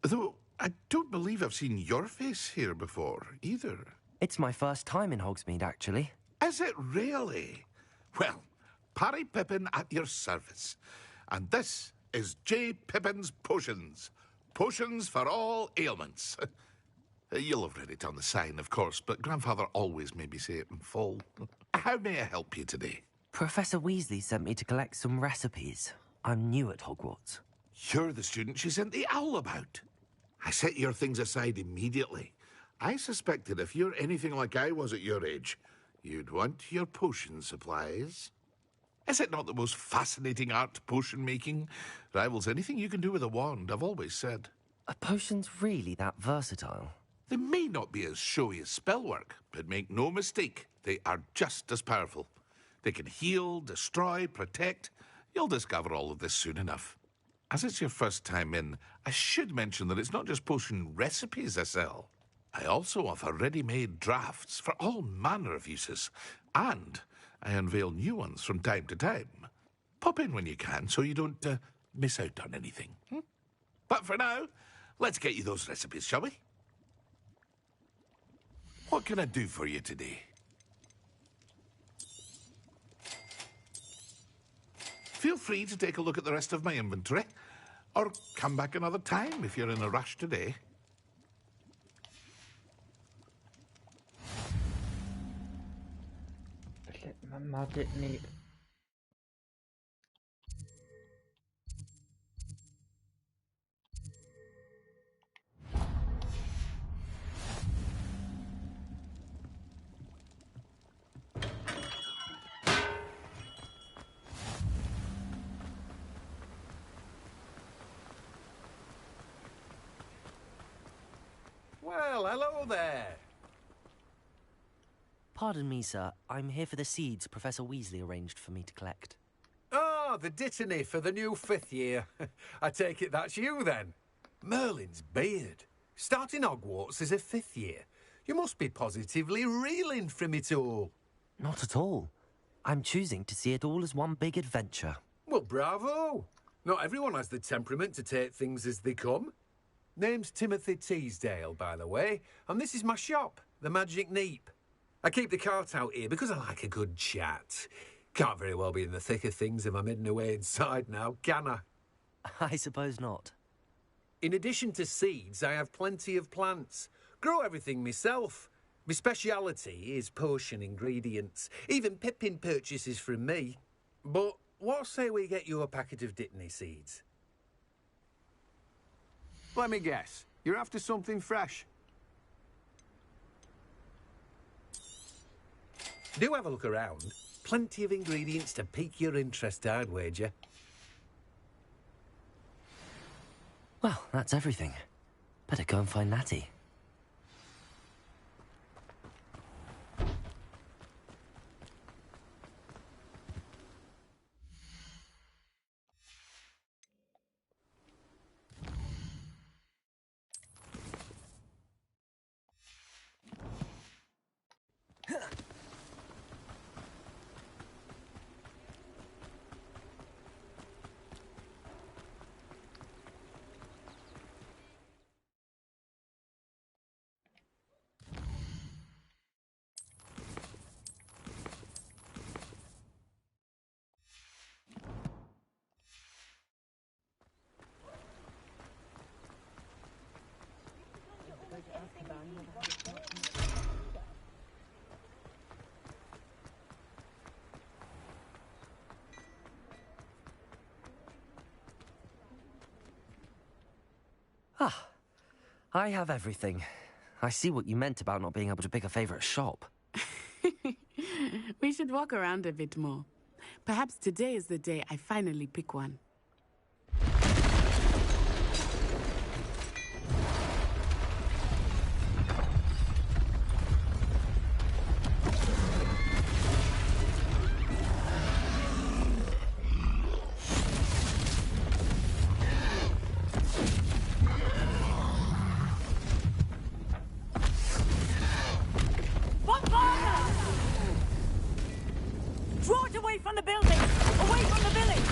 Though I don't believe I've seen your face here before, either. It's my first time in Hogsmeade, actually. Is it really? Well, Parry Pippin at your service. And this is J. Pippin's Potions. Potions for all ailments. You'll have read it on the sign, of course, but Grandfather always made me say it in full. How may I help you today? Professor Weasley sent me to collect some recipes. I'm new at Hogwarts. You're the student she sent the owl about. I set your things aside immediately. I suspected if you're anything like I was at your age, you'd want your potion supplies. Is it not the most fascinating art, potion making? Rivals anything you can do with a wand, I've always said. Are potions really that versatile? They may not be as showy as spellwork, but make no mistake, they are just as powerful. They can heal, destroy, protect. You'll discover all of this soon enough. As it's your first time in, I should mention that it's not just potion recipes I sell. I also offer ready-made drafts for all manner of uses. And I unveil new ones from time to time. Pop in when you can so you don't miss out on anything. But for now, let's get you those recipes, shall we? What can I do for you today? Feel free to take a look at the rest of my inventory, or come back another time if you're in a rush today. Magic neat. Well, hello there. Pardon me, sir. I'm here for the seeds Professor Weasley arranged for me to collect. Ah, the dittany for the new 5th year. I take it that's you, then. Merlin's beard. Starting Hogwarts as a 5th year. You must be positively reeling from it all. Not at all. I'm choosing to see it all as one big adventure. Well, bravo. Not everyone has the temperament to take things as they come. Name's Timothy Teasdale, by the way, and this is my shop, the Magic Neep. I keep the cart out here because I like a good chat. Can't very well be in the thick of things if I'm hidden away inside now, can I? I suppose not. In addition to seeds, I have plenty of plants. Grow everything myself. My speciality is potion ingredients. Even Pippin purchases from me. But what say we get you a packet of dittany seeds? Let me guess. You're after something fresh. Do have a look around. Plenty of ingredients to pique your interest, I'd wager. Well, that's everything. Better go and find Natty. Ah, I have everything. I see what you meant about not being able to pick a favourite shop. We should walk around a bit more. Perhaps today is the day I finally pick one. Draw it away from the building! Away from the village!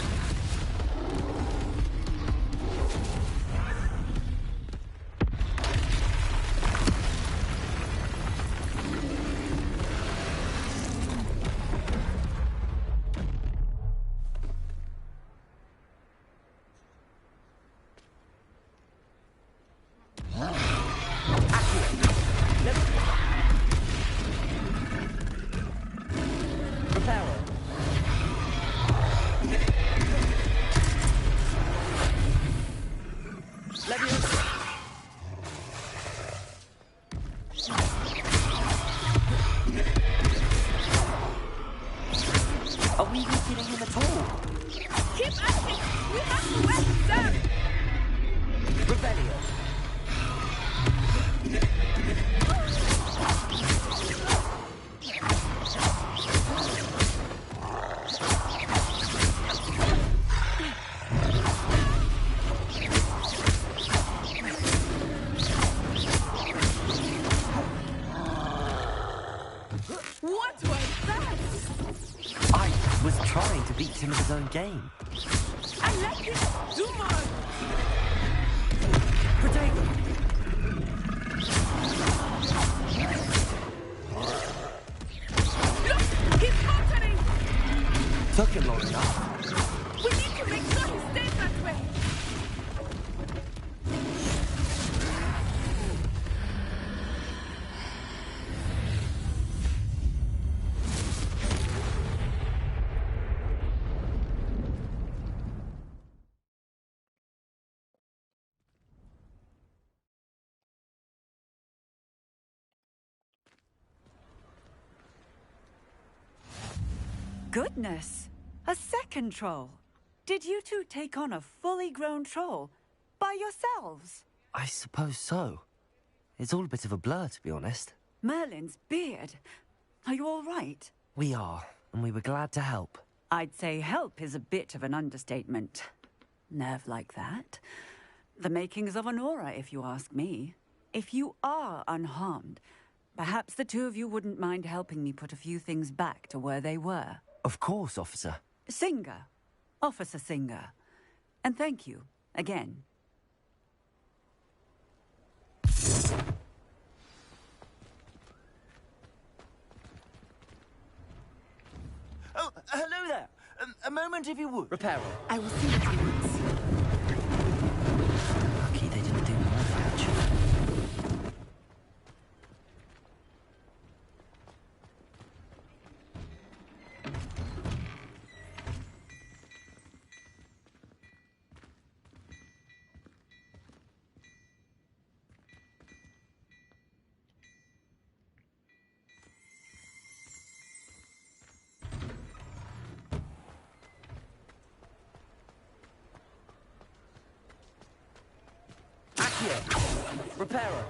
own game. I like it! Do more! Protect them! Look! He's faltering! Took him long enough. We need to make sure he stays that way! Goodness! A second troll! Did you two take on a fully grown troll? By yourselves? I suppose so. It's all a bit of a blur, to be honest. Merlin's beard. Are you all right? We are, and we were glad to help. I'd say help is a bit of an understatement. Nerve like that. The makings of an aura, if you ask me. If you are unharmed, perhaps the two of you wouldn't mind helping me put a few things back to where they were. Of course, officer. Singer. Officer Singer. And thank you, again. Oh, hello there. A moment, if you would. Reparo. I will see what he wants. Lucky they didn't do more damage. Reparo.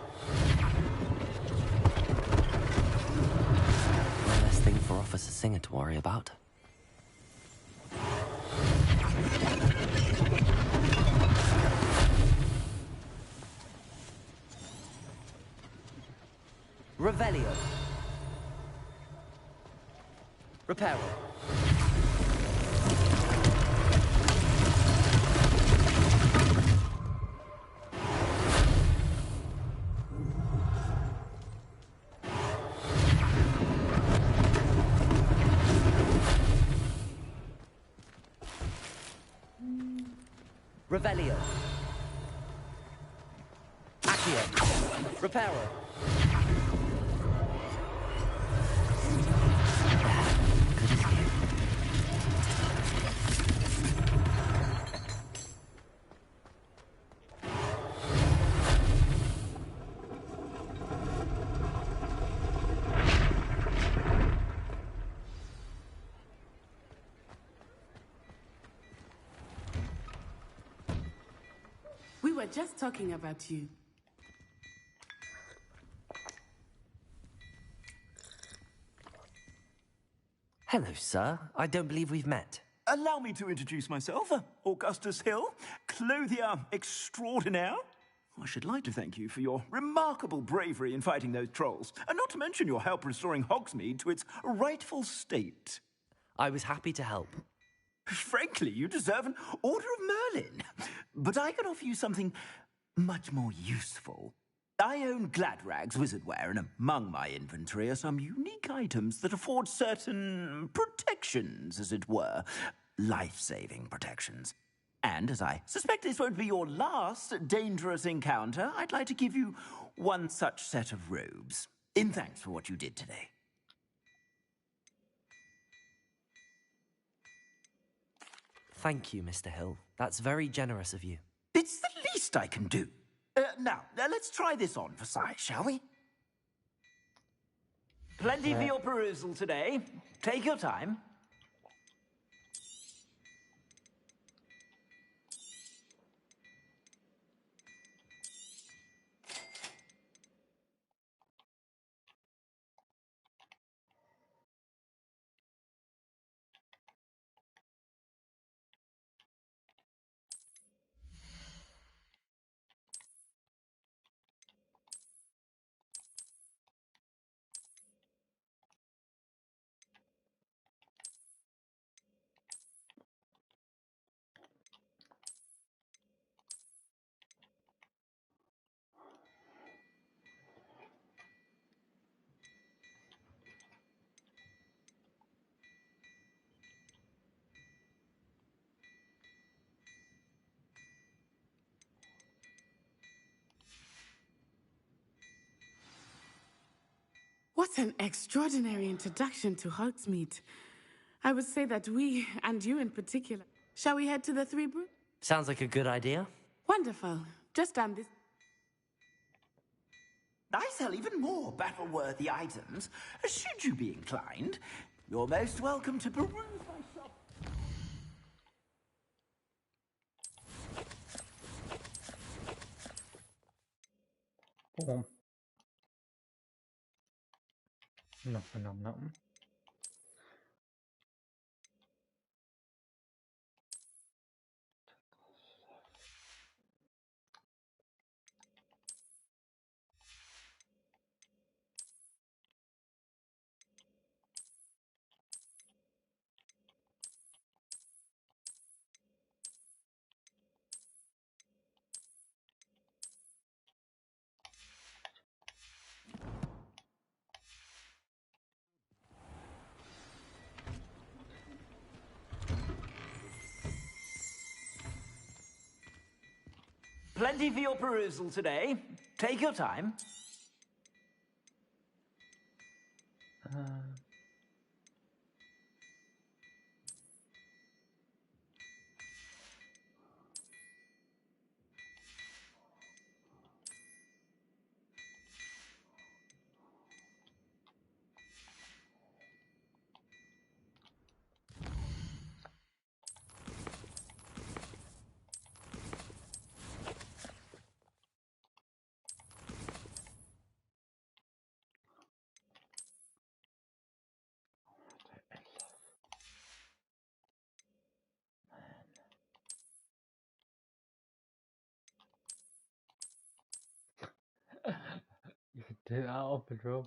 One less thing for Officer Singer to worry about. Revelio. Reparo. Revelio. Accio. Reparo. Good as new. We were just talking about you. Hello, sir. I don't believe we've met. Allow me to introduce myself. Augustus Hill, clothier extraordinaire. I should like to thank you for your remarkable bravery in fighting those trolls, and not to mention your help restoring Hogsmeade to its rightful state. I was happy to help. Frankly, you deserve an Order of Merlin. But I can offer you something much more useful. I own Gladrag's wizardware, and among my inventory are some unique items that afford certain protections, as it were. Life-saving protections. And as I suspect this won't be your last dangerous encounter, I'd like to give you one such set of robes, in thanks for what you did today. Thank you, Mr. Hill. That's very generous of you. It's the least I can do. Now, let's try this on for size, shall we? Plenty for your perusal today. Take your time. What an extraordinary introduction to Hogsmeade. I would say that we, and you in particular, shall we head to the Three Brew? Sounds like a good idea. Wonderful. Just down this... I sell even more battle-worthy items. Should you be inclined, you're most welcome to peruse my shop. Boom. Nothing, nothing. Plenty for your perusal today. Take your time. You could do that up a draw.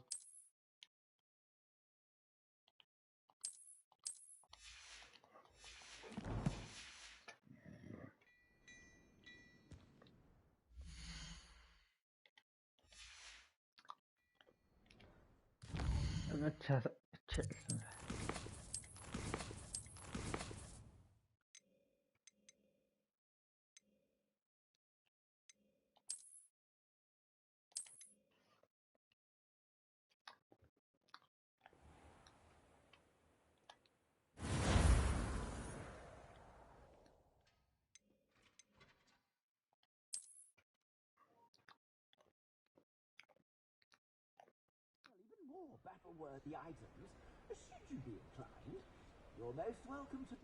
I'm gonna check some. Even more battle-worthy items. Should you be inclined, you're most welcome to...